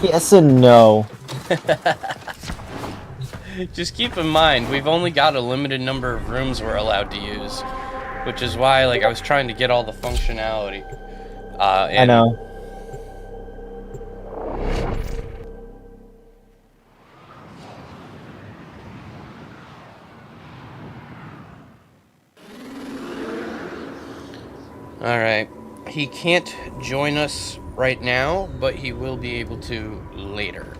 Yes and no. Just keep in mind, we've only got a limited number of rooms we're allowed to use, which is why, like, I was trying to get all the functionality. I know. Alright. He can't join us right now, but he will be able to later.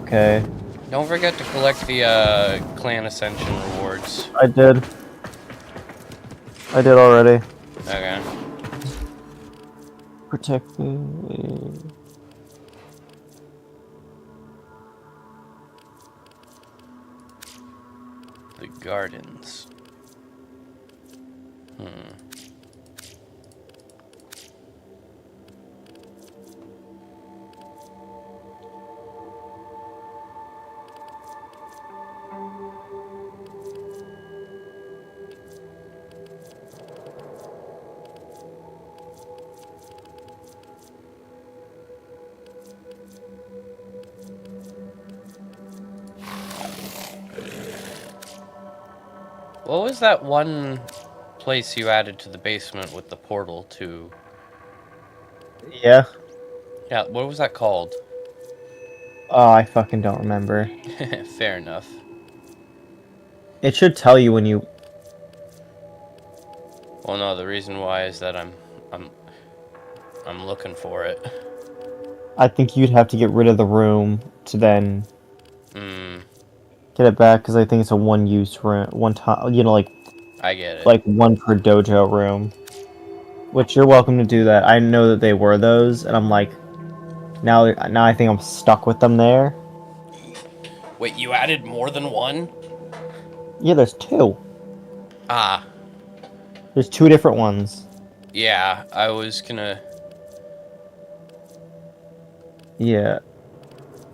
Okay. Don't forget to collect the Clan Ascension rewards. I did. I did already. Okay. Protect me. The gardens. What was that one place you added to the basement with the portal to? Yeah. Yeah, what was that called? Oh, I fucking don't remember. Fair enough. It should tell you when you... Well, no, the reason why is that I'm looking for it. I think you'd have to get rid of the room to then... Mm. Get it back, because I think it's a one-use room. One time, you know, like... I get it. Like, one per dojo room. Which, you're welcome to do that. I know that they were those, and I'm like... Now I think I'm stuck with them there. Wait, you added more than one? Yeah, there's two. Ah. There's two different ones. Yeah, I was gonna... Yeah.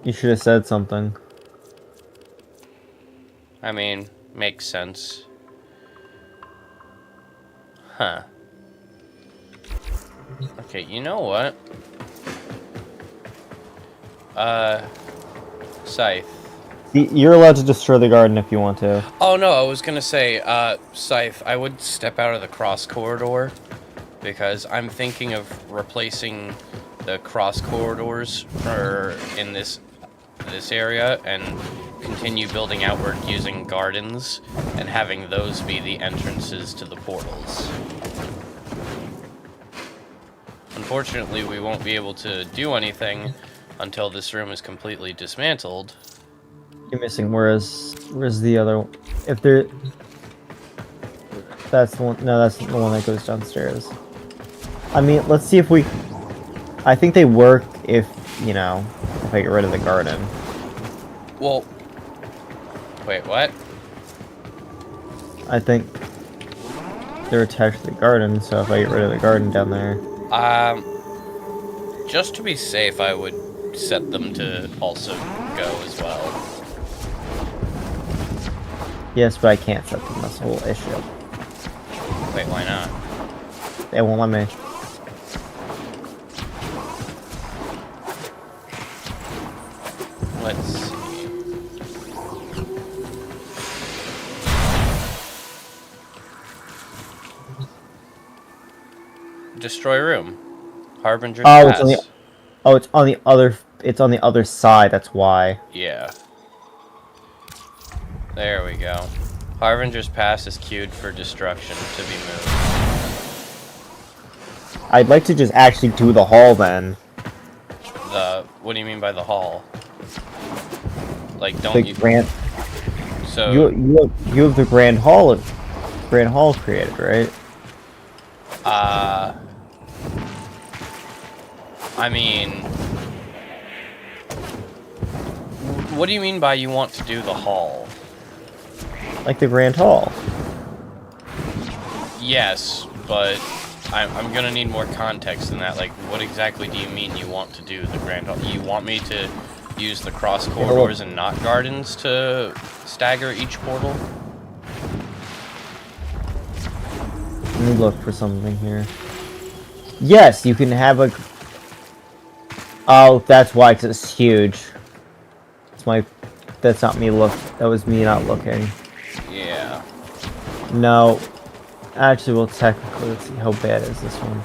You should have said something. I mean, makes sense. Huh. Okay, you know what? Scythe. You're allowed to destroy the garden if you want to. Oh no, I was gonna say, Scythe, I would step out of the cross corridor, because I'm thinking of replacing the cross corridors in this area and continue building outward using gardens and having those be the entrances to the portals. Unfortunately, we won't be able to do anything until this room is completely dismantled. You're missing. Where's the other? If there, that's the one. No, that's the one that goes downstairs. I mean, let's see if we. I think they work if if I get rid of the garden. Well, wait, what? I think they're attached to the garden, so if I get rid of the garden down there. Just to be safe, I would set them to also go as well. Yes, but I can't set them. That's the whole issue. Wait, why not? They won't let me. Let's see. Destroy room. Harbinger's Pass. It's on the other. It's on the other side. That's why. Yeah. There we go. Harbinger's Pass is queued for destruction to be moved. I'd like to just actually do the hall then. What do you mean by the hall? Like, don't the you... Grand... So... You have the Grand Hall created, right? I mean... What do you mean by you want to do the hall? Like the Grand Hall. Yes, but I'm gonna need more context than that. Like, what exactly do you mean you want to do the Grand Hall? You want me to use the cross corridors and not gardens to stagger each portal? Let me look for something here. Yes, you can have a... Oh, that's why it's huge. That's not me that was me not looking. Yeah. No. Actually, well, technically, let's see, how bad is this one?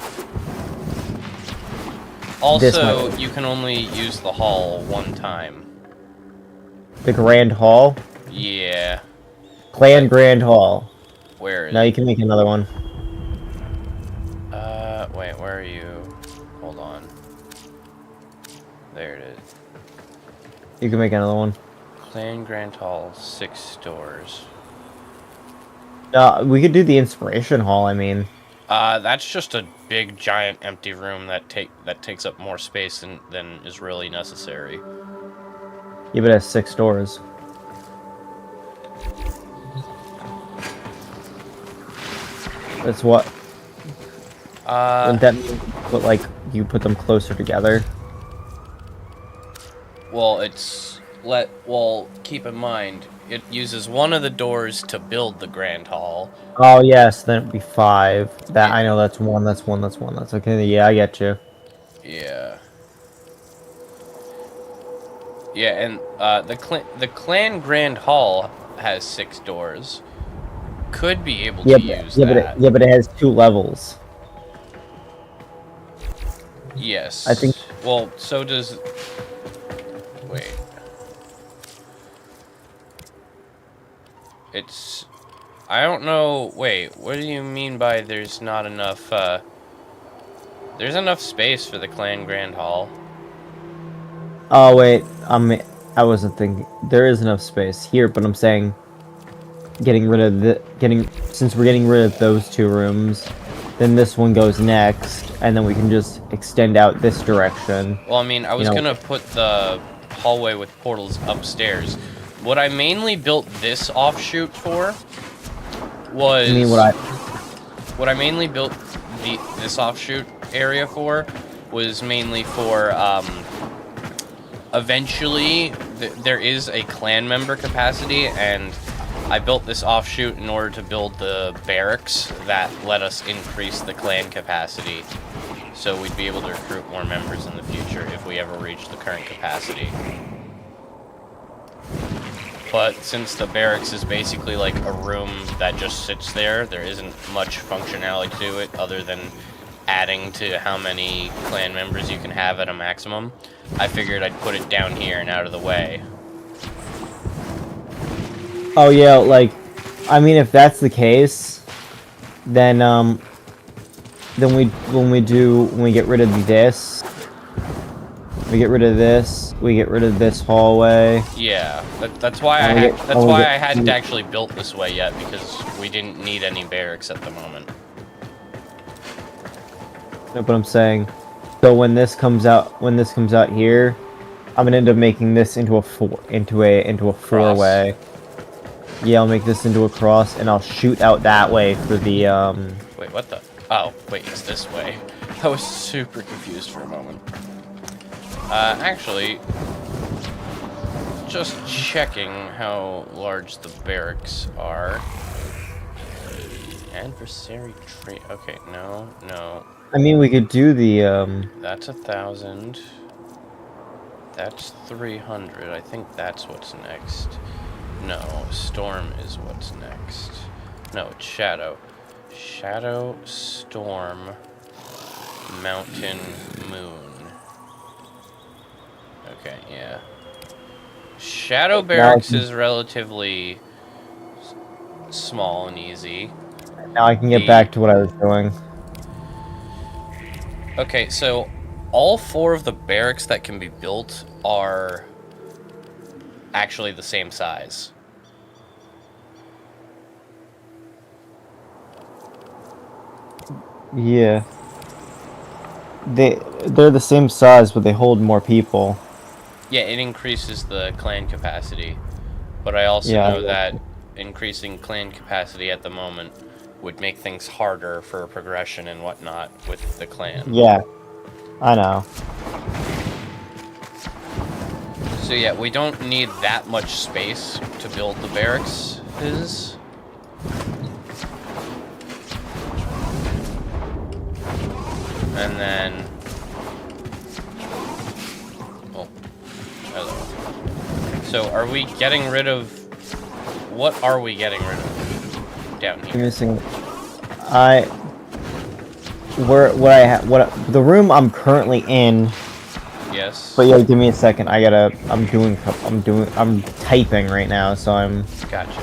Also, you can only use the hall one time. The Grand Hall? Yeah. Clan Grand Hall. Where is Now you can make another one. Wait, where are you? Hold on. There it is. You can make another one. Clan Grand Hall, 6 doors. We could do the inspiration hall. I mean, that's just a big, giant, empty room that takes up more space than is really necessary. yeah, but it has 6 doors. That's what. Wouldn't that mean you put them closer together? Well, keep in mind, it uses one of the doors to build the Grand Hall. Oh yes, then it'd be 5. That I know that's 1. That's 1. That's 1. That's okay. Yeah, I get you. Yeah. Yeah, and the clan Grand Hall has 6 doors. Could be able to use that. But it has 2 levels. Yes. I think. Well, so does. Wait. It's. I don't know. Wait, what do you mean by there's not enough? There's enough space for the clan Grand Hall. Oh wait, I wasn't thinking. There is enough space here, but I'm saying since we're getting rid of those 2 rooms, then this one goes next, and then we can just extend out this direction. Well, I mean, I was gonna put the hallway with portals upstairs. What I mainly built this offshoot for was. You mean what I mainly built this offshoot area for was mainly for eventually there is a clan member capacity, and I built this offshoot in order to build the barracks that let us increase the clan capacity, so we'd be able to recruit more members in the future if we ever reach the current capacity. But since the barracks is basically like a room that just sits there, there isn't much functionality to it other than adding to how many clan members you can have at a maximum. I figured I'd put it down here and out of the way. Oh yeah, I mean, if that's the case, then when we get rid of this, we get rid of this hallway. Yeah, that's why I hadn't actually built this way yet, because we didn't need any barracks at the moment. No, but I'm saying, so when this comes out here, I'm gonna end up making this into a 4-way. Yeah, I'll make this into a cross, and I'll shoot out that way for the Wait, what the? Oh, wait, it's this way. I was super confused for a moment. Actually, just checking how large the barracks are. Adversary trade. Okay, no. I mean, we could do the That's 1,000. That's 300. I think that's what's next. No, storm is what's next. No, it's shadow. Shadow, storm, mountain, moon. Okay, yeah. Shadow barracks is relatively small and easy. Now I can get back to what I was doing. Okay, so all 4 of the barracks that can be built are actually the same size. Yeah. They're the same size, but they hold more people. Yeah, it increases the clan capacity. But I also know that increasing clan capacity at the moment would make things harder for progression and whatnot with the clan. Yeah, I know. So yeah, we don't need that much space to build the barracks. And then... Oh, hello. So are we getting rid of... What are we getting rid of down here? The room I'm currently in. Yes. But yeah, give me a second. I'm typing right now, so I'm. Gotcha.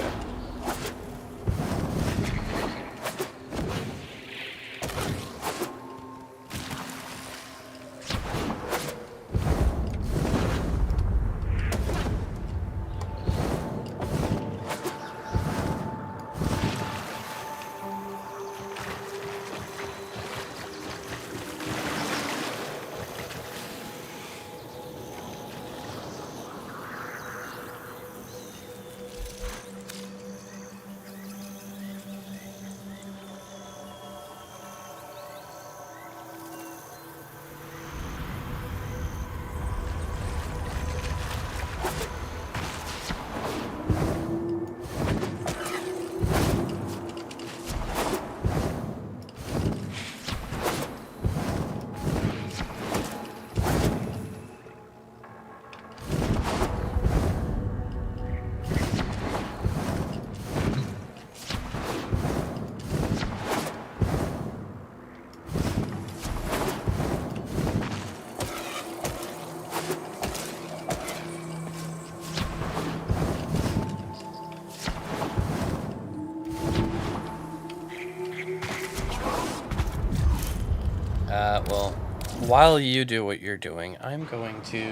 while you do what you're doing, I'm going to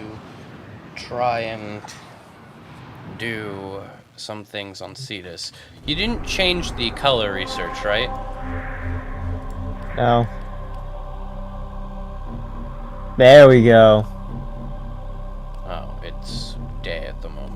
try and do some things on Cetus. You didn't change the color research, right? No. There we go. Oh, it's day at the moment.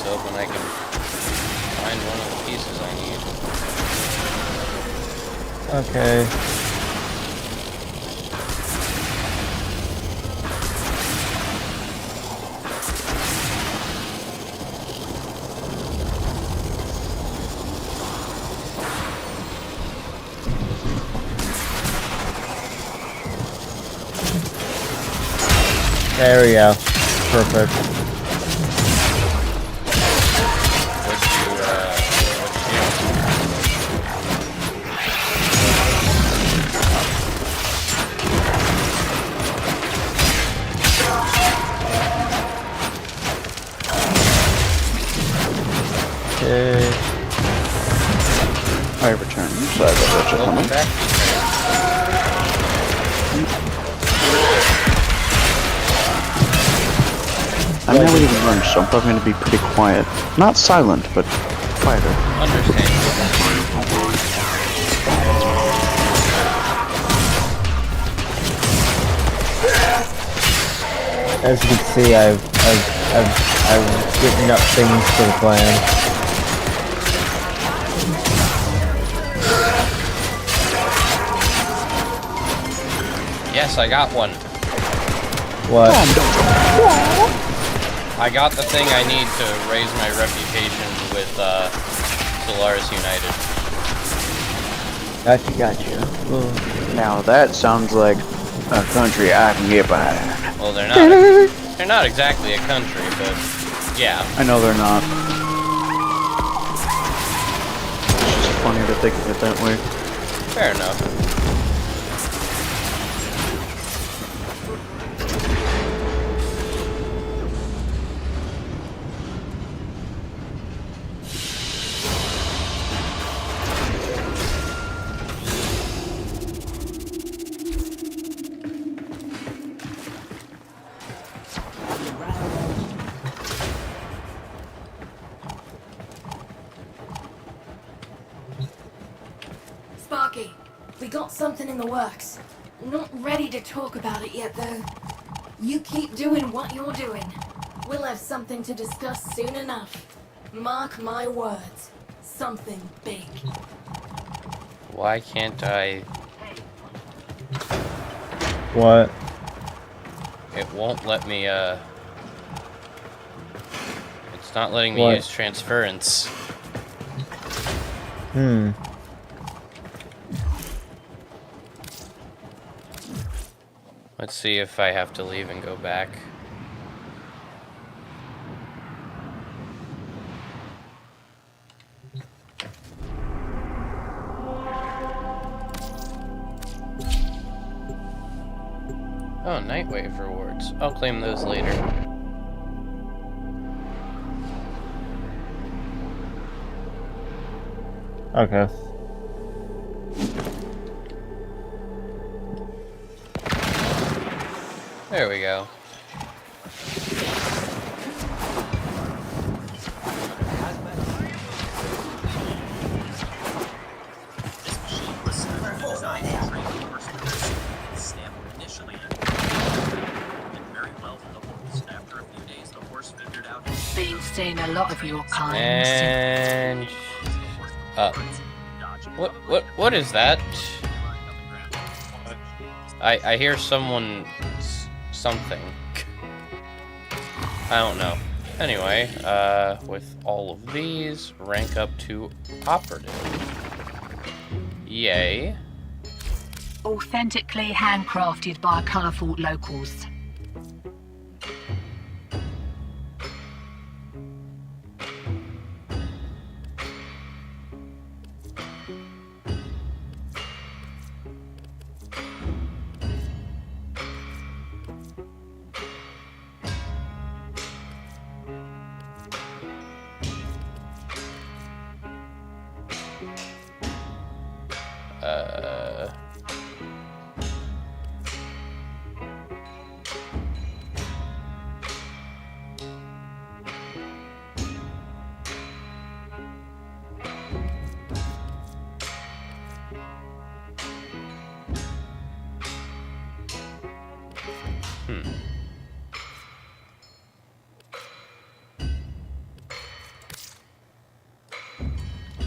Hoping I can find one of the pieces I need. Okay. There we go. Perfect. I returned, so I got what you're coming. I'm now eating lunch, so I'm probably going to be pretty quiet. Not silent, but quieter. As you can see, I've written up things for the plan. Yes, I got one. What? I got the thing I need to raise my reputation with Solaris United. Gotcha. Now that sounds like a country I can get behind. Well, they're not exactly a country, but yeah. I know they're not. It's just funny to think of it that way. Fair enough. Sparky, we got something in the works. Not ready to talk about it yet, though. You keep doing what you're doing. We'll have something to discuss soon enough. Mark my words. Something big. Why can't I... What? It won't let me, It's not letting me What? use transference. Let's see if I have to leave and go back. Oh, Nightwave rewards. I'll claim those later. Okay. There we go. seen a lot of your kind. And what is that? I hear something. I don't know. Anyway, with all of these, rank up to operative. Yay. Authentically handcrafted by colourful locals.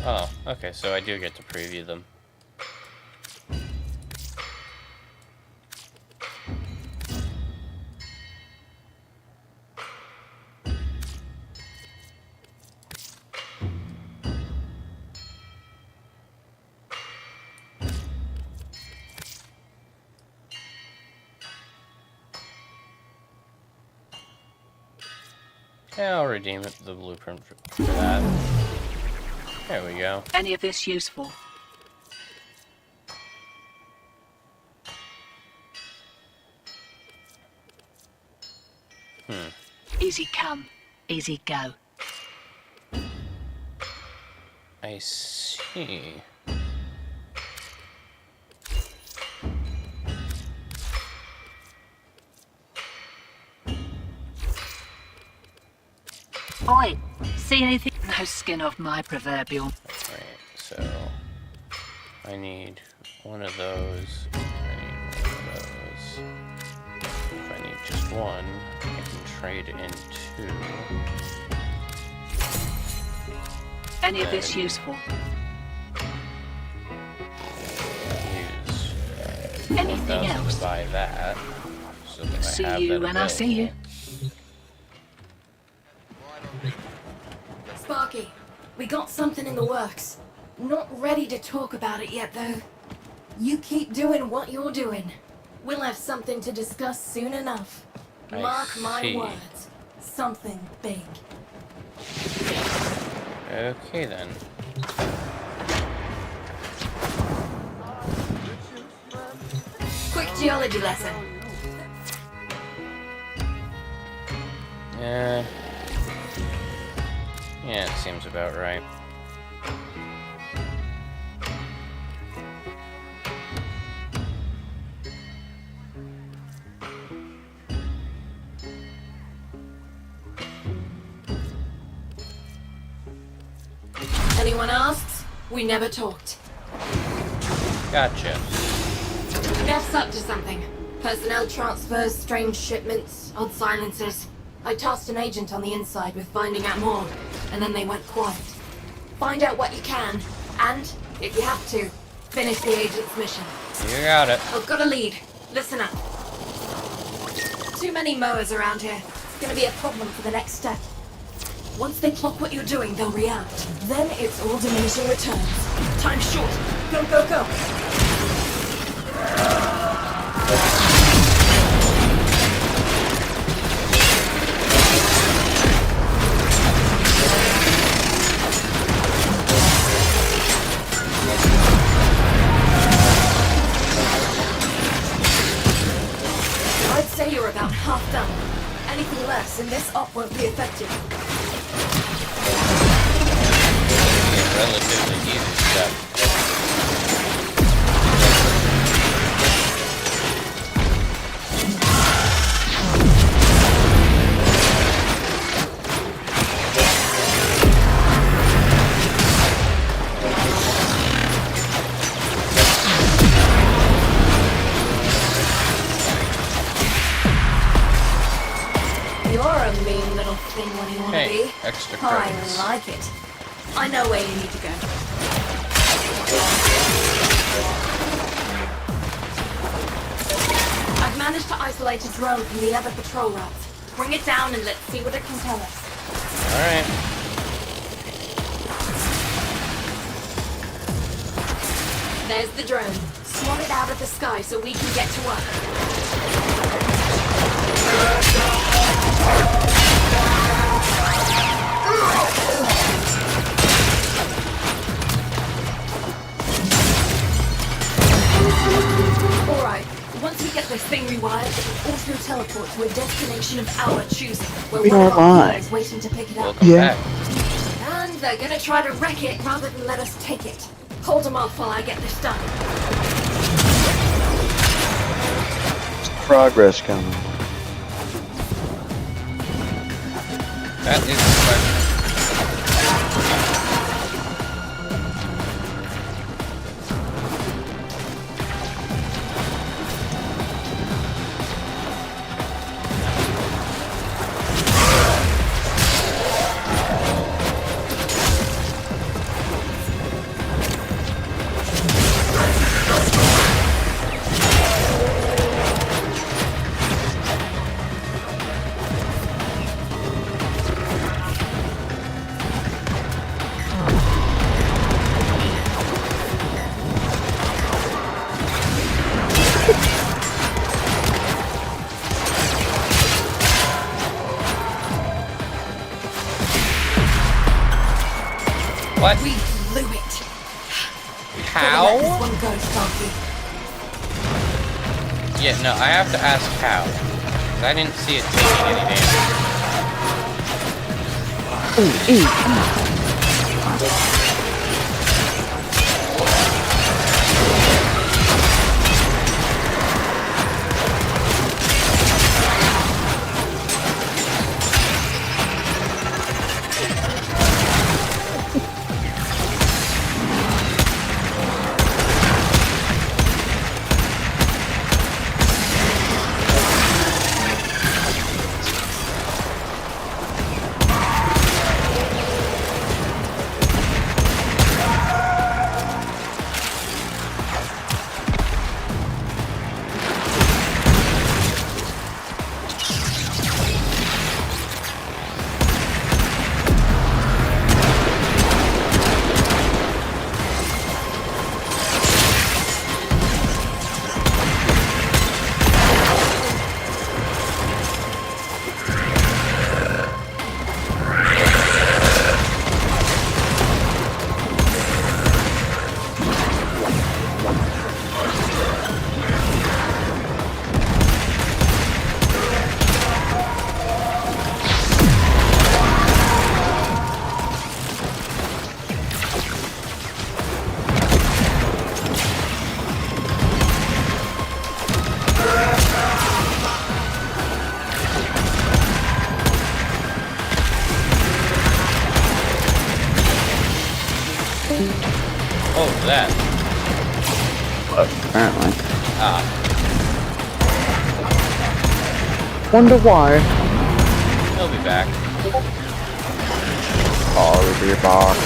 Oh, okay, so I do get to preview them. Yeah, I'll redeem it, the blueprint for that. There we go. Any of this useful? Easy come, easy go. I see. Oi, see anything? No skin off my proverbial. Right, so I need one of those. I need one of those. If I need just one, I can trade in two. Any of this useful? Use Anything else? to buy that. So that See I have you that when I see you. Sparky, we got something in the works. Not ready to talk about it yet, though. You keep doing what you're doing. We'll have something to discuss soon enough. Mark my words. Something big. Okay then. Quick geology lesson. Yeah, it seems about right. Anyone asks? We never talked. Gotcha. Neff's up to something. Personnel transfers, strange shipments, odd silences. I tasked an agent on the inside with finding out more, and then they went quiet. Find out what you can, and, if you have to, finish the agent's mission. You got it. I've got a lead. Listen up. Too many mowers around here. It's gonna be a problem for the next step. Once they clock what you're doing, they'll react. Then it's all diminishing returns. Time's short. Go, go, go! I'd say you're about half done. Anything less and this op won't be effective. Relatively easy stuff. You're a mean little thing. being what you want to Hey, be. extra I credits. like it. I know where you need to go. I've managed to isolate a drone from the other patrol routes. Bring it down and let's see what it can tell us. Alright. There's the drone. Swat it out of the sky so we can get to work. Alright, once we get this thing rewired, it'll auto teleport to a destination of our choosing, where We one are of our live. is waiting to pick it up. Welcome Yeah. back. And they're gonna try to wreck it rather than let us take it. Hold them off while I get this done. Progress coming. That is the question. What? We blew it. How? Let this one go, Sparky. Yeah, no, I have to ask how. 'Cause I didn't see it taking any damage. Oh, that. Apparently. Ah. Wonder why. He'll be back. Oh, it'll be back.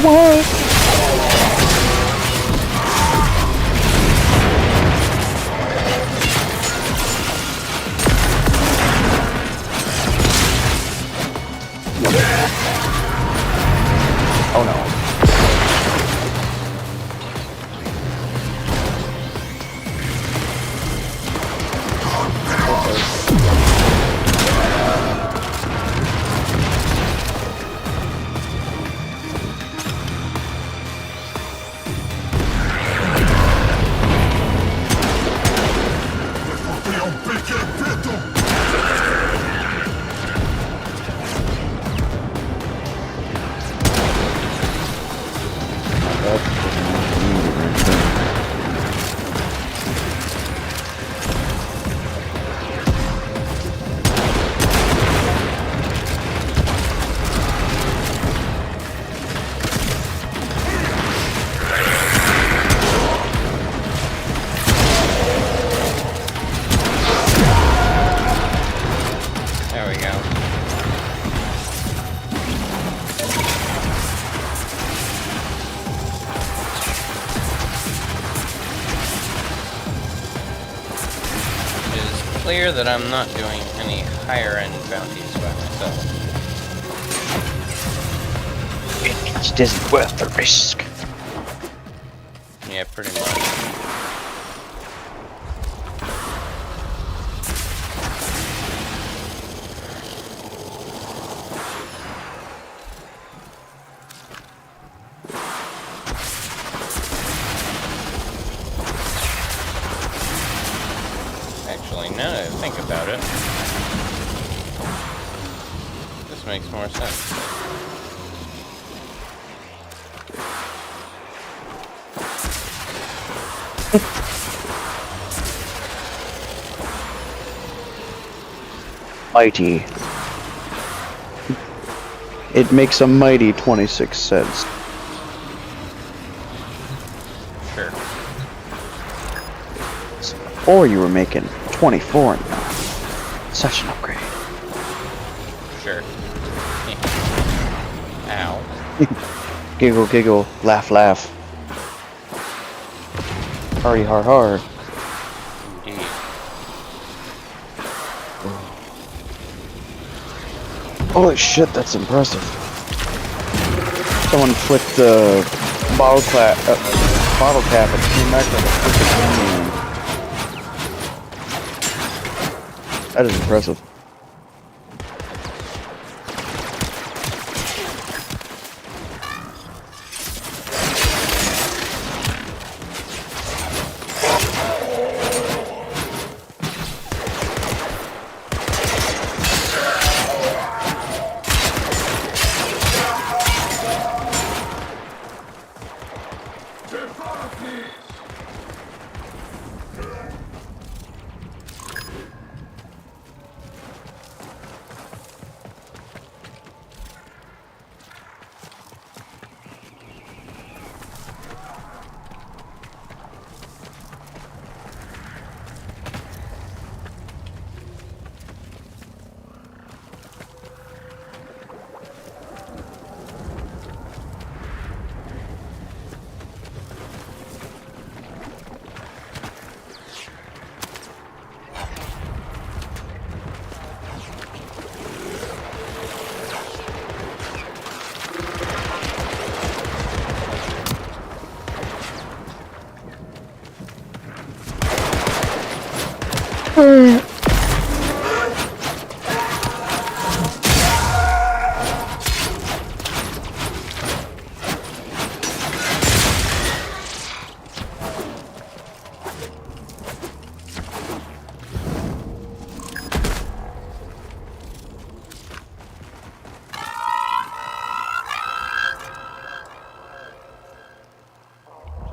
what? Oh no. Clear that I'm not doing any higher end bounties by myself. It isn't worth the risk. Yeah, pretty much. Actually, now that I think about it, this makes more sense. Mighty. It makes a mighty 26 cents. Sure. Or you were making 24 now. Such an upgrade. Sure. Ow. Giggle, giggle, laugh, laugh. Hardy, har, har. Indeed. Holy shit, that's impressive. Someone flicked the bottle cap and came back like a freaking alien. That is impressive.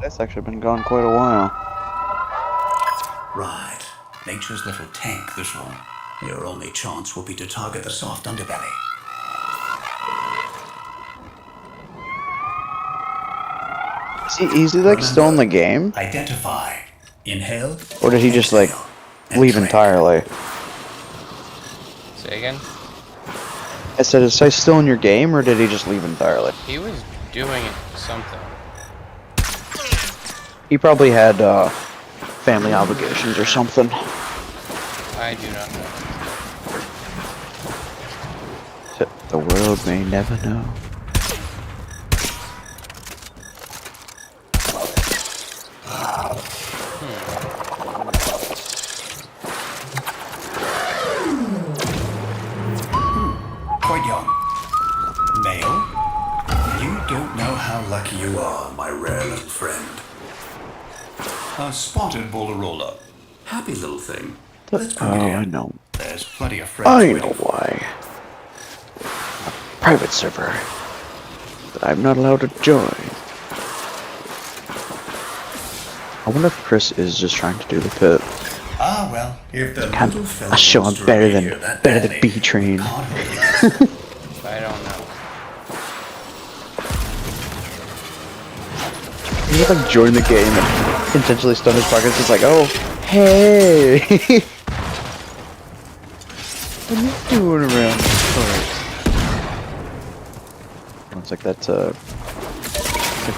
That's actually been gone quite a while. Right. Nature's little tank, this one. Your only chance will be to target the soft underbelly. Is he like still in the game? Identify. Inhale. Or did he just like leave entirely? Say again? I said, is he still in your game or did he just leave entirely? He was doing something. He probably had family obligations or something. I do not know. The world may never know. Quite young. Male? You don't know how lucky you are, my rare little friend. A spotted Bolorola. Happy little thing. Let's bring it in. I know. There's plenty of friends I waiting know for why. A private server that I'm not allowed to join. I wonder if Chris is just trying to do the pit. Ah, well, if the God, little fella I'll show him wants to better reveal than that better than daddy, B Train. I don't know. He just like joined the game and intentionally stun his pockets. It's like, oh, hey, what are you doing around this place? It's like that, like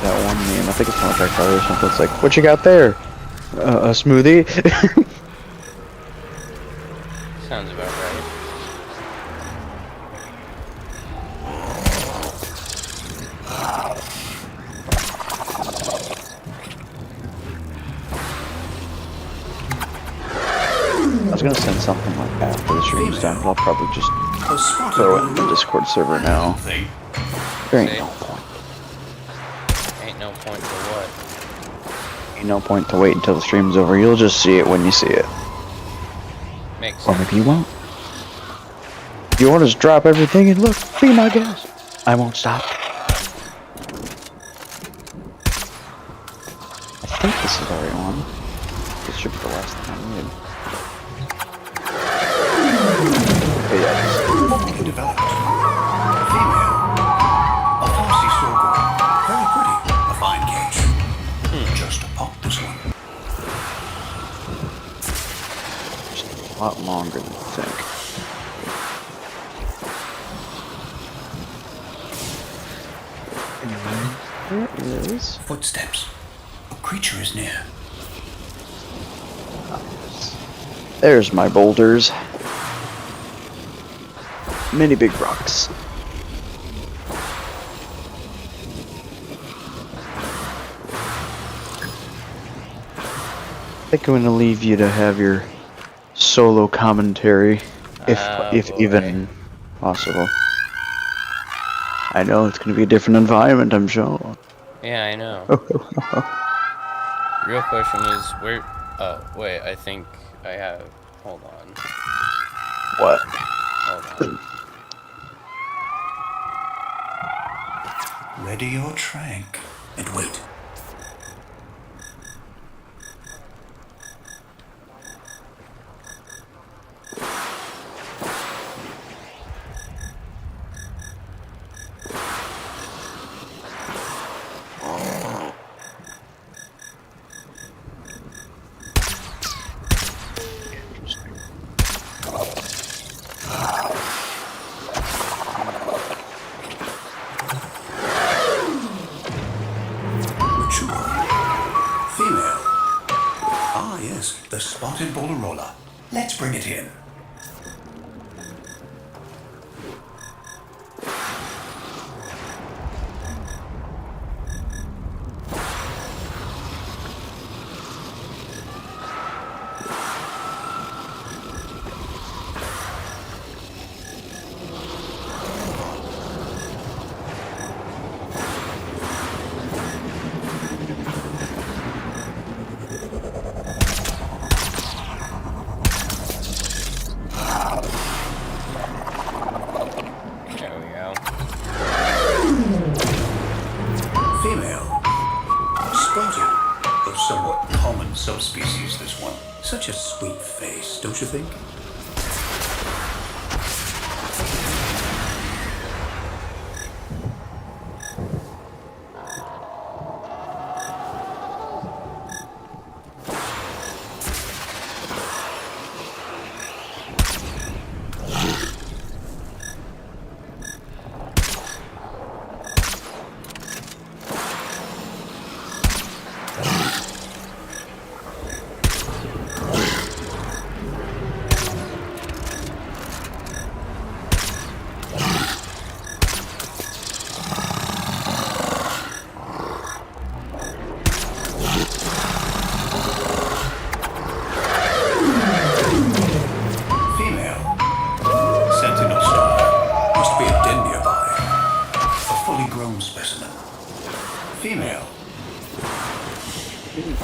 that one meme. I think it's Contract Card or something. It's like, what you got there? A smoothie? Sounds about right. I was gonna send something like after the stream's done, but I'll probably just throw it in the Discord server now. There ain't no point. Ain't no point for what? Ain't no point to wait until the stream's over. You'll just see it when you see it. Makes Or sense. maybe you won't. You want to just drop everything and look, be my guest. I won't stop. I think this is already on. This should be the last thing I need. Okay, yeah, Developed. Female. A Farsi sorghum. Very pretty. A fine cage. Just to pop this one. a lot longer than you think. There is footsteps. A creature is near. There's my boulders. Many big rocks. I think I'm gonna leave you to have your solo commentary, if even possible. I know it's gonna be a different environment, I'm sure. Yeah, I know. Real question is where? Oh, wait. I think I have. Hold on. What? Hold on. Ready your trank and wait. The spotted Bolorola. Let's bring it in. Subspecies, this one. Such a sweet face, don't you think? And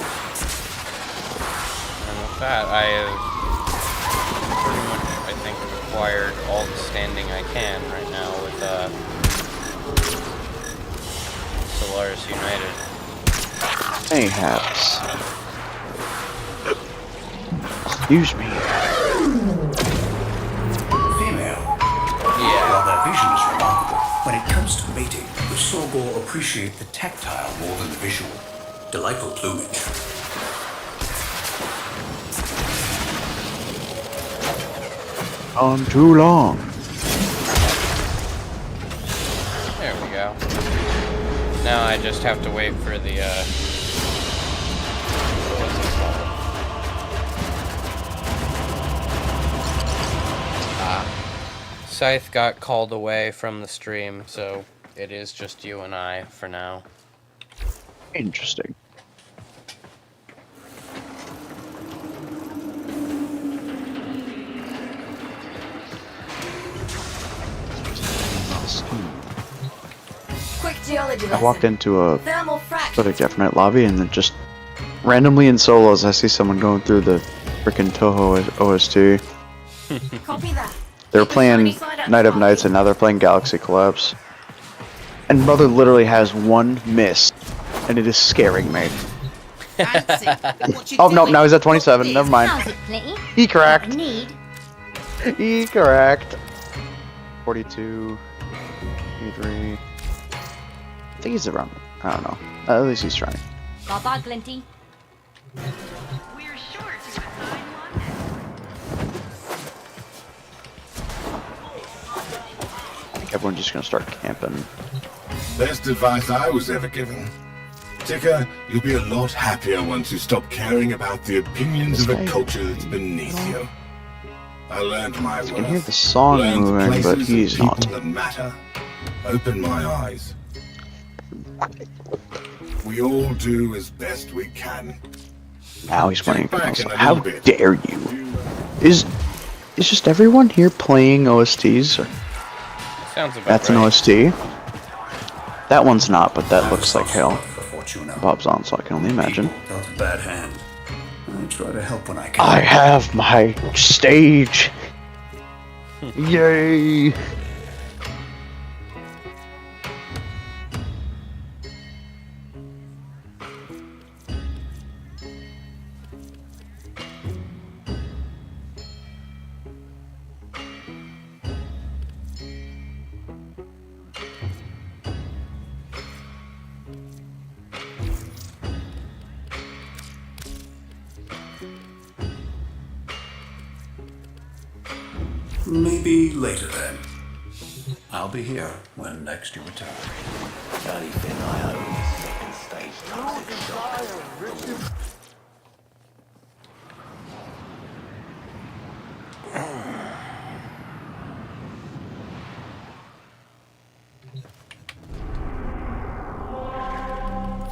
with that, I have pretty much, I think, acquired all the standing I can right now with Solaris United. Mayhaps. Excuse me. Female. Yeah. While their vision is remarkable, when it comes to mating, the Sorgor appreciate the tactile more than the visual. Delightful plumage. On too long. There we go. Now I just have to wait for the, what's it called? Scythe got called away from the stream, so it is just you and I for now. Interesting. Quick geology I lesson. walked into a Thermal fractures. sort of Definite lobby and then just randomly in solos I see someone going through the frickin' Toho OST. Copy that. They were playing Night of Nights and now they're playing Galaxy Collapse. And brother literally has one miss and it is scaring me. Oh no, now he's at 27, never mind. He cracked. He cracked. 42, 23. I think he's around. I don't know. At least he's trying. Bye-bye, Glinty. I think everyone's just gonna start camping. Best advice I was ever given. Ticker, you'll be a lot happier once you stop caring about the opinions of a culture that's beneath you. I learned my worth. You can hear the song moving, but he's not. That matter. Open my eyes. We all do as best we can. Now he's playing console. How dare you? Is just everyone here playing OSTs? Sounds about That's right. an OST. That one's not, but that looks like hell. Bob's on, so I can only imagine. Dealt a bad hand. I try to help when I can. I have my stage. Yay! Maybe later then. I'll be here when next you return. The only thing I hope is second stage toxic shock.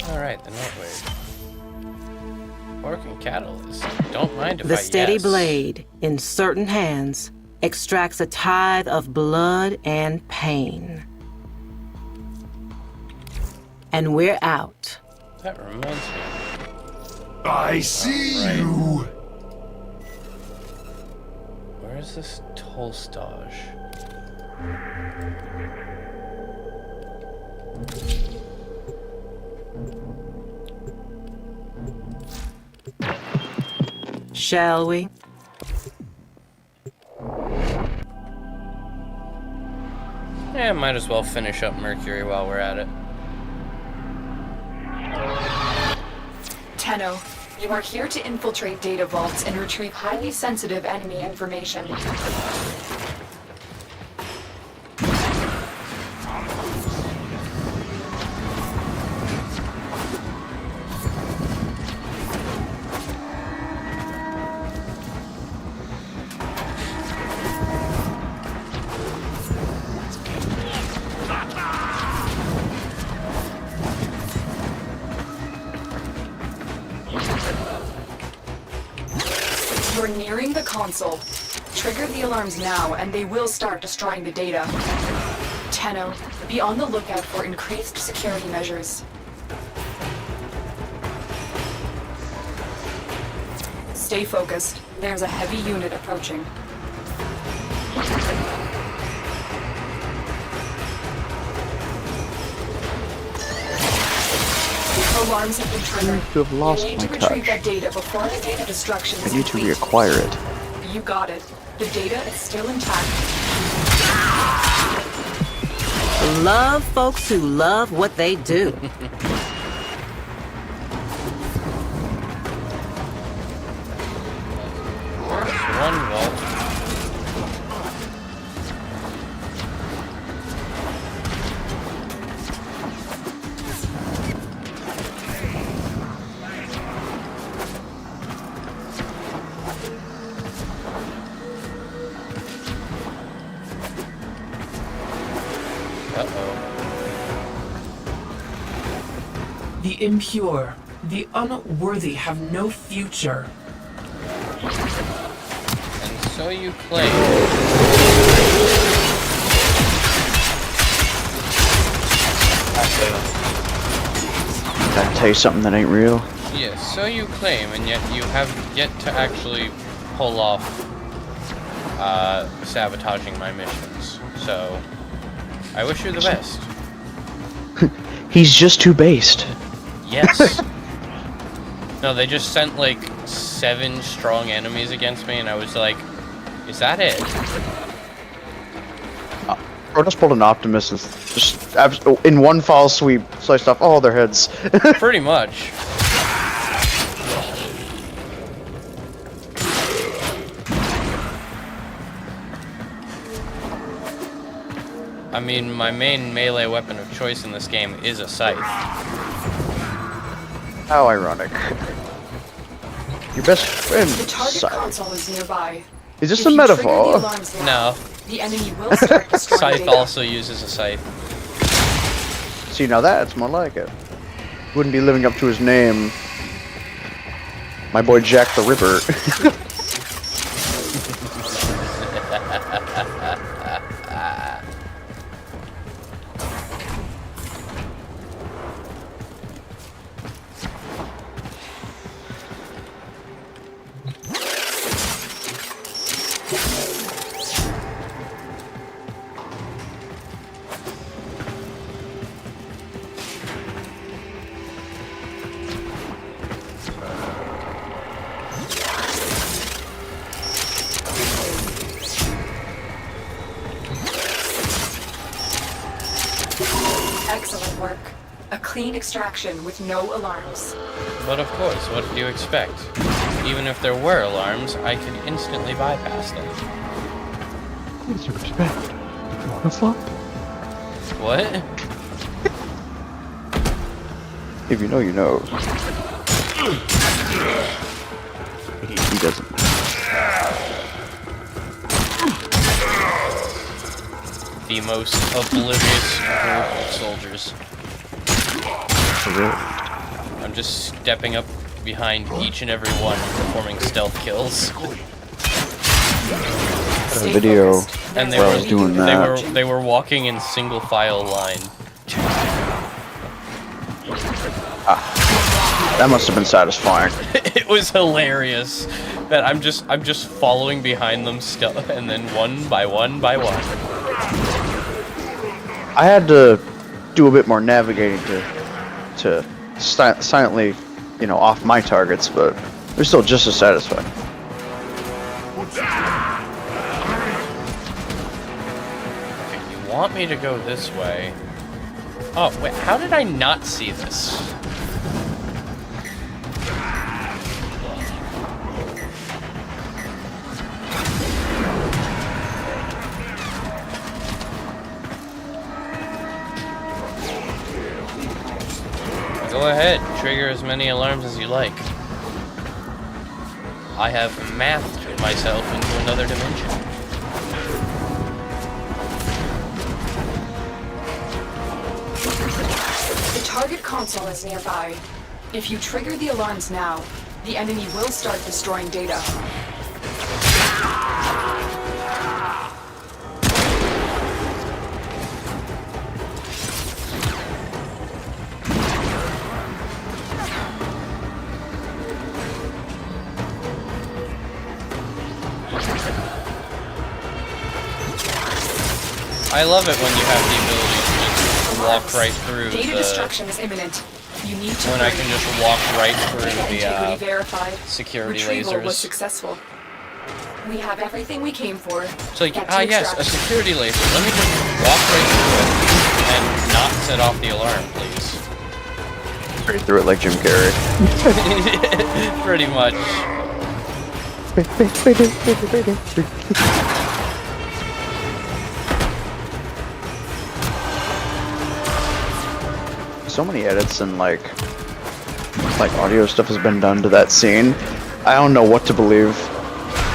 Alright, the Nightwave. Working catalyst. Don't mind if The I steady yes. blade, in certain hands, extracts a tithe of blood and pain. And we're out. That reminds me. I see you! Where is this Tolstage? Shall we? Yeah, might as well finish up Mercury while we're at it. Tenno, you are here to infiltrate data vaults and retrieve highly sensitive enemy information. You're nearing the console. Trigger the alarms now, and they will start destroying the data. Tenno, be on the lookout for increased security measures. Stay focused. There's a heavy unit approaching. Alarms have been triggered. To have lost you need my to retrieve touch. that data before the data destruction is I need to complete. reacquire it. You got it. The data is still intact. Love folks who love what they do. One vault. The impure, the unworthy have no future. And so you claim. Gotta tell you something that ain't real. Yes, so you claim, and yet you have yet to actually pull off sabotaging my missions. So, I wish you the best. He's just too based. Yes. No, they just sent like 7 strong enemies against me, and I was like, is that it? Protoss pulled an Optimus and just in one foul sweep sliced off all their heads. Pretty much. I mean, my main melee weapon of choice in this game is a scythe. How ironic. Your best friend, The target Scythe. console is nearby. Is this If a you trigger the metaphor? alarms now, No. The enemy will start destroying Scythe data. also uses a scythe. See, now that's more like it. Wouldn't be living up to his name. My boy Jack the Ripper. Excellent work. A clean extraction with no alarms. But of course, what do you expect? Even if there were alarms, I could instantly bypass them. What's your respect? Wanna flop? What? If you know, you know. He doesn't. The most oblivious group of soldiers. I'm just stepping up behind each and every one, performing stealth kills. A video And they where I were was doing that. they were walking in single file line. That must have been satisfying. It was hilarious that I'm just following behind them still, and then one by one by one. I had to do a bit more navigating to silently, you know, off my targets, but they're still just as satisfying. You want me to go this way? Oh wait, how did I not see this? Go ahead, trigger as many alarms as you like. I have mathed myself into another dimension. The target console is nearby. If you trigger the alarms now, the enemy will start destroying data. I love it when you have the ability to just walk right through Data the... destruction is imminent. You need to When I can just walk right through Data integrity the verified. security Retrieval was lasers. successful. We have everything we came for. So, Get to yes, a extraction. security laser. Let me just walk right through it and not set off the alarm, please. Straight through it like Jim Carrey. Pretty much. So many edits and like audio stuff has been done to that scene. I don't know what to believe.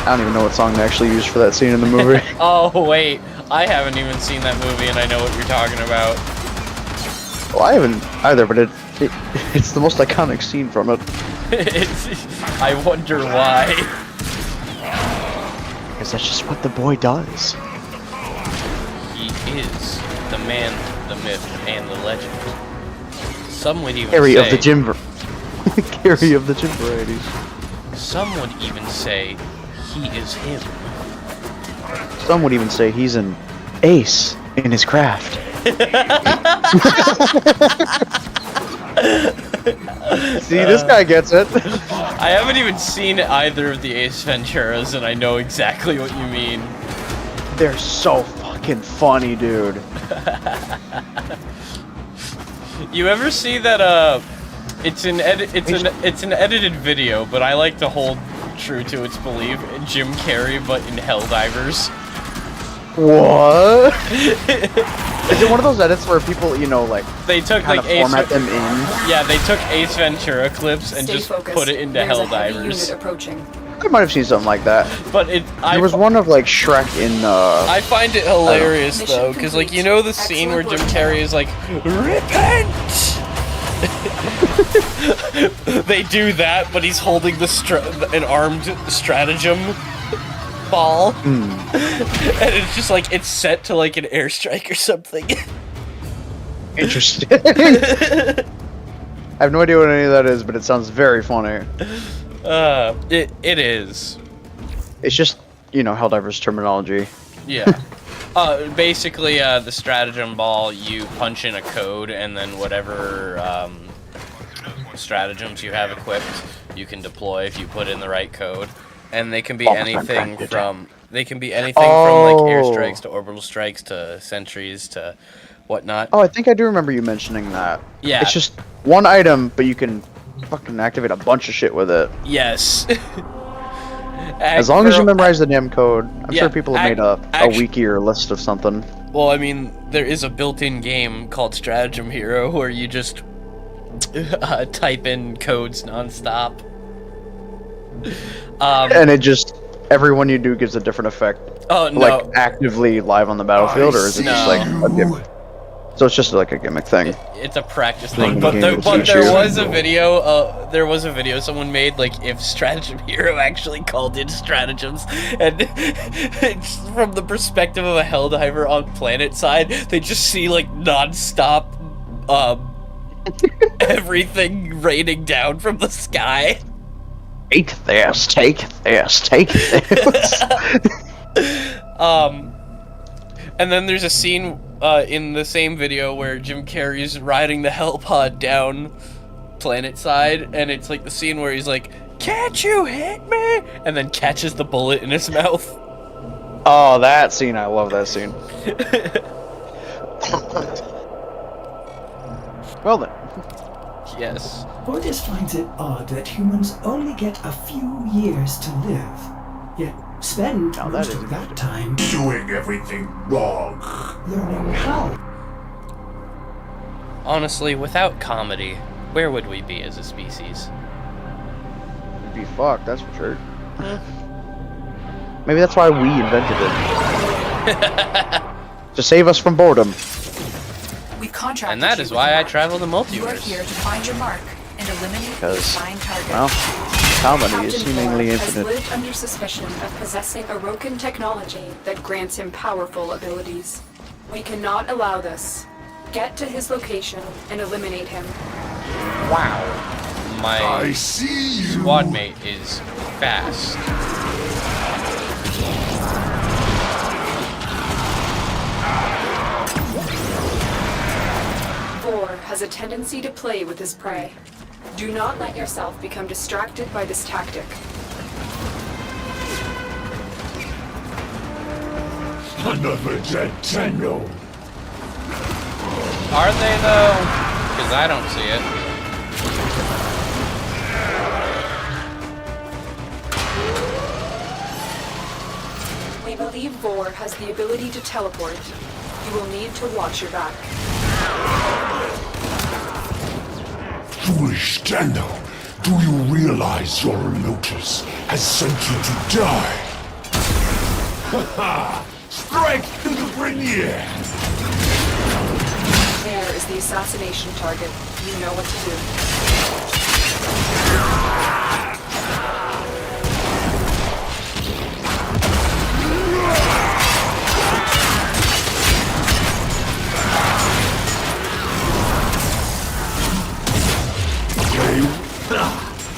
I don't even know what song they actually used for that scene in the movie. Oh, wait. I haven't even seen that movie and I know what you're talking about. Well, I haven't either, but it's the most iconic scene from it. I wonder why. Because that's just what the boy does. He is the man, the myth, and the legend. Some would even Carrie say... of the gym... Carrie of the gym varieties. Some would even say he is him. Some would even say he's an ace in his craft. See, this guy gets it. I haven't even seen either of the Ace Venturas, and I know exactly what you mean. They're so fucking funny, dude. You ever see that? It's an edited video, but I like to hold true to its belief. Jim Carrey, but in Helldivers. What? Is it one of those edits where people, you know, like they took kind like of format them in? Yeah, they took Ace Ventura clips and Stay just focused. put it into There's a heavy Helldivers. unit approaching. I might have seen something like that. But there was one of like Shrek in. I find it hilarious though, because like you know the scene where Jim Carrey is like, repent. They do that, but he's holding an armed stratagem ball, and it's just like it's set to like an airstrike or something. Interesting. I have no idea what any of that is, but it sounds very funny. It is. It's just, you know, Helldivers terminology. Yeah. Basically, the stratagem ball, you punch in a code, and then whatever stratagems you have equipped, you can deploy if you put in the right code. And they can be anything from like airstrikes to orbital strikes to sentries to whatnot. Oh, I think I do remember you mentioning that. Yeah. It's just one item, but you can fucking activate a bunch of shit with it. Yes. As long as you memorize the damn code, I'm sure people have made a wiki or a list of something. Well, I mean, there is a built-in game called Stratagem Hero where you just type in codes nonstop. And it just, everyone you do gives a different effect. Oh, no. Like, actively live on the battlefield, or is it just like a gimmick? So it's just like a gimmick thing. It's a practice thing, but there was a video. There was a video someone made, like if Stratagem Hero actually called in stratagems, and it's from the perspective of a Helldiver on planet side, they just see like non-stop, everything raining down from the sky. Take this, take this, take this. And then there's a scene in the same video where Jim Carrey's riding the Hellpod down planet side, and it's like the scene where he's like, "Can't you hit me?" and then catches the bullet in his mouth. Oh, that scene! I love that scene. Well then. Yes. Ordis finds it odd that humans only get a few years to live, yet spend most of that time doing everything wrong. learning how. Honestly, without comedy, where would we be as a species? We'd be fucked, that's for sure. Maybe that's why we invented it. To save us from boredom. We've contracted And that is why I travel the You are multiverse. here to find your mark and eliminate the Because, assigned target. well, comedy is Captain seemingly Thor has infinite. lived under suspicion of possessing Orokin technology that grants him powerful abilities. We cannot allow this. Get to his location and eliminate him. Wow. My I see you. squad mate is fast. carnivore has a tendency to play with his prey. Do not let yourself become distracted by this tactic. Another dead Tenno. Are they though? Because I don't see it. We believe Vor has the ability to teleport. You will need to watch your back. Foolish Tenno, do you realize your Lotus has sent you to die? Ha! Strike to the brainiac! There is the assassination target. You know what to do.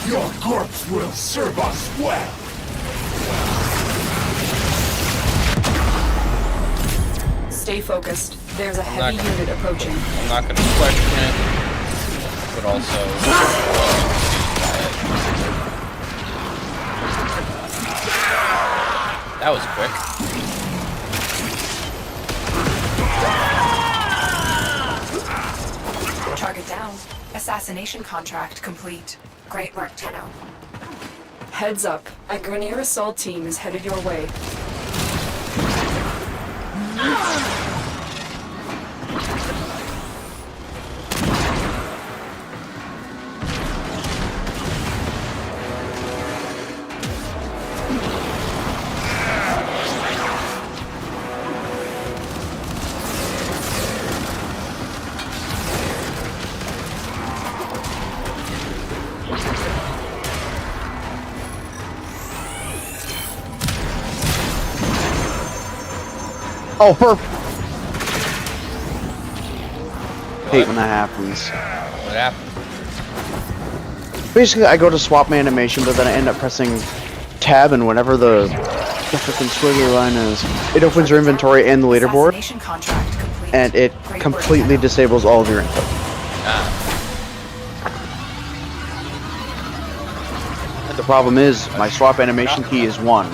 Your corpse will serve us well! Stay focused. There's a heavy unit approaching. I'm not going to question it, but also... That was quick. Target down. Assassination contract complete. Great work, Tenno. Heads up. A Grineer assault team is headed your way. Oh, perfect. Hate when that happens. What happened? Basically, I go to swap my animation, but then I end up pressing tab, and whenever the freaking squiggly line is, it opens your inventory and the leaderboard, and it completely disables all of your input. And the problem is, my swap animation key is 1.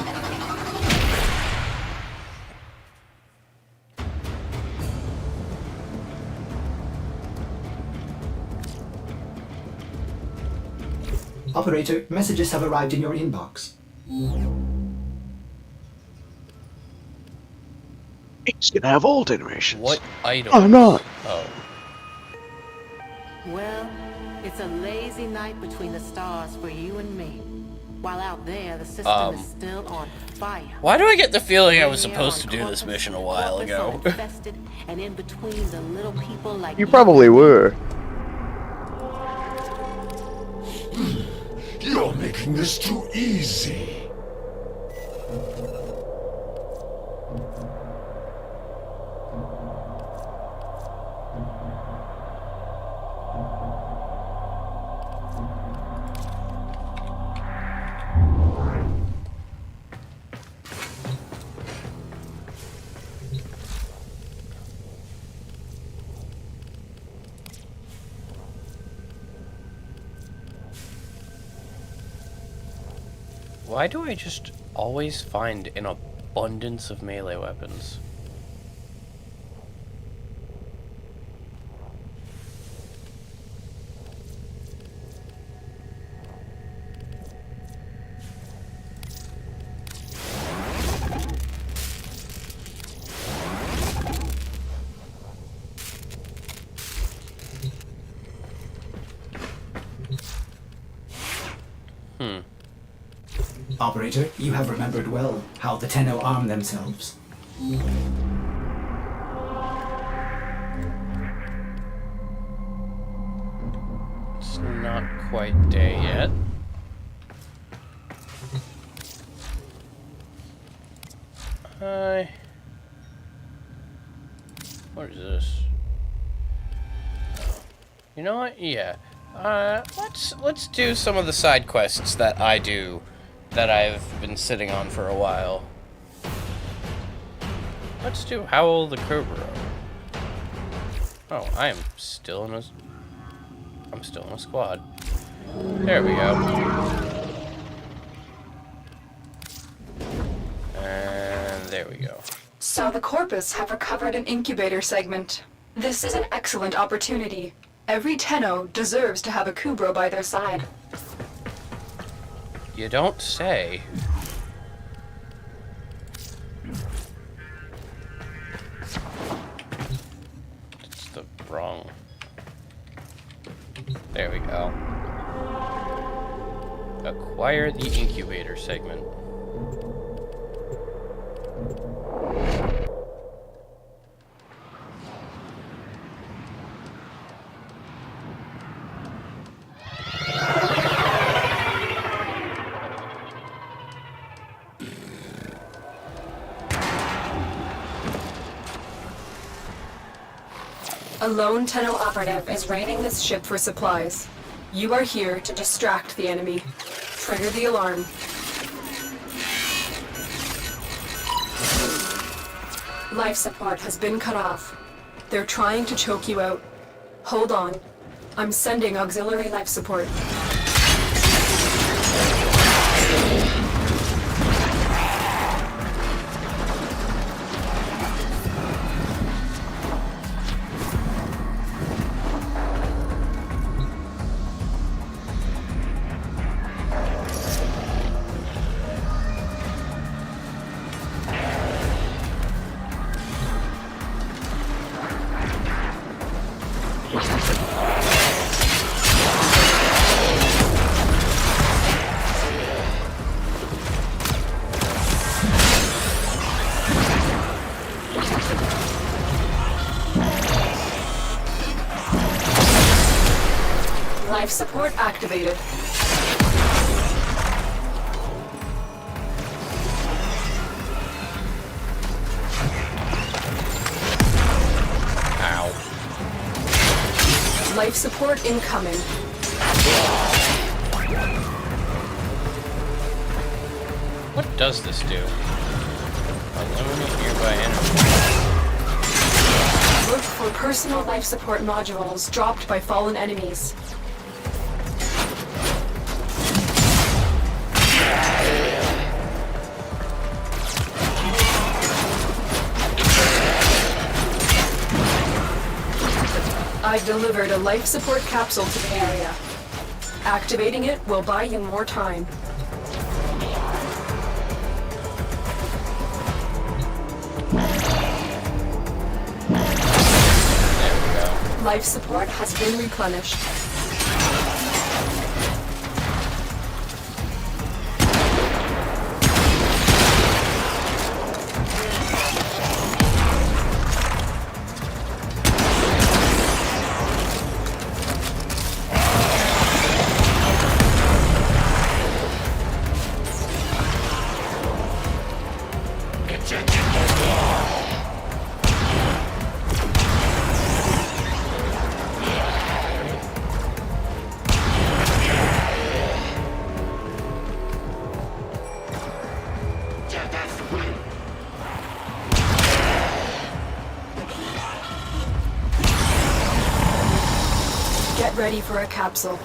Operator, messages have arrived in your inbox. He's gonna have old animations. What item? I'm not. Oh. Well, it's a lazy night between the stars for you and me. While out there, the system is still on fire. Why do I get the feeling I was supposed to do this mission a while ago? And in between the little people like You probably were. You're making this too easy. Why do I just always find an abundance of melee weapons? Operator, you have remembered well how the Tenno arm themselves. It's not quite day yet. What is this? You know what? Yeah. Let's do some of the side quests that I do that I've been sitting on for a while. Let's do Howl the Cobra. Oh, I'm still in a squad. There we go. And there we go. So the Corpus have recovered an incubator segment. This is an excellent opportunity. Every Tenno deserves to have a Kubro by their side. You don't say. It's the wrong. There we go. Acquire the incubator segment. A lone Tenno operative is raiding this ship for supplies. You are here to distract the enemy. Trigger the alarm. Life support has been cut off. They're trying to choke you out. Hold on. I'm sending auxiliary life support. Life support activated. Ow. Life support incoming. What does this do? Eliminate nearby enemies. Look for personal life support modules dropped by fallen enemies. I've delivered a life support capsule to the area. Activating it will buy you more time. Life support has been replenished. Get ready for a capsule.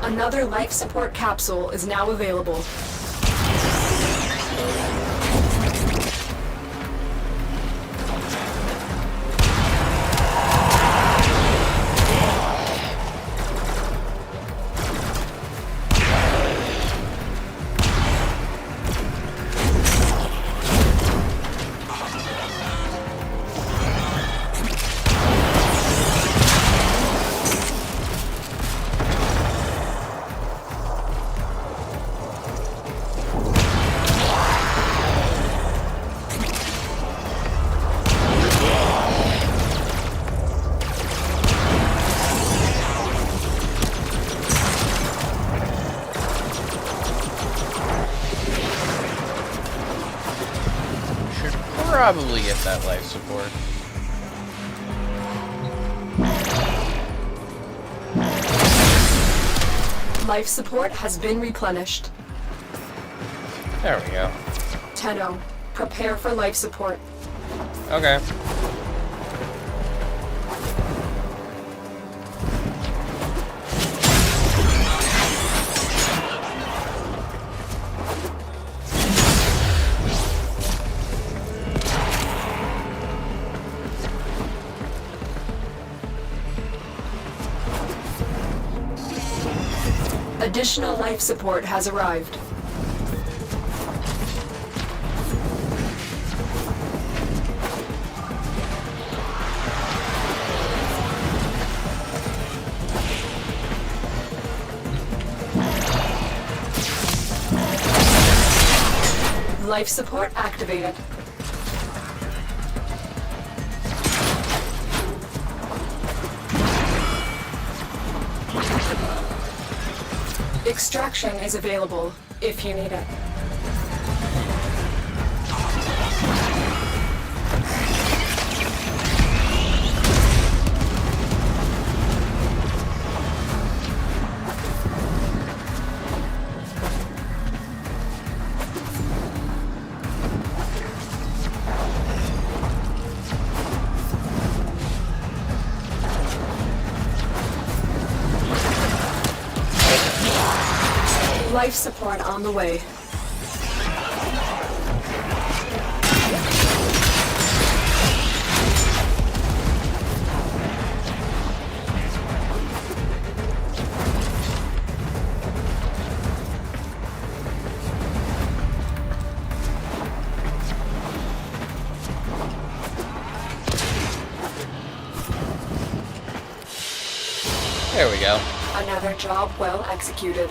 Another life support capsule is now available. probably get that life support. Life support has been replenished. There we go. Tenno, prepare for life support. Okay. Additional life support has arrived. Life support activated. Extraction is available if you need it. Life support on the way. There we go. Another job well executed.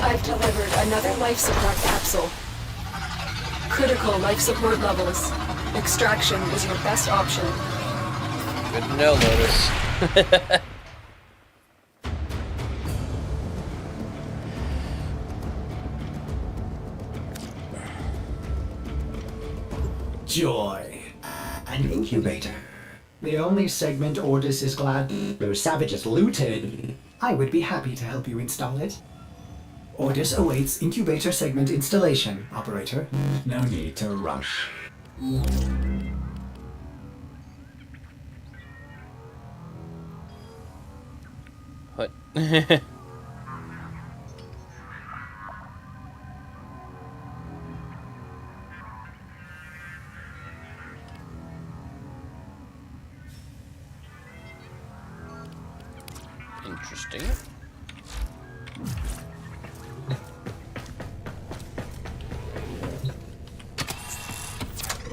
I've delivered another life support capsule. Critical life support levels. Extraction is your best option. Good to know, Lotus. Joy. An incubator. The only segment Ordis is glad those savages looted. I would be happy to help you install it. Ordis awaits incubator segment installation, operator. No need to rush. What? Interesting.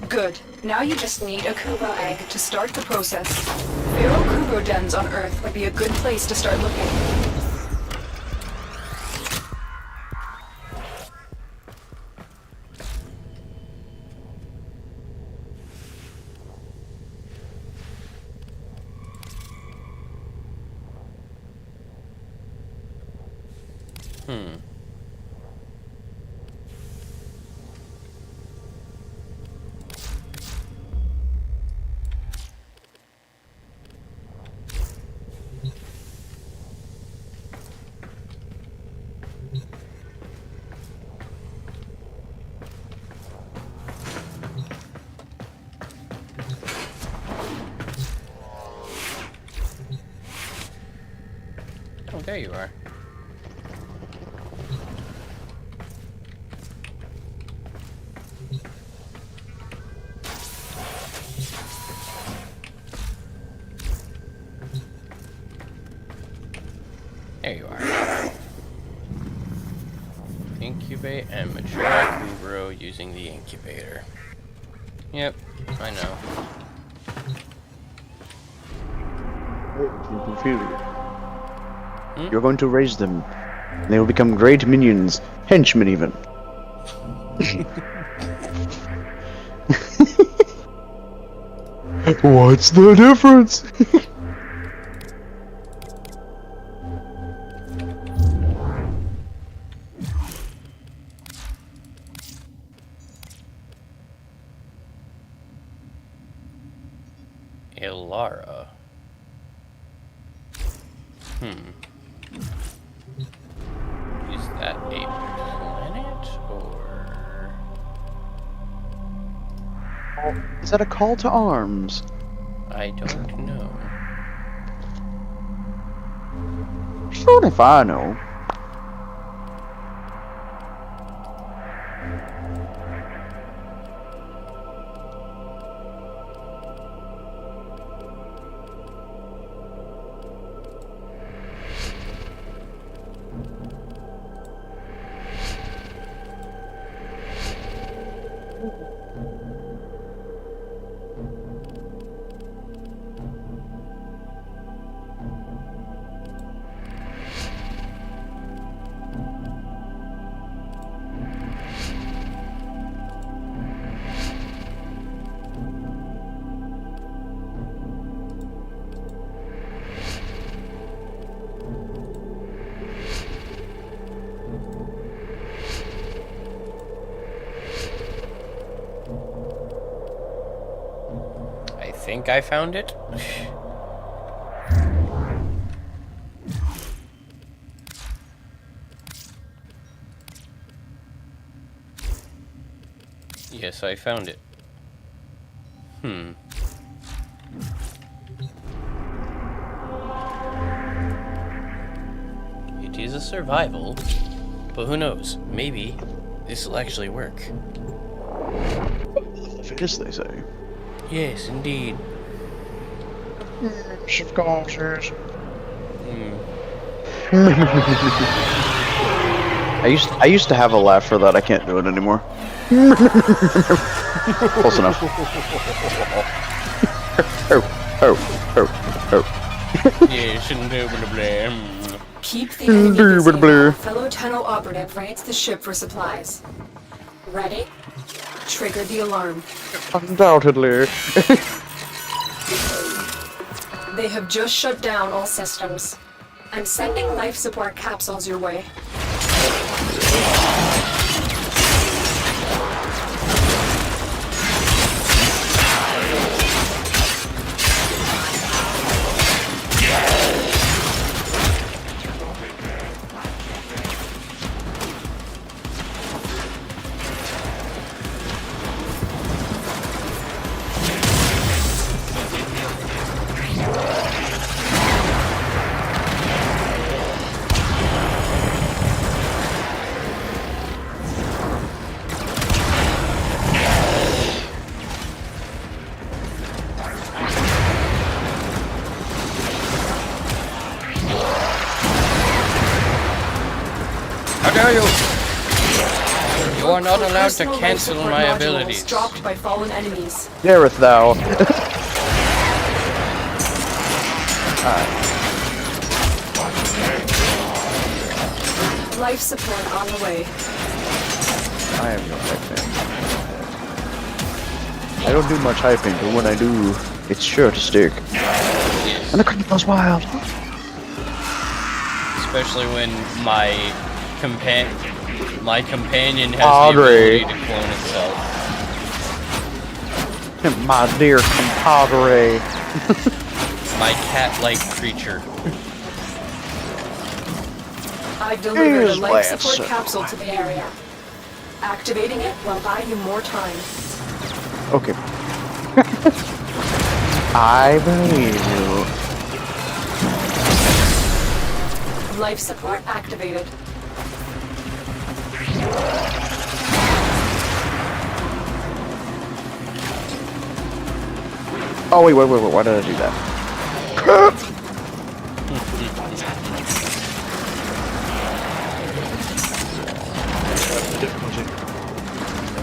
Good. Now you just need a Kubo egg to start the process. Feral Kubo dens on Earth would be a good place to start looking. Oh, there you are. There you are. Incubate and mature Kubro using the incubator. Yep, I know. You're going to raise them. They will become great minions, henchmen even. What's the difference? Ilara. Is that a planet, or... Is that a call to arms? I don't know. Sure if I know. I think I found it. Yes, I found it. It is a survival, but who knows? Maybe this will actually work. If it is, they say. Yes, indeed. Of course, yes. I used to have a laugh for that. I can't do it anymore. Close enough. Yes, indubitably. Keep the enemy busy while a fellow tunnel operative raids the ship for supplies. Ready? Trigger the alarm. Undoubtedly. They have just shut down all systems. I'm sending life support capsules your way. How dare you! You are not allowed to cancel my abilities. Dropped by fallen enemies. Dareth thou. Life support on the way. I have no hyping. I don't do much hyping, but when I do, it's sure to stick. And the creep goes wild. Especially when my companion has the ability to clone itself. My dear compadre. My cat-like creature. I've delivered a life support capsule to the area. Activating it will buy you more time. Okay. I believe you. Life support activated. Oh wait, why did I do that?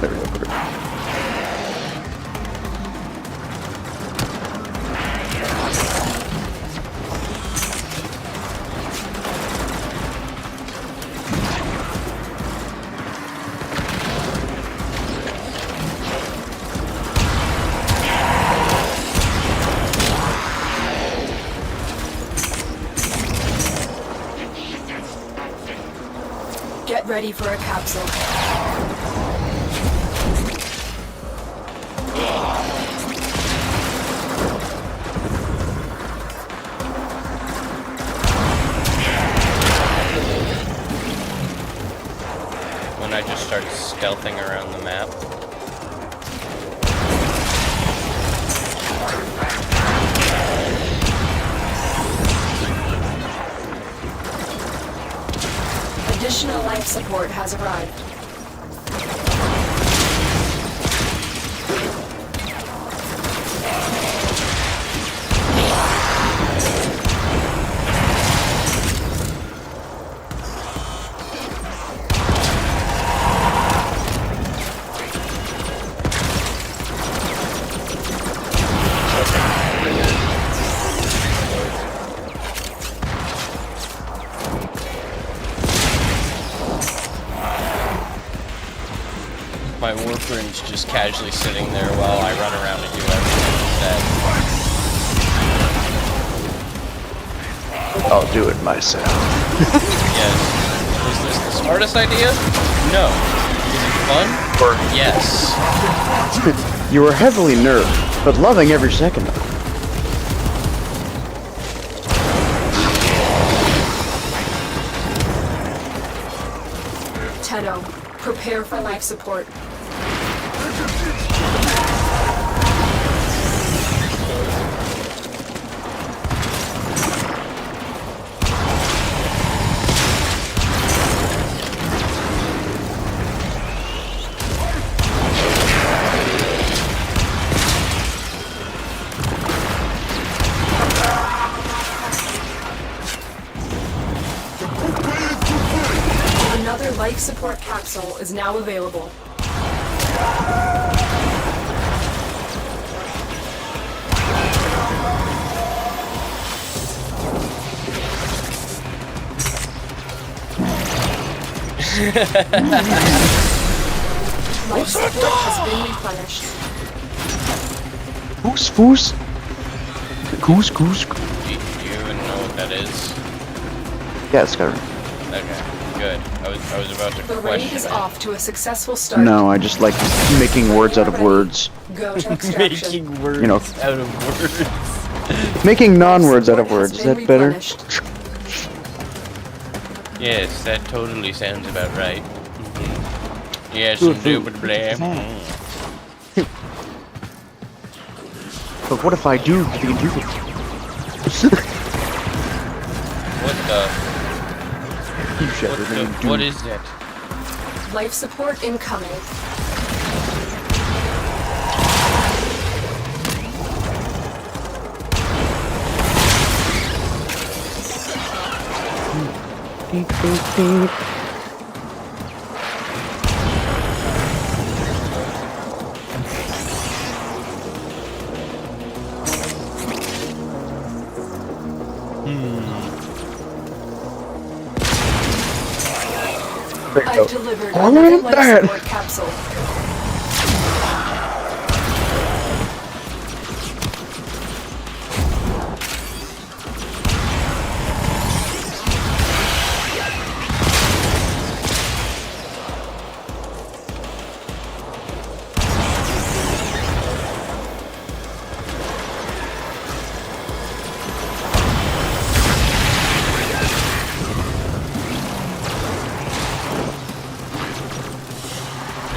There we go. Get ready for a capsule. stealthing around the map. Additional life support has arrived. My Warframe's just casually sitting there while I run around and do everything instead. I'll do it myself. Yes. Is this the smartest idea? No. Is it fun? Or yes. You were heavily nerfed, but loving every second of it. Tenno, prepare for life support. Another life support capsule is now available. Life support has been replenished. Goose. Do you even know what that is? Yeah, it's got. Okay, good. I was about to The raid question is it. off to a successful start. No, I just like making words out of words. Go to extraction. Making words You know. out of words. Making non-words out of words. Is that better? Yes, that totally sounds about right. Yes, Good indubitably. But what if I do the What the? You shut your name, dude. What is that? Life support incoming. I've delivered another life support capsule.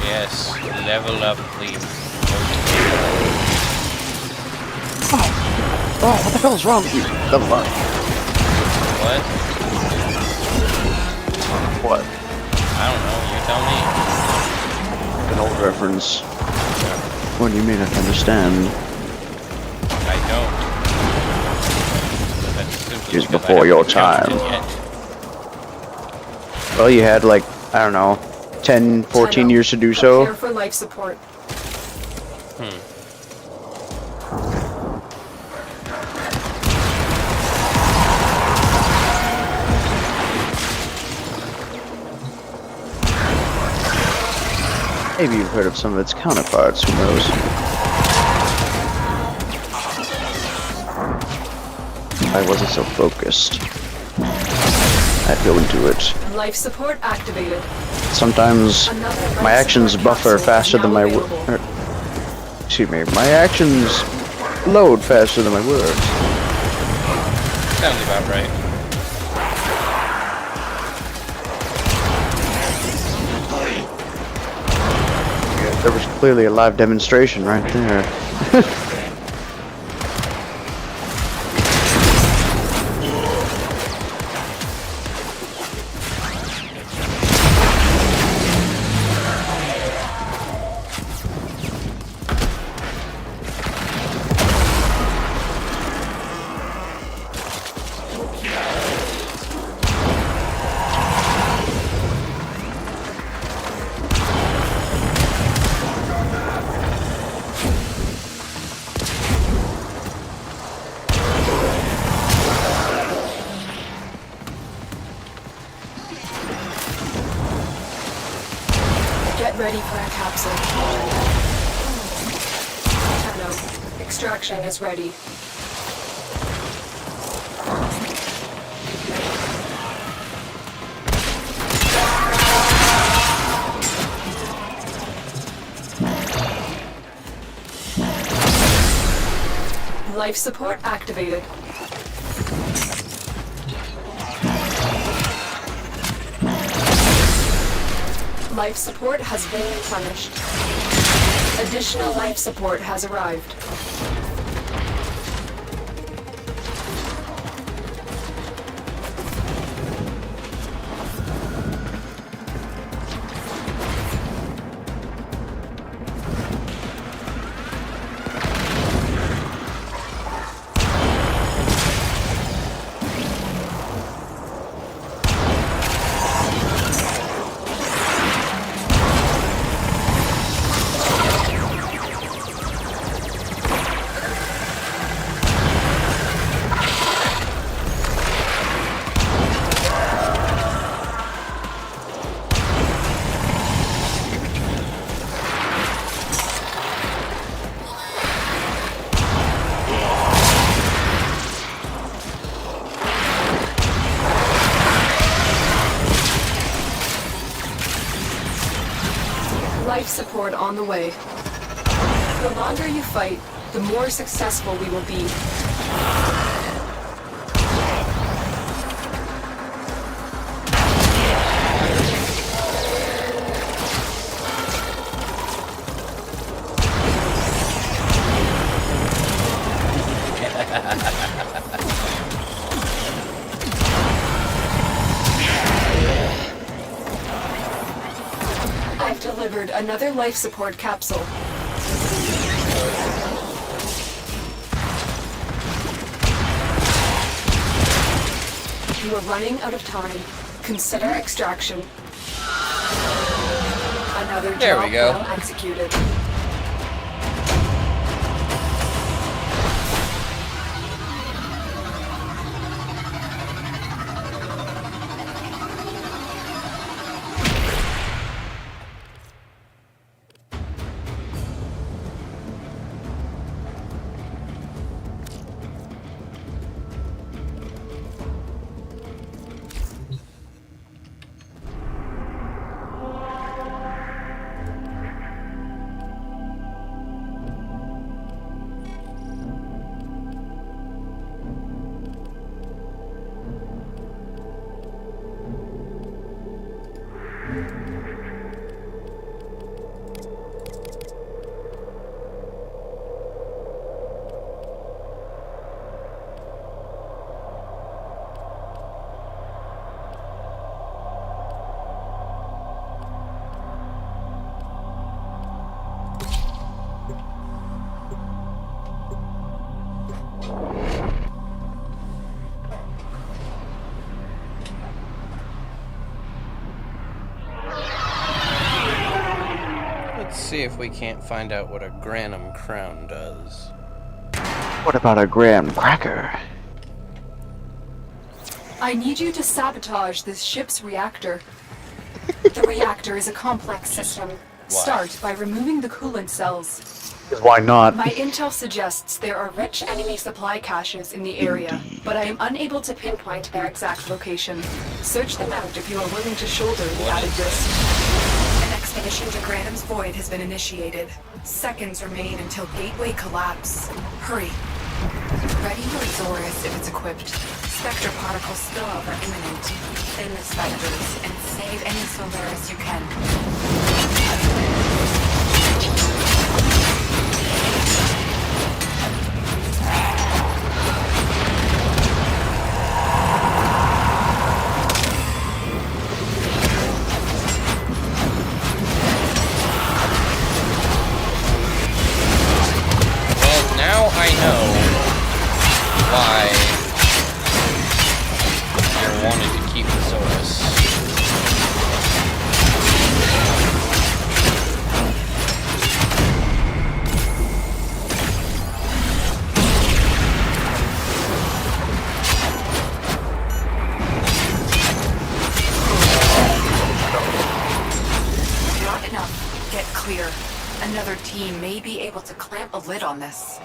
Yes, level up, please. Oh, what the hell is wrong with you? Level up. What? What? I don't know, you tell me. An old reference. One you may not understand. I don't. That's simply Is because I before your haven't counted time. it yet. Well, you had like, I don't know, 10, 14 years to do so. Prepare for life support. Maybe you've heard of some of its counterparts, who knows? I wasn't so focused. I'd go into it. Life support activated. Sometimes my actions buffer faster than my excuse me, my actions load faster than my words. Sounds about right. There was clearly a live demonstration right there. Get ready for a capsule. Tenno, extraction is ready. Life support activated. Life support has been replenished. Additional life support has arrived. Life support on the way. The longer you fight, the more successful we will be. I've delivered another life support capsule. You are running out of time. Consider extraction. Another There we job go. well executed. Let's see if we can't find out what a Granum Crown does. What about a graham cracker? I need you to sabotage this ship's reactor. The reactor is a complex system. Start by removing the coolant cells. Why not? My intel suggests there are rich enemy supply caches in the area, but I am unable to pinpoint their exact location. Search them out if you are willing to shoulder the added risk. An expedition to Granum's Void has been initiated. Seconds remain until gateway collapse. Hurry. Ready your Zorus if it's equipped. Spectre particle spillover imminent. Thin the specters and save any Solaris you can. wanted to keep the Zorus. Not enough. Get clear. Another team may be able to clamp a lid on this.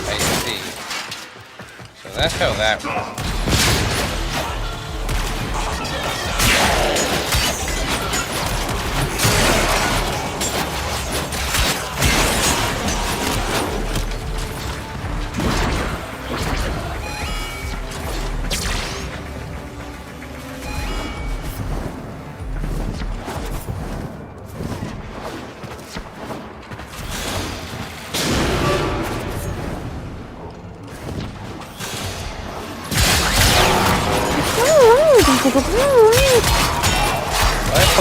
I see. So that's how that works.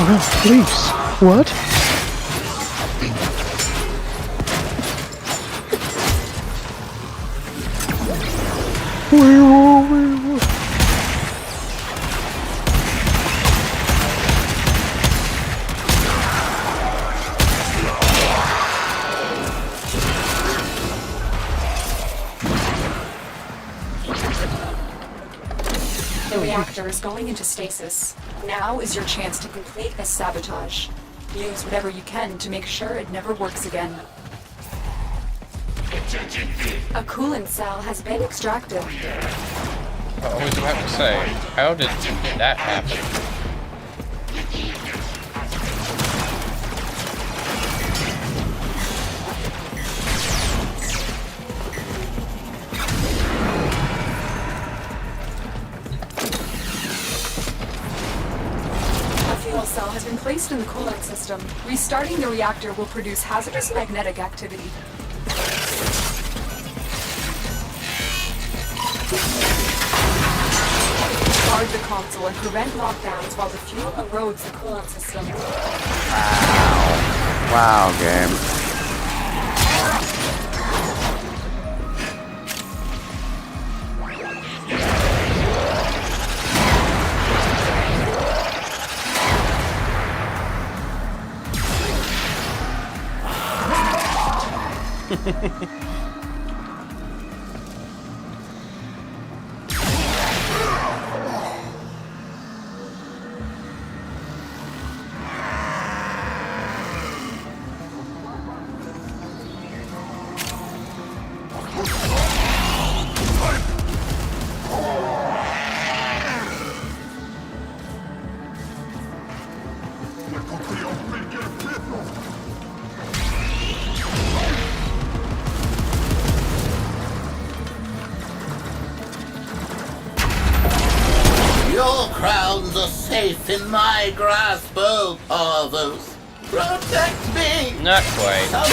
Oh, please. What? Where? The reactor is going into stasis. Now is your chance to complete a sabotage. Use whatever you can to make sure it never works again. A coolant cell has been extracted. I was about to say, how did that happen? Cell has been placed in the coolant system. Restarting the reactor will produce hazardous magnetic activity. Guard the console and prevent lockdowns while the fuel erodes the coolant system. Wow, game. Your crowns are safe in my grasp, oh Parvos. Protect me! Not quite. Ow.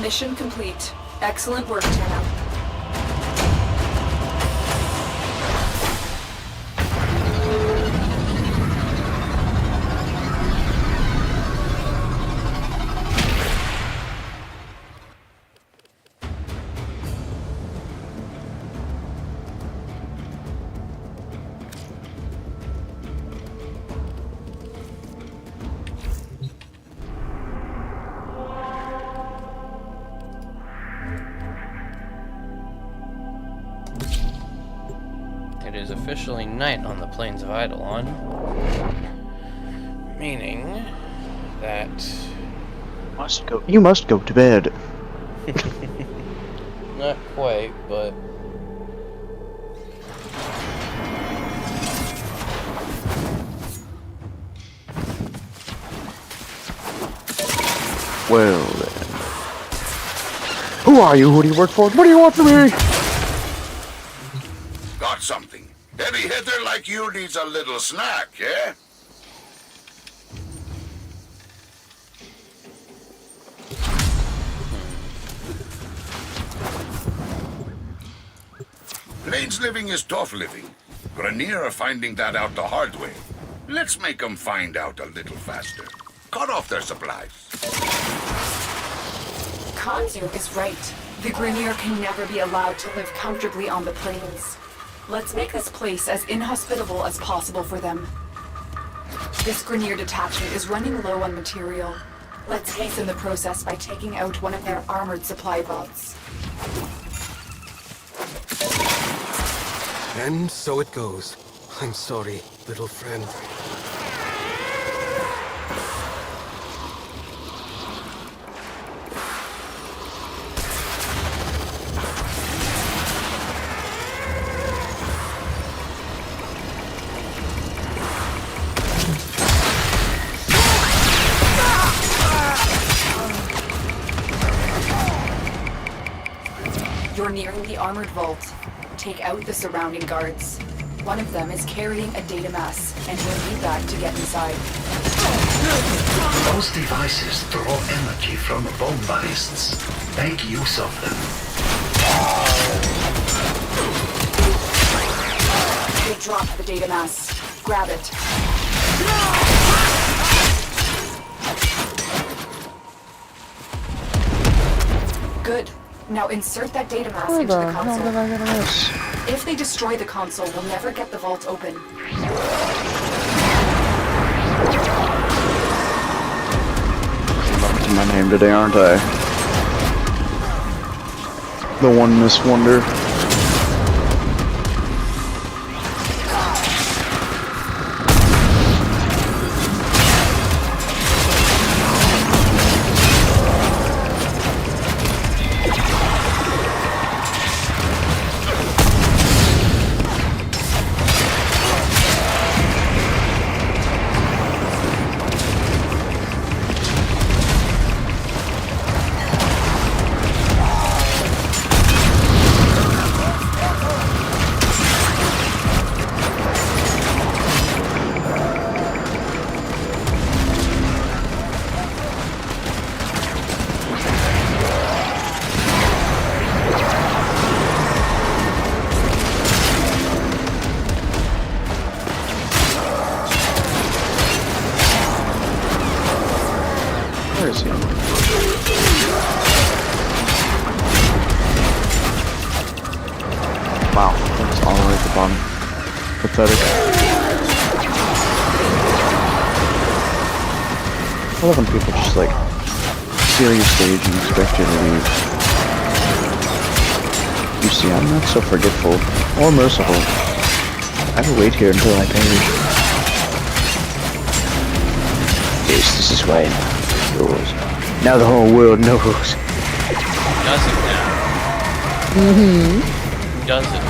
Mission complete. Excellent work, Tenno. officially night on the plains of Eidolon. Meaning that... You must go to bed. Not quite, but... Well then. Who are you? Who do you work for? What do you want from me? Got something. Heavy hitter like you needs a little snack, yeah? Plains living is tough living. Grenier are finding that out the hard way. Let's make them find out a little faster. Cut off their supplies. Kanzu is right. The Grenier can never be allowed to live comfortably on the plains. Let's make this place as inhospitable as possible for them. This Grenier detachment is running low on material. Let's hasten the process by taking out one of their armored supply vaults. And so it goes. I'm sorry, little friend. You're nearing the armored vault. Take out the surrounding guards. One of them is carrying a data mass, and you'll need that to get inside. Those devices draw energy from bomb ballists. Make use of them. They dropped the data mass. Grab it. Good. Now insert that data mass into the console. How did I get this? If they destroy the console, we'll never get the vault open. I'm up to my name today, aren't I? The one Miss Wonder. Where is he? Wow, that's all the way at the bottom. Pathetic. I love when people just like steal your stage and expect you to leave. You see, I'm not so forgetful or merciful. I will wait here until I perish. Yes, this is why yours. Now the whole world knows. Does it now? Does it though?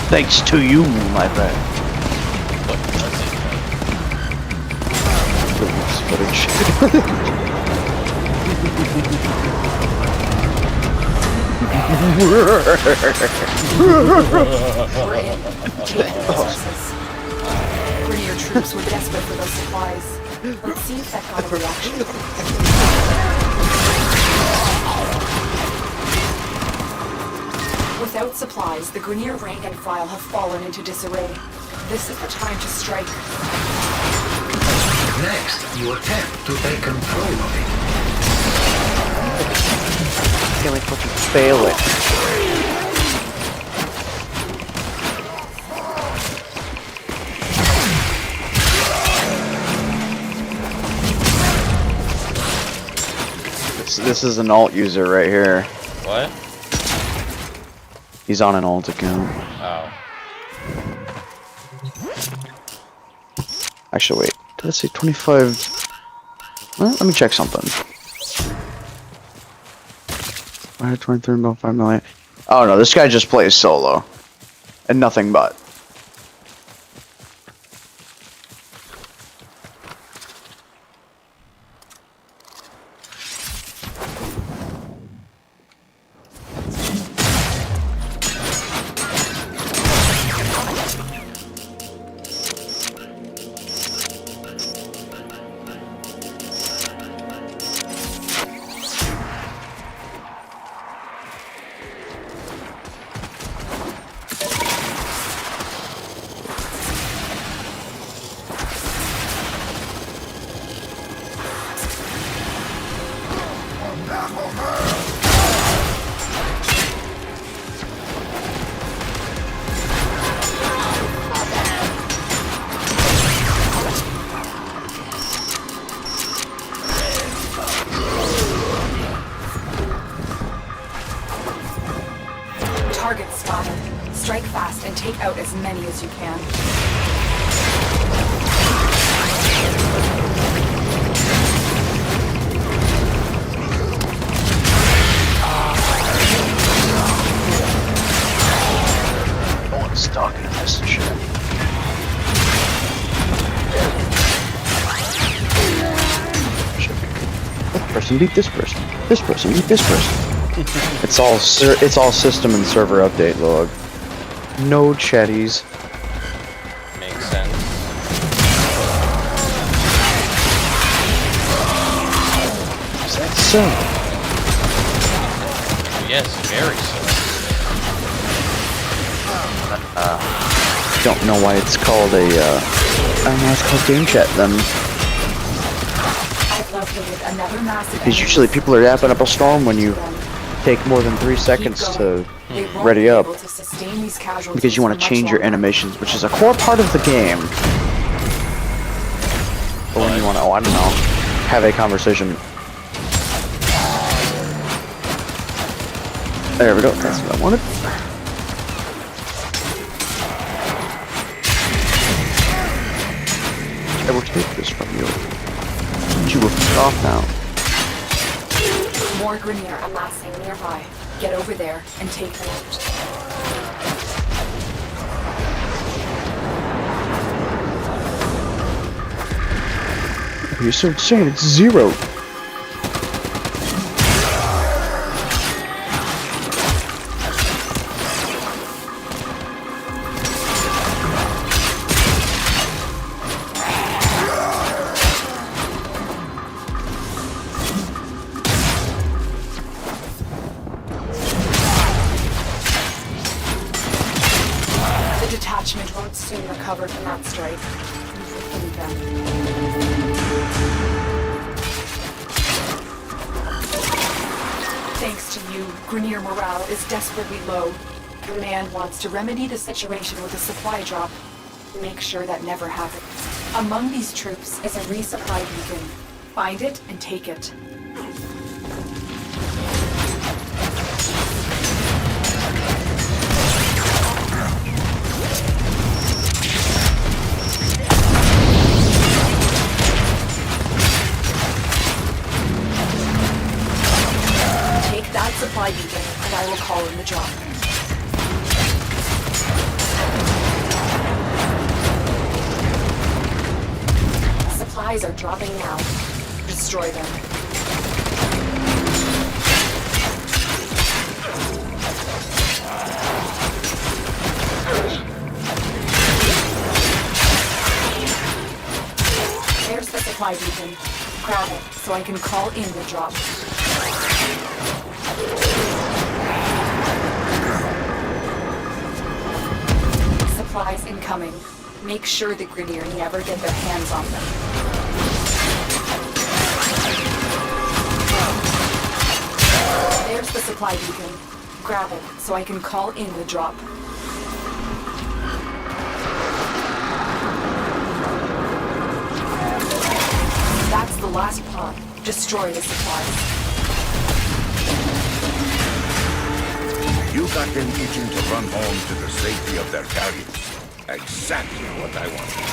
Thanks to you, my friend. What does it This footage. Grenier troops were desperate for those supplies. Let's see if that got a reaction. Without supplies, the Grenier rank and file have fallen into disarray. This is the time to strike. Next, you attempt to take control of it. I feel like fucking failing. This is an alt user right here. What? He's on an alt account. Oh. Actually, wait. Did I say 25? Well, let me check something. I had 23.5 million. Oh no, this guy just plays solo. And nothing but. Target spotted. Strike fast and take out as many as you can. No one's talking to this shit. This person beat this person. This person beat this person. It's all system and server update log. No chatties. Makes sense. Is that so? Yes, very so. Don't know why it's called a, I don't know, it's called game chat then. I've located another massive Because usually people are yapping up a storm when you take more than 3 seconds to ready up. Because you want to change your animations, which is a core part of the game. But when you want to, I don't know, have a conversation. There we go, that's what I wanted. I will take this from you. You will be off now. More Grenier amassing nearby. Get over there and take them out. You're so insane, it's 0. The detachment won't soon recover from that strike. Leave them. Thanks to you, Grenier morale is desperately low. Command wants to remedy the situation with a supply drop. Make sure that never happens. Among these troops is a resupply beacon. Find it and take it. Take that supply beacon and I will call in the drop. Supplies are dropping now. Destroy them. There's the supply beacon. Grab it so I can call in the drop. Supplies incoming. Make sure the Grenier never get their hands on them. There's the supply beacon. Grab it so I can call in the drop. That's the last pod. Destroy the supplies. You got them itching to run home to the safety of their carriers. Exactly what I wanted.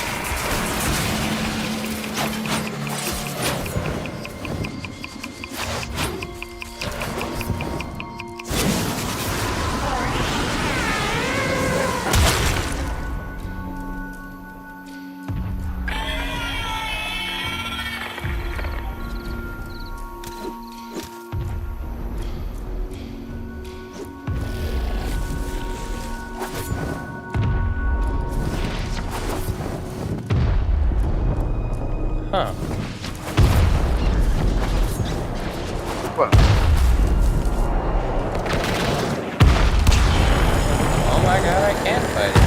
What? Oh my god, I can't fight it.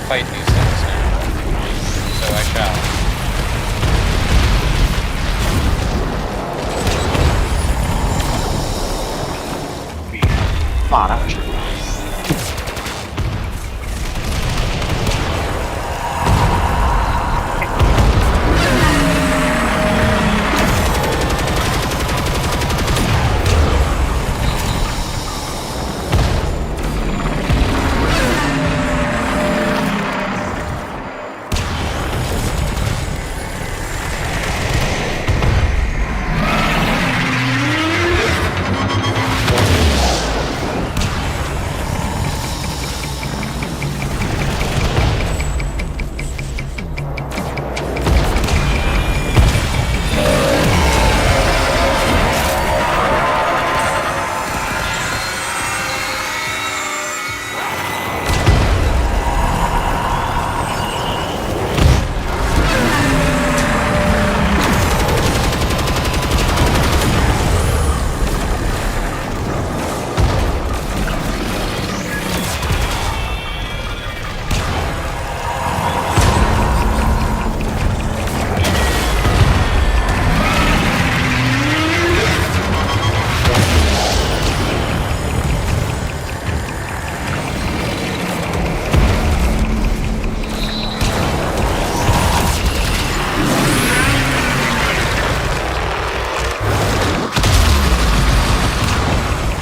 Fight these things now. So I shall. Come on, ouch.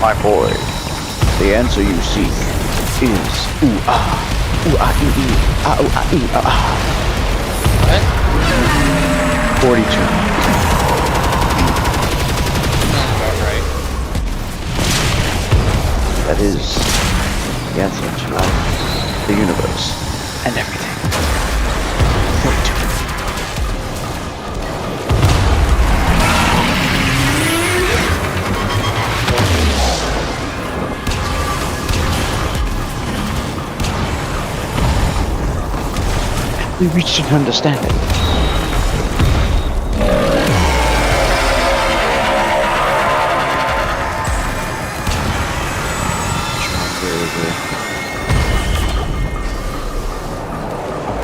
My boy, the answer you seek is ooh ah ee ah ooh ah ee ah ah. What? 42. Sounds about right. That is the answer to life, the universe, and everything. 42. We reached an understanding.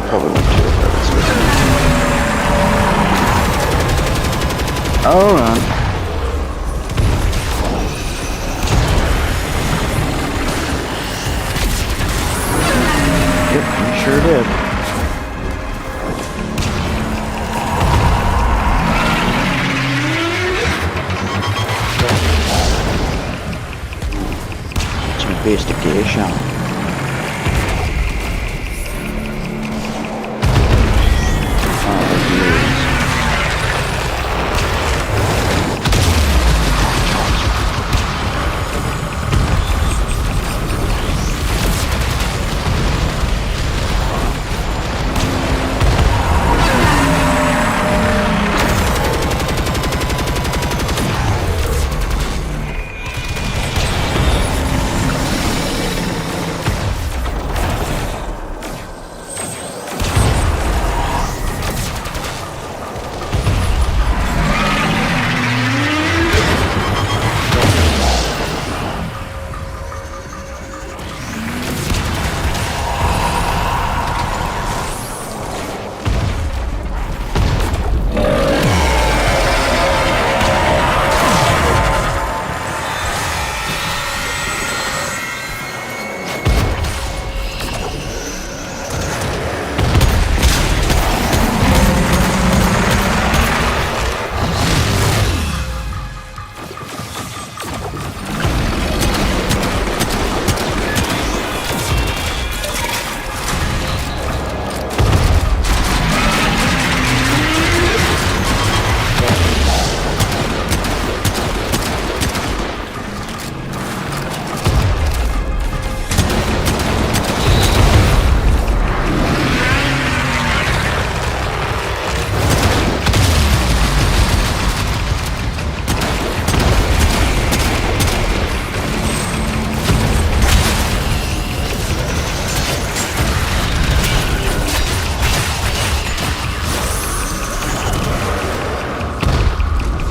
Probably not too Alright. Yep, you sure did. Some investigation.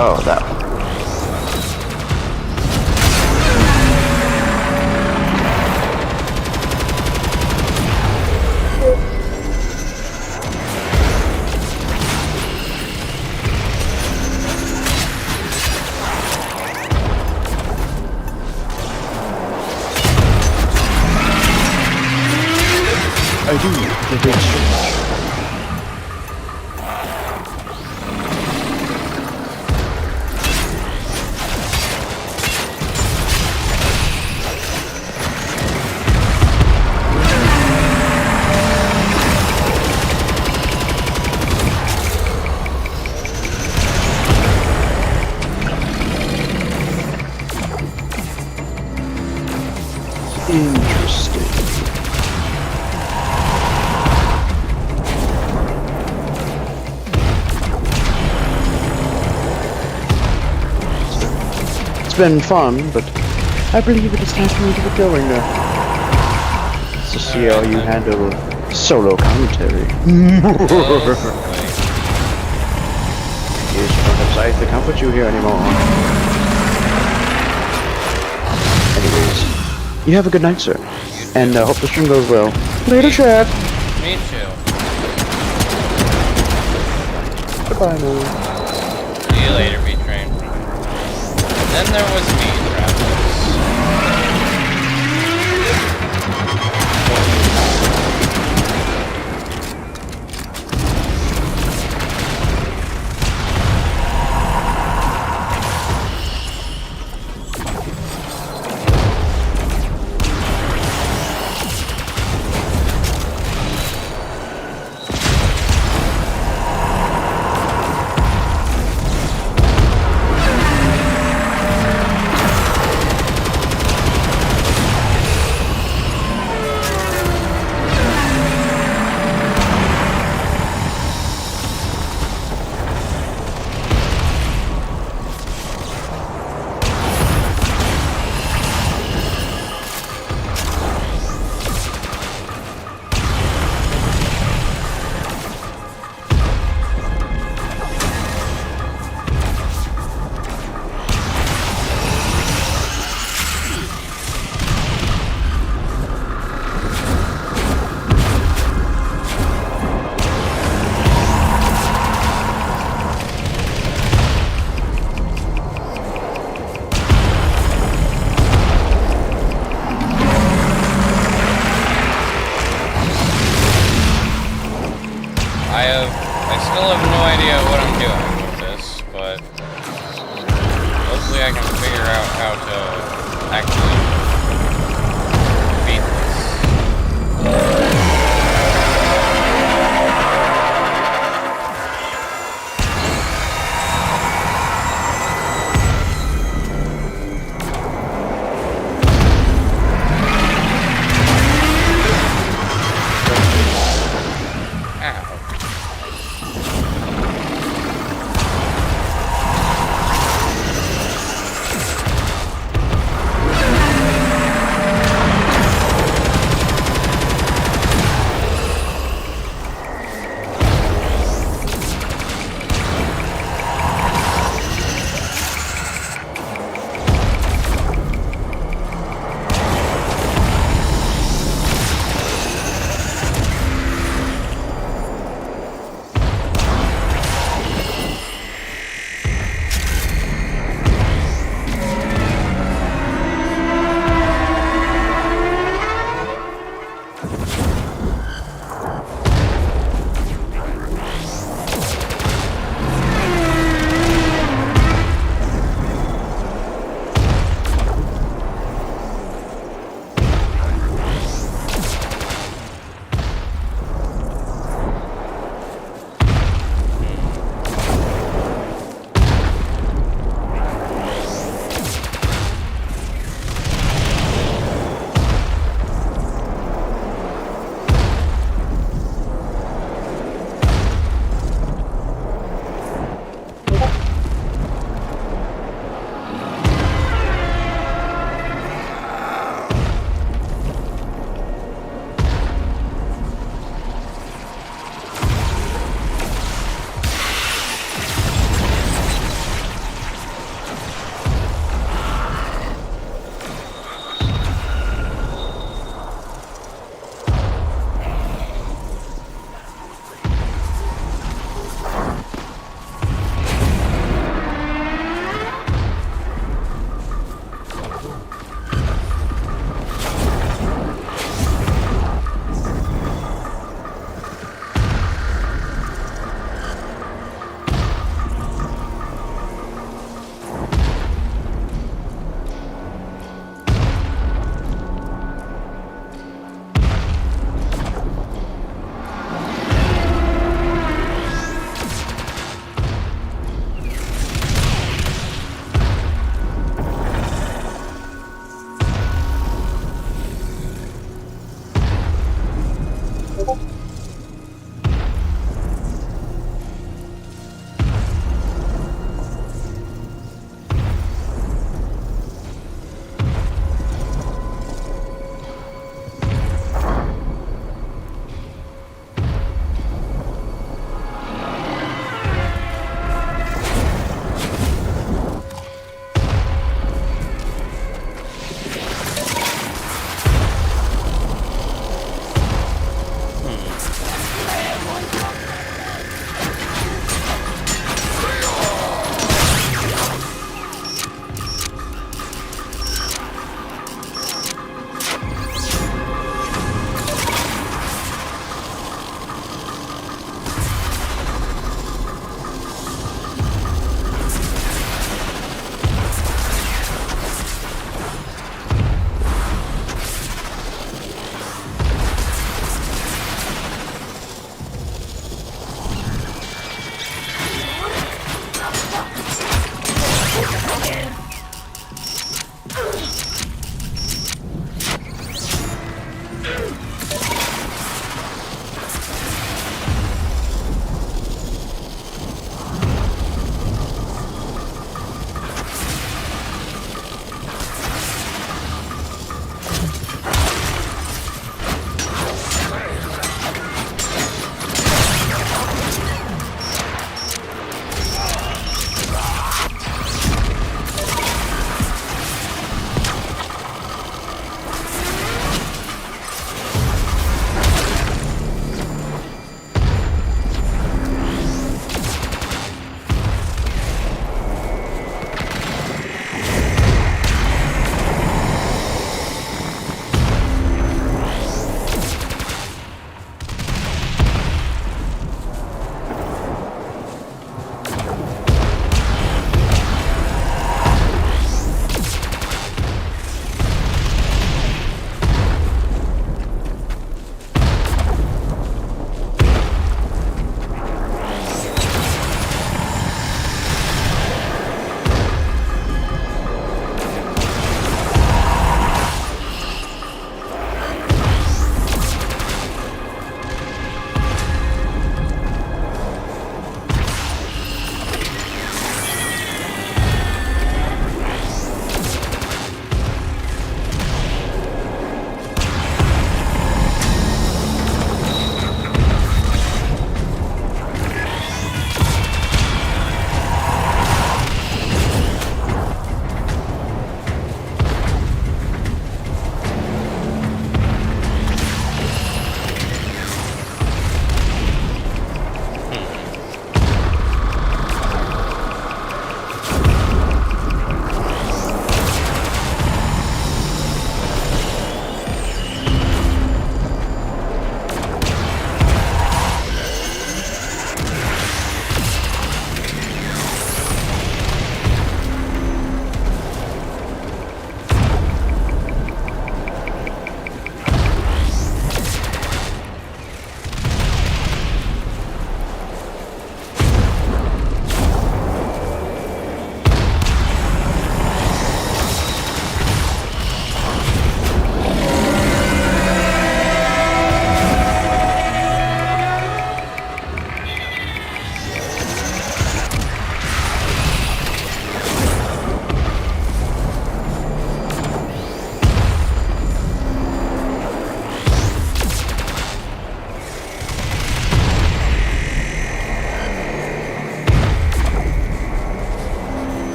Oh, that one. I do the big stretch. Interesting. It's been fun, but I believe it is time for me to get going now. Let's just see how you handle solo commentary. Here's one of Scythe to comfort you here anymore. Anyways. You have a good night, sir. And hope the stream goes well. Later, chat. Me too. Goodbye, now. See you later, B-Train. Then there was me, Travis. actually defeat this.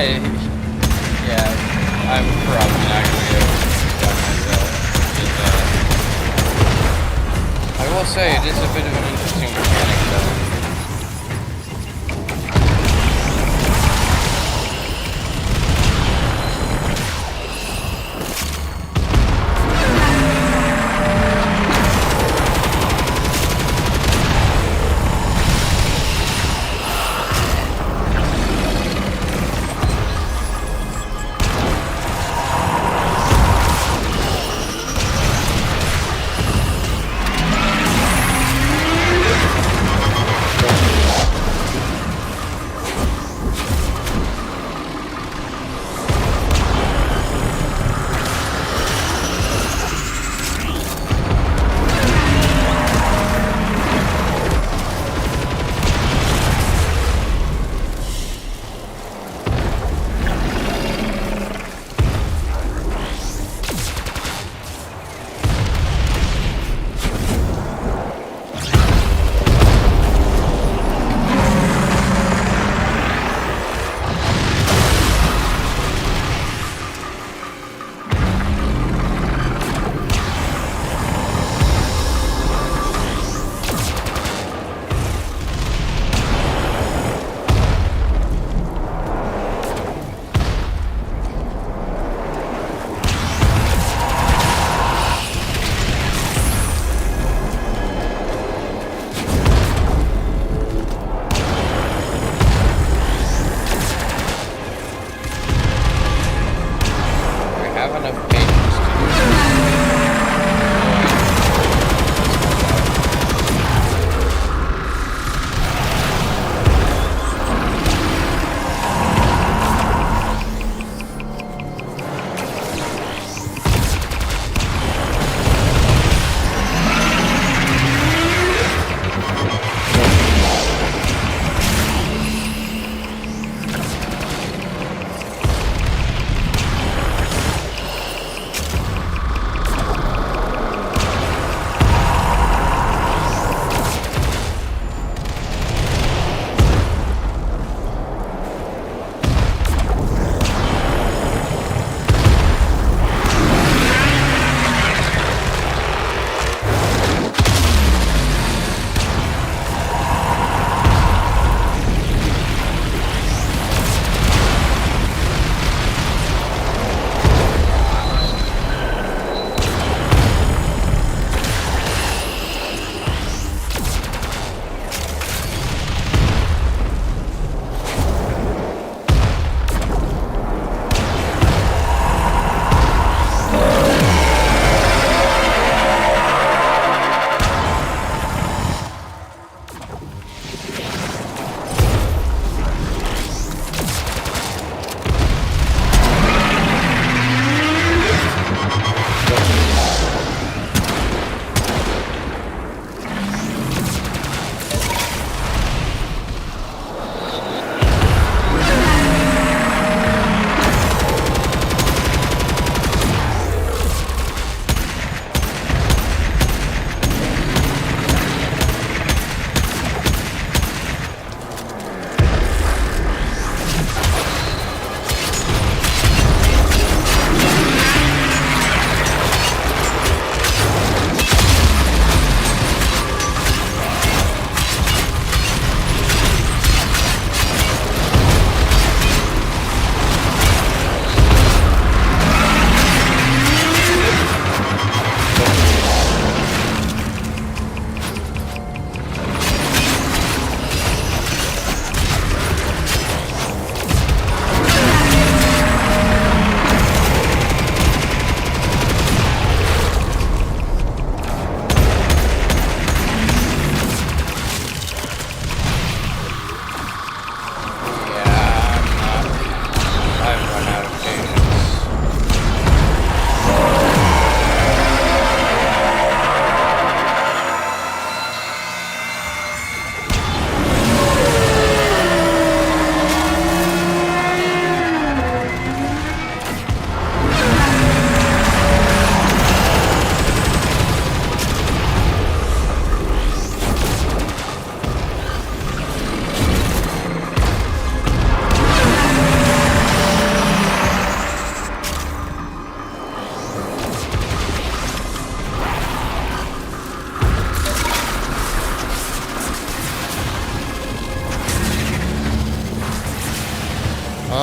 Yeah, I'm probably not gonna be able to do that myself. I will say it is a bit of an interesting mechanic though.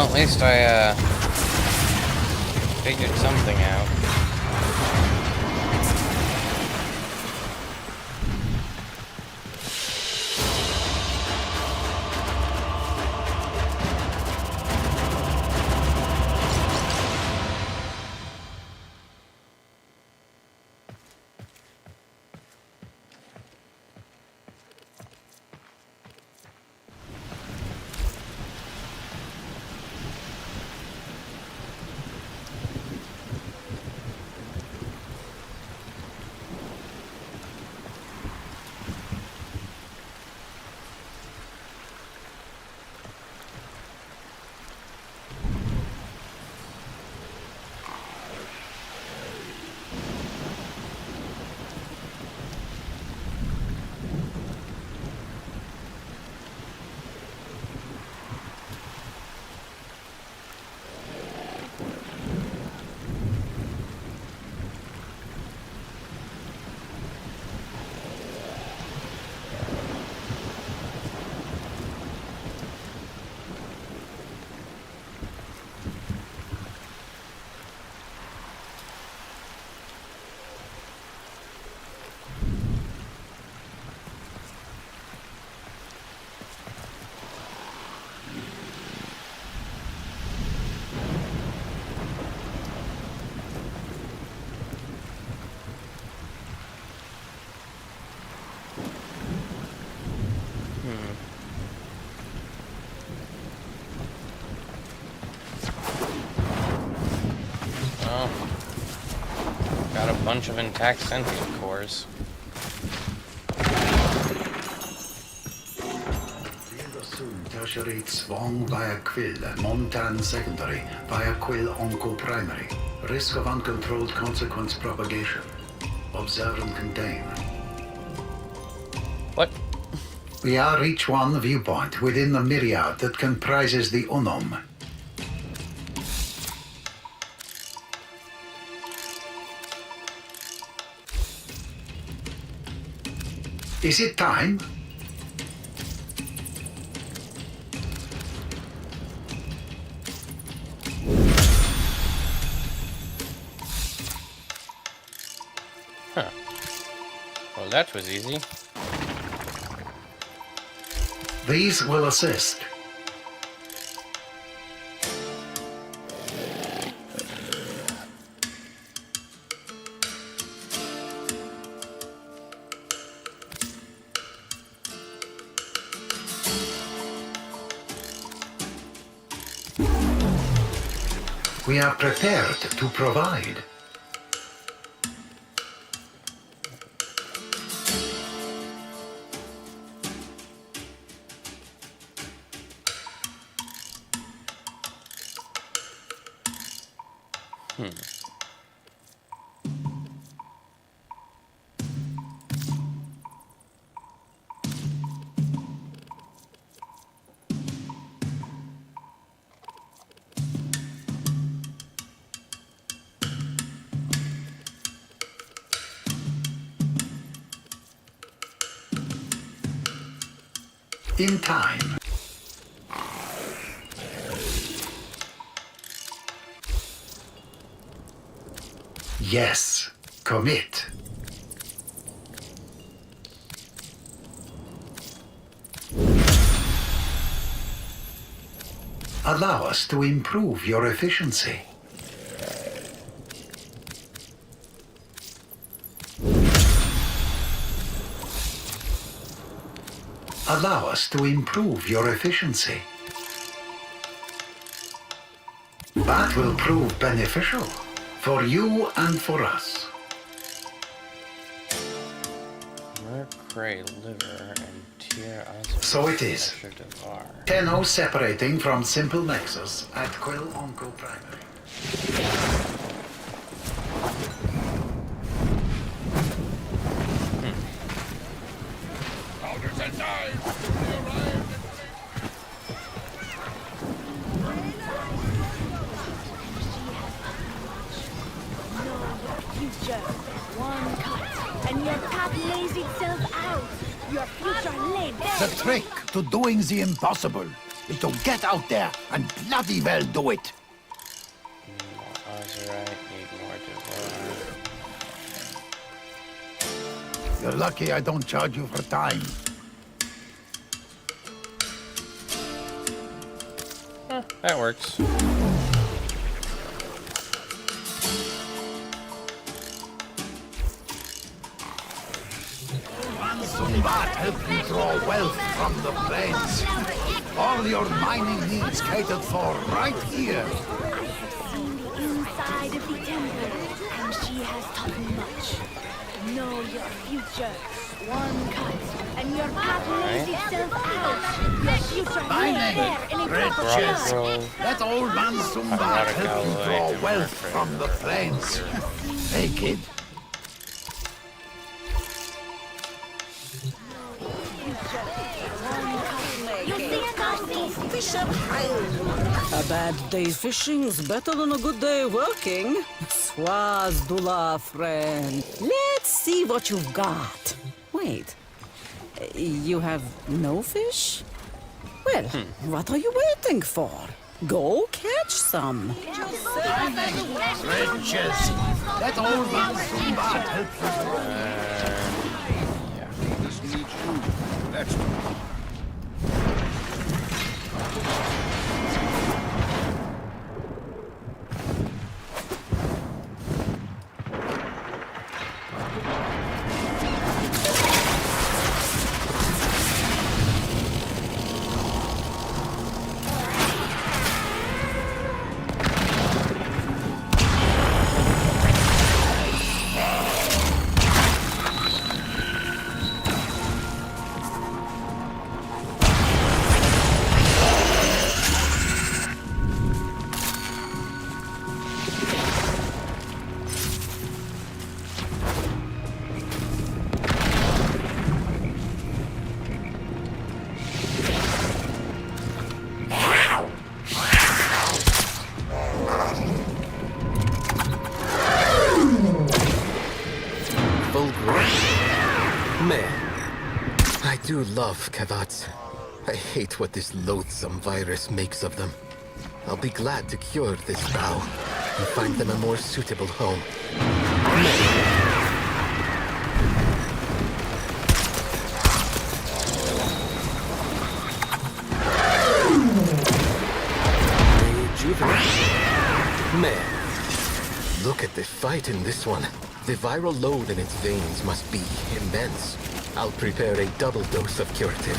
At least I, figured something out. Got a bunch of intact sentient cores. Tertiary Swang via Quill, Montan secondary via Quill Onco primary. Risk of uncontrolled consequence propagation. Observe and contain. What? We are each one viewpoint within the myriad that comprises the Unum. Is it time? Huh. Well, that was easy. These will assist. We are prepared to provide. In time. Yes, commit. Allow us to improve your efficiency. Allow us to improve your efficiency. That will prove beneficial for you and for us. Mercury liver and tier So it is. Tenno separating from simple nexus at Quill Onco primary. One cut, and your path lays itself out. Your future laid bare. The trick to doing the impossible. is to get out there and bloody well do it. Need more Azurite, need more Divine. You're lucky I don't charge you for time. That works. Sumbat help you draw wealth from the plains. All your mining needs catered for right here. Inside of the temple, and she has taught me much. Know your future. One cut, and your path lays itself out. Your future right there in a drop of blood. Let old man Sumbat help you draw wealth from the plains. Hey, kid. A bad day fishing's better than a good day working. Swazdula, friend. Let's see what you've got. Wait, you have no fish? Well, what are you waiting for? Go catch some. Riches. Let old man Sumbat help you. This needs you. Let's go. I do love Kavats. I hate what this loathsome virus makes of them. I'll be glad to cure this vow and find them a more suitable home. Man, look at the fight in this one. The viral load in its veins must be immense. I'll prepare a double dose of curative.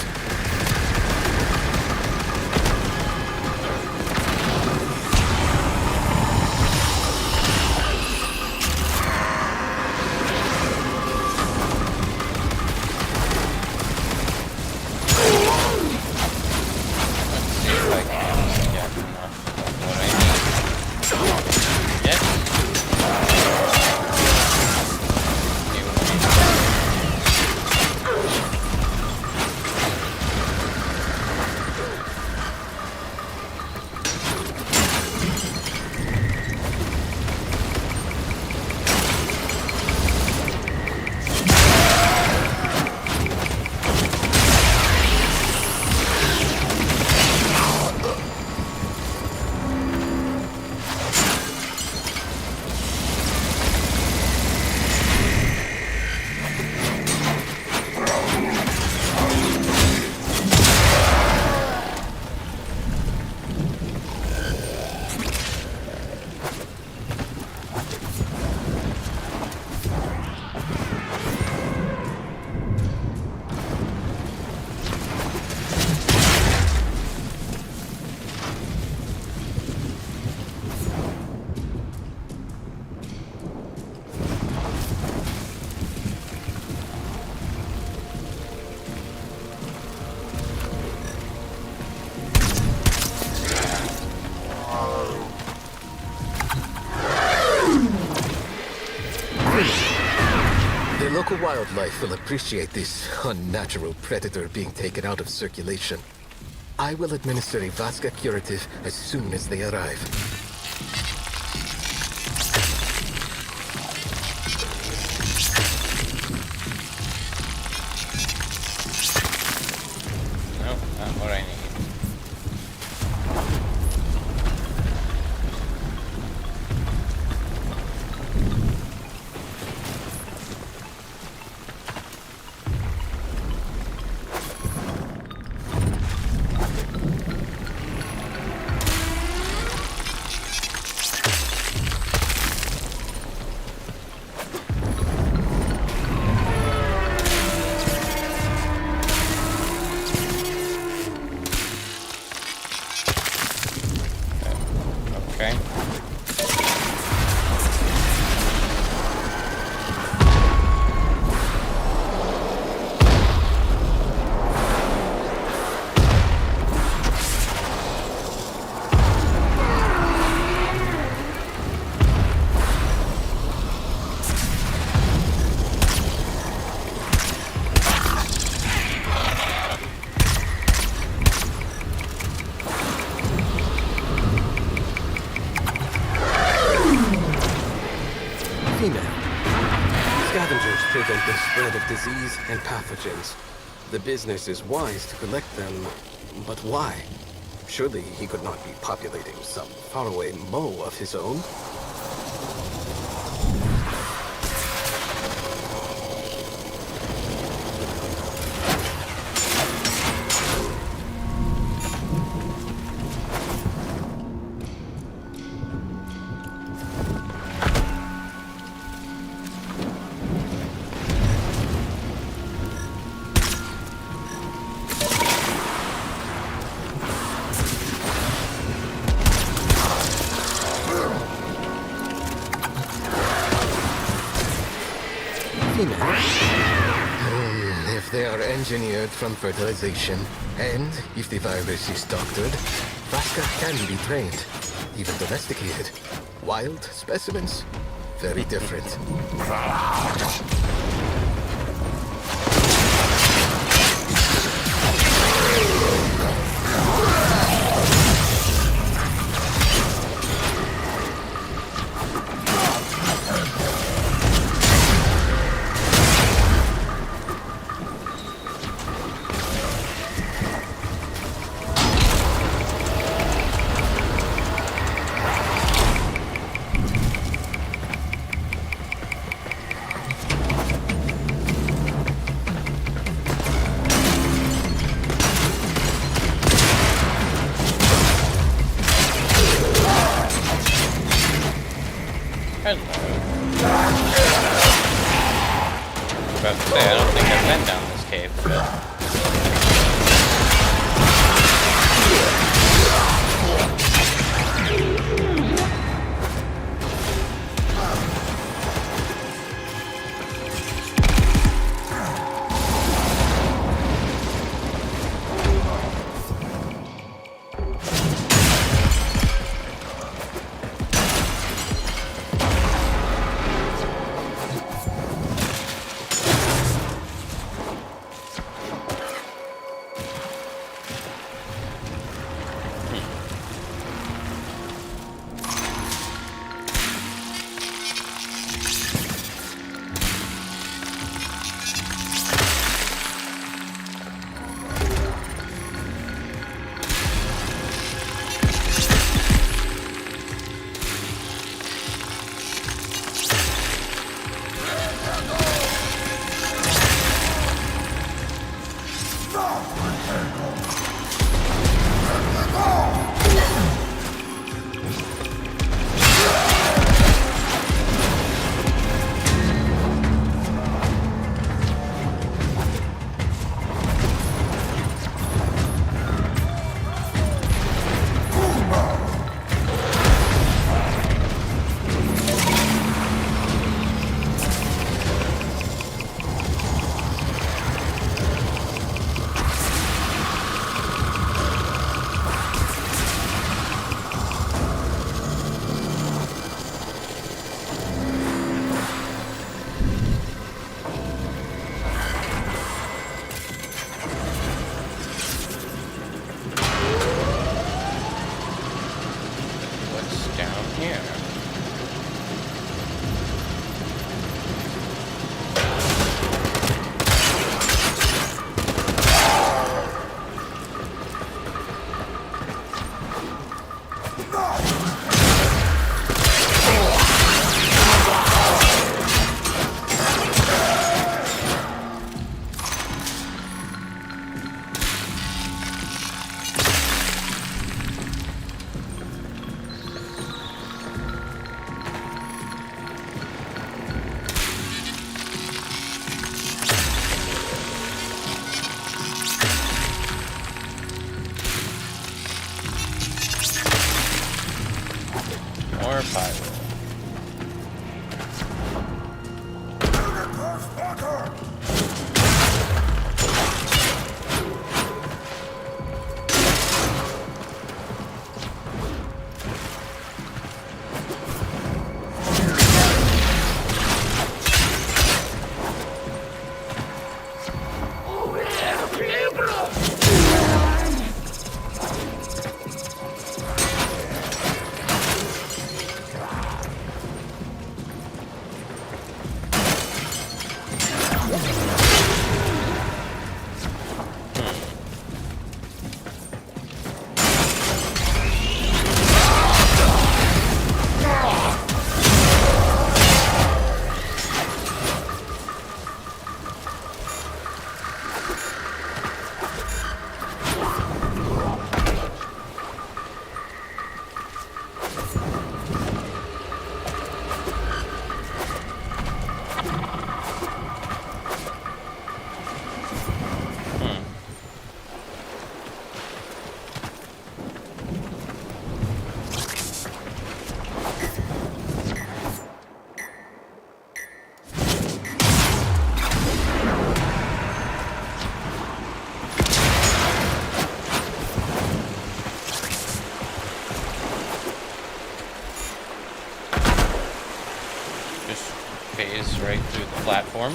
Local wildlife will appreciate this unnatural predator being taken out of circulation. I will administer a Vaska curative as soon as they arrive. Nope, not what I need. Okay. Scavengers prevent the spread of disease and pathogens. The business is wise to collect them, but why? Surely he could not be populating some faraway moe of his own. If they are engineered from fertilization, and if the virus is doctored, Vaska can be trained, even domesticated. Wild specimens, very different. About to say, I don't think I've been down this cave, but... more pyro. Right through the platform.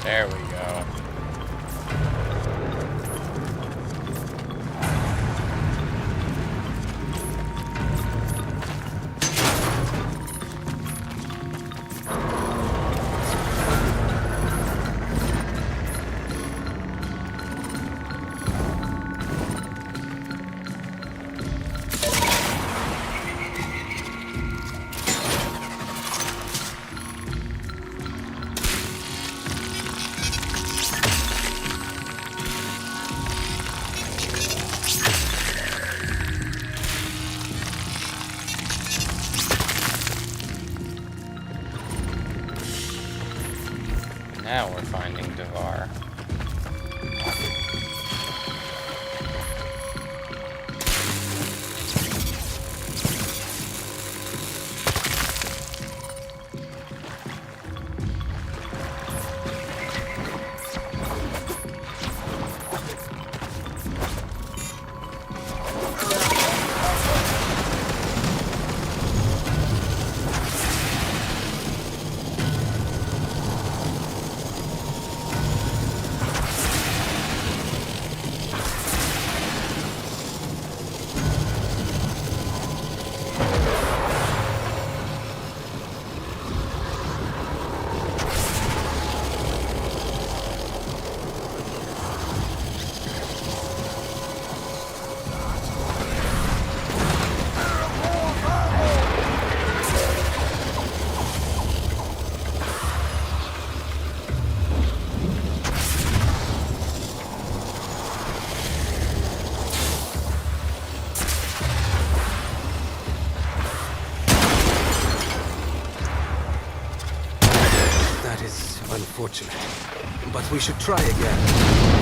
There we go. Now we're finding Devar. Unfortunate, but we should try again.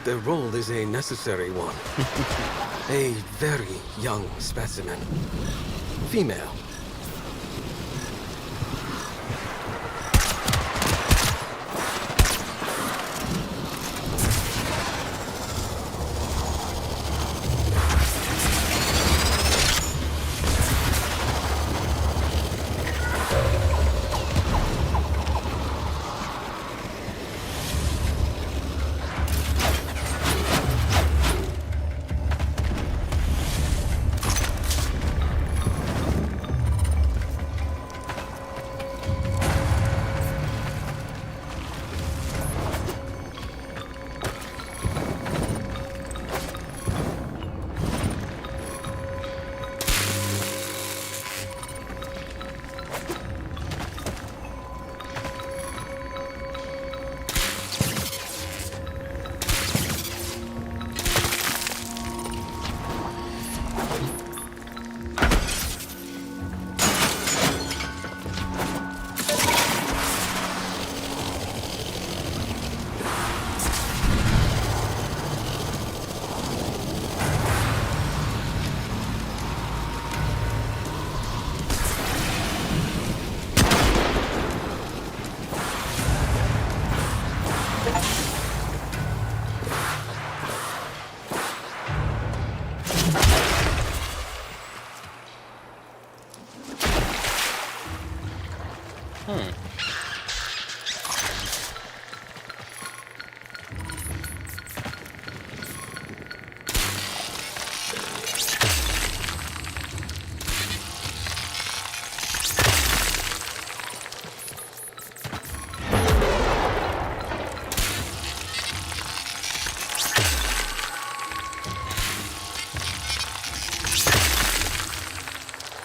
The role is a necessary one. A very young specimen. Female.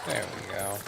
There we go.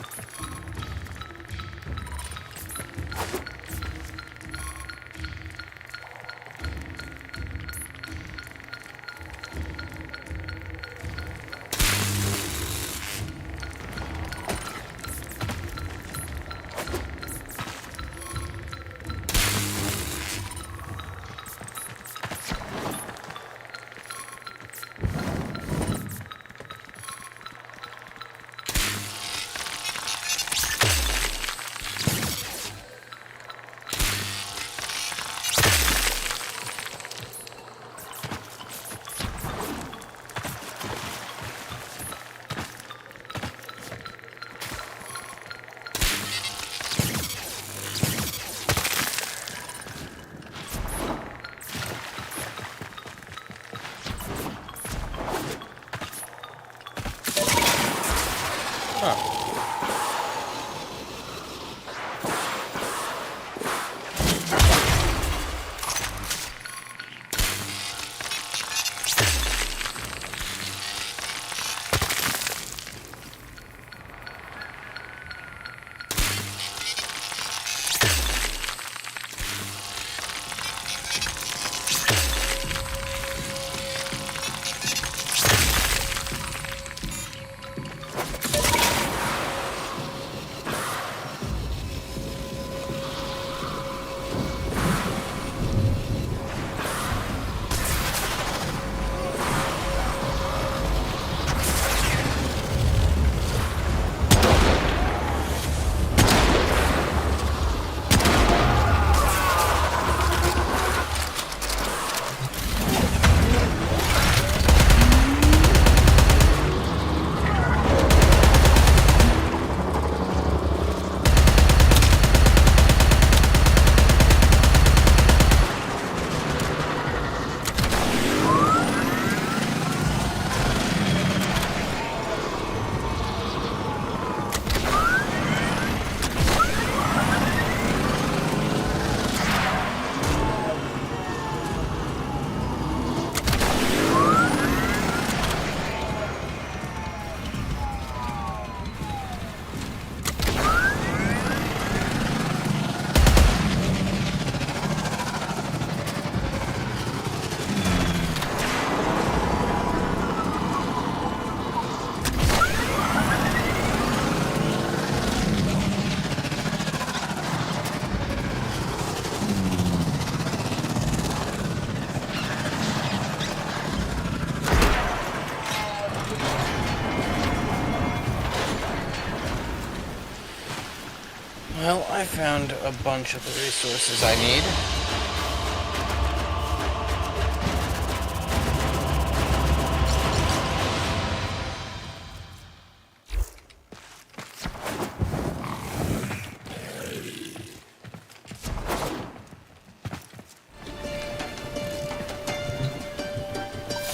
Well, I found a bunch of the resources I need.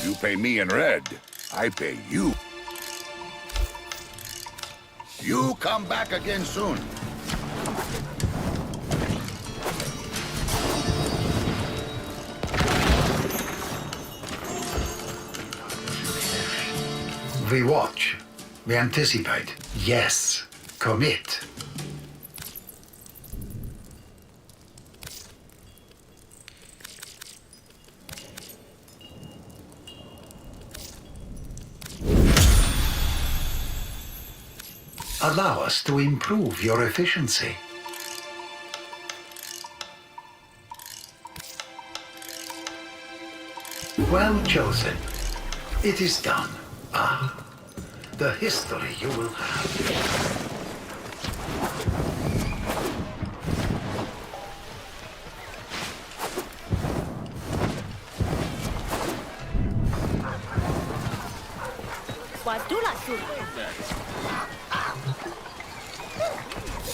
You pay me in red, I pay you. You come back again soon. We watch. We anticipate. Yes. Commit. Allow us to improve your efficiency. Well chosen. It is done. Ah, the history you will have.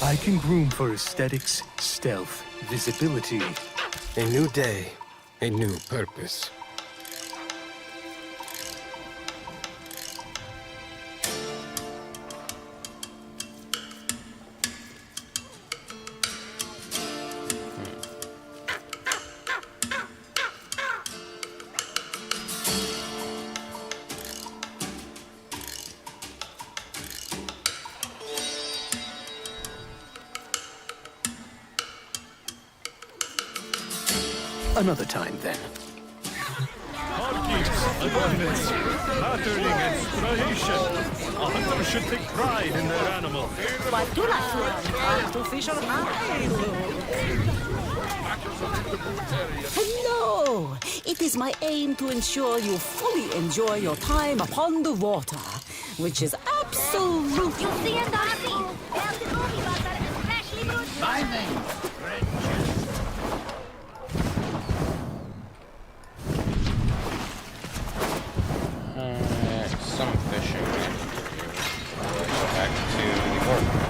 I can groom for aesthetics, stealth, visibility. A new day, a new purpose. Another time, then. Abundance, battering, and striation. A hunter should take pride in their animal. Hello! It is my aim to ensure you fully enjoy your time upon the water, which is absolutely... Some fishing I need to do. Go back to the orc.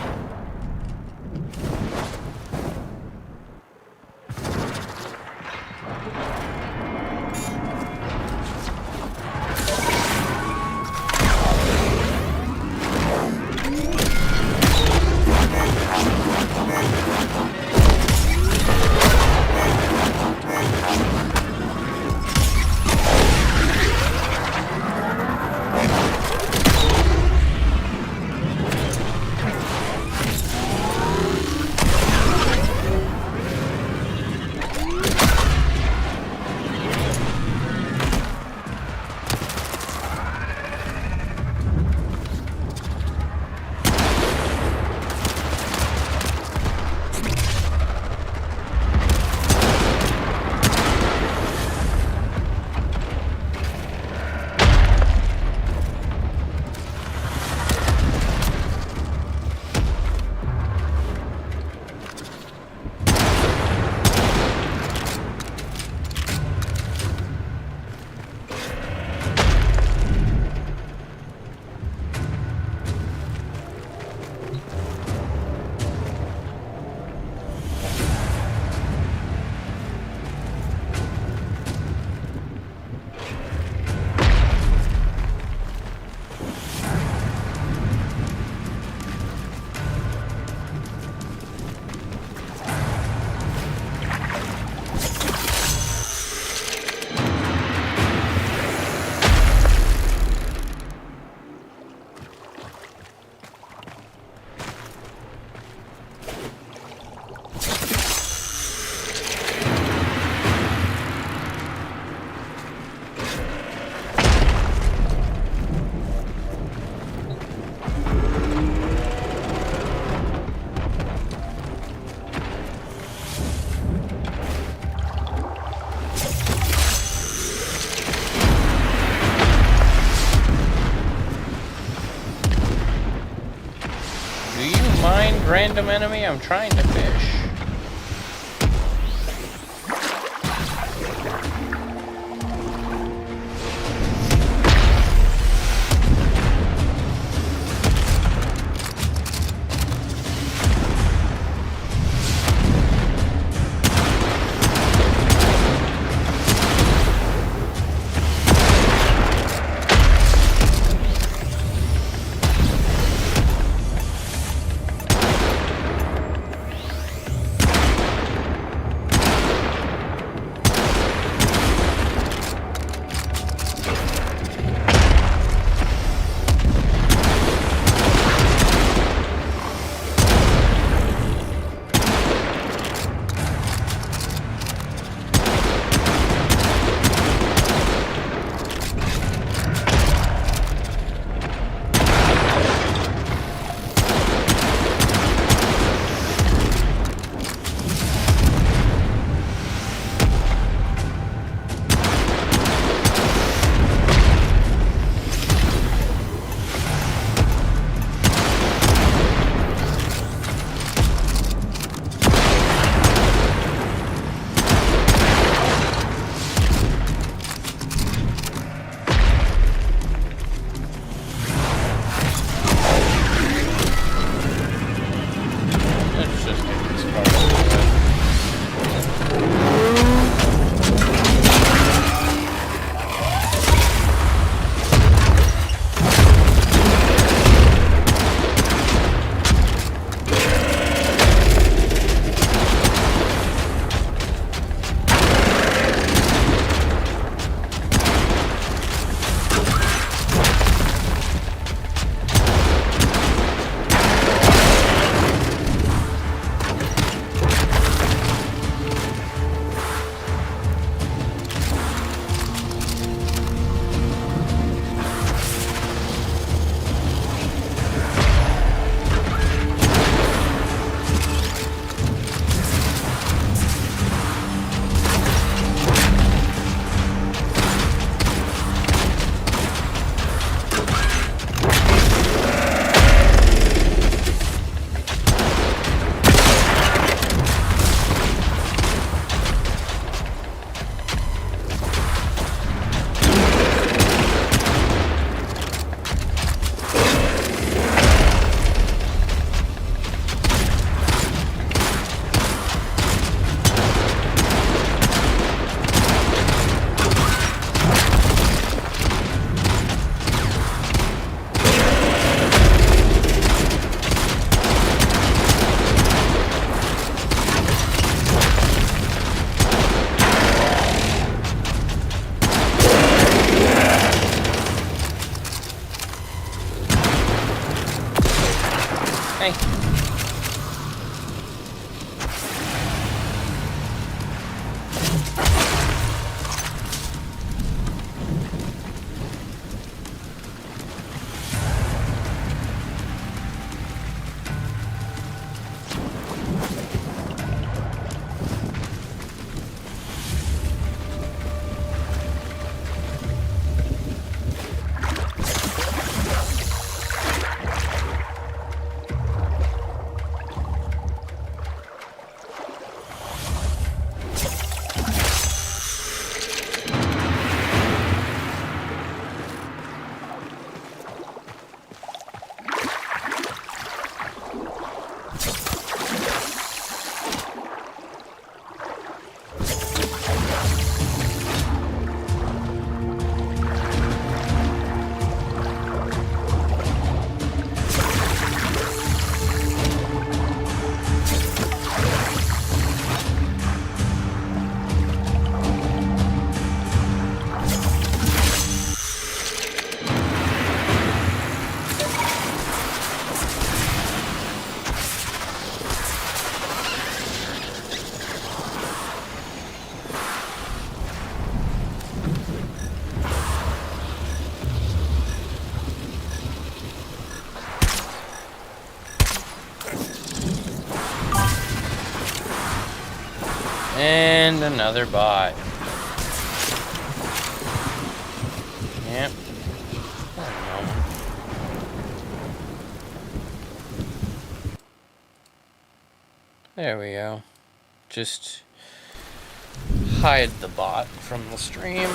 random enemy. I'm trying to fish. And another bot. Yep. There we go. Just hide the bot from the stream.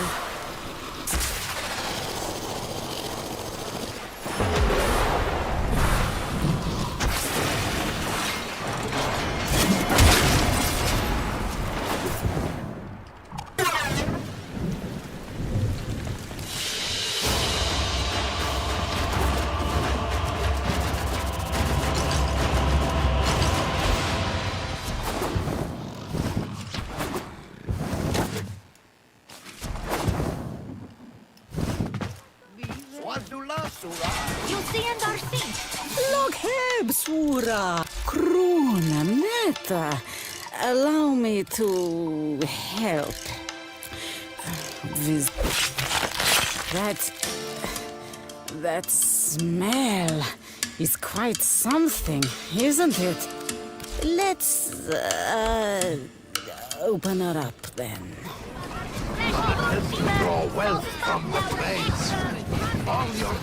Logheb Sura Kruna Meta. Allow me to help. With that smell is quite something, isn't it? Let's open her up then. Draw wealth from the place. All your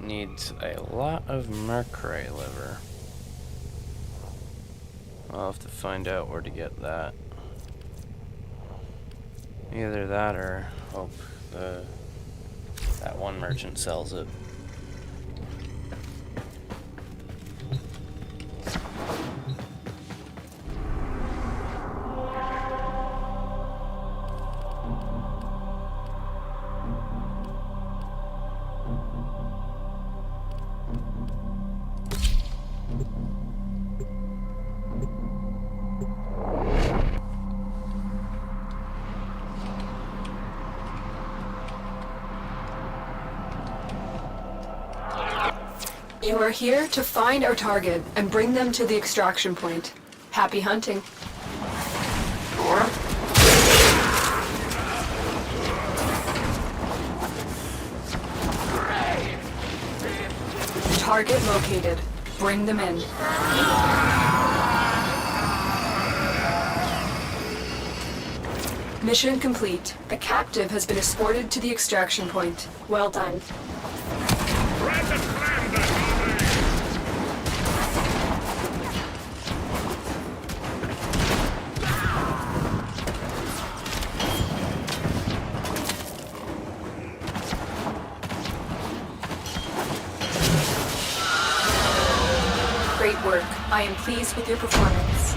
Needs a lot of mercury liver. I'll have to find out where to get that. Either that or hope that one merchant sells it. You are here to find our target and bring them to the extraction point. Happy hunting. Target located. Bring them in. Mission complete. The captive has been escorted to the extraction point. Well done. Great work. I am pleased with your performance.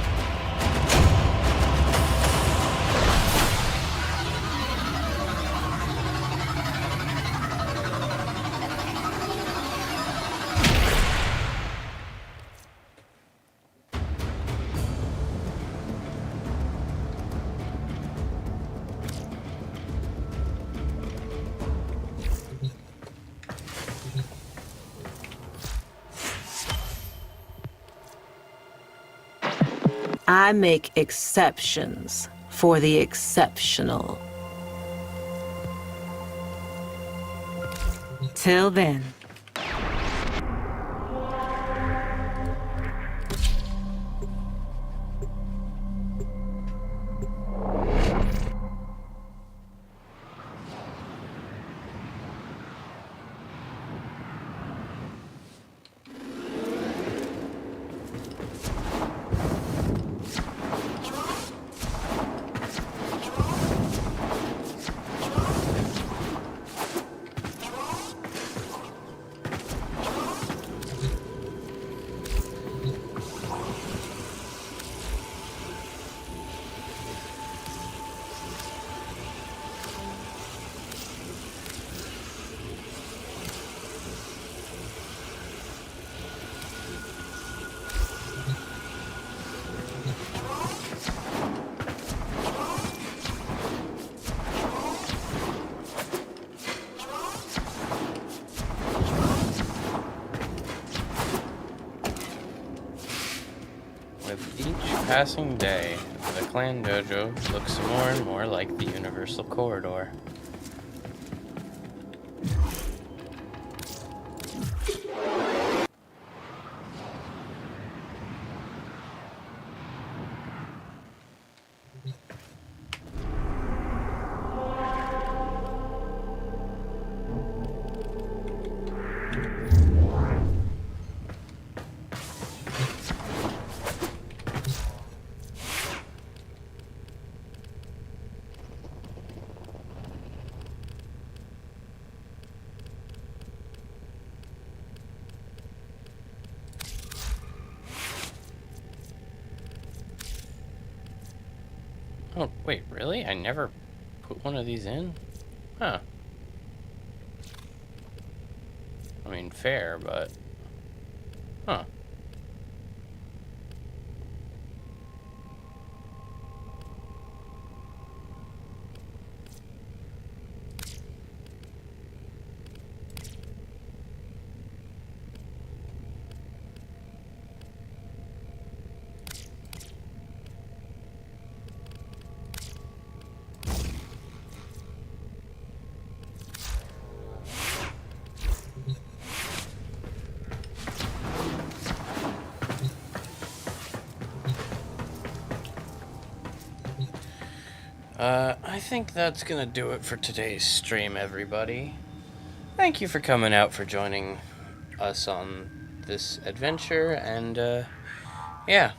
I make exceptions for the exceptional. Till then. With each passing day, the clan dojo looks more and more like the universal corridor. Oh, wait, really? I never put one of these in? Huh. I mean, fair, but... Huh. I think that's gonna do it for today's stream, everybody. Thank you for coming out, for joining us on this adventure, and, yeah.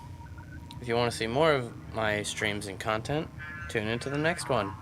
If you want to see more of my streams and content, tune into the next one.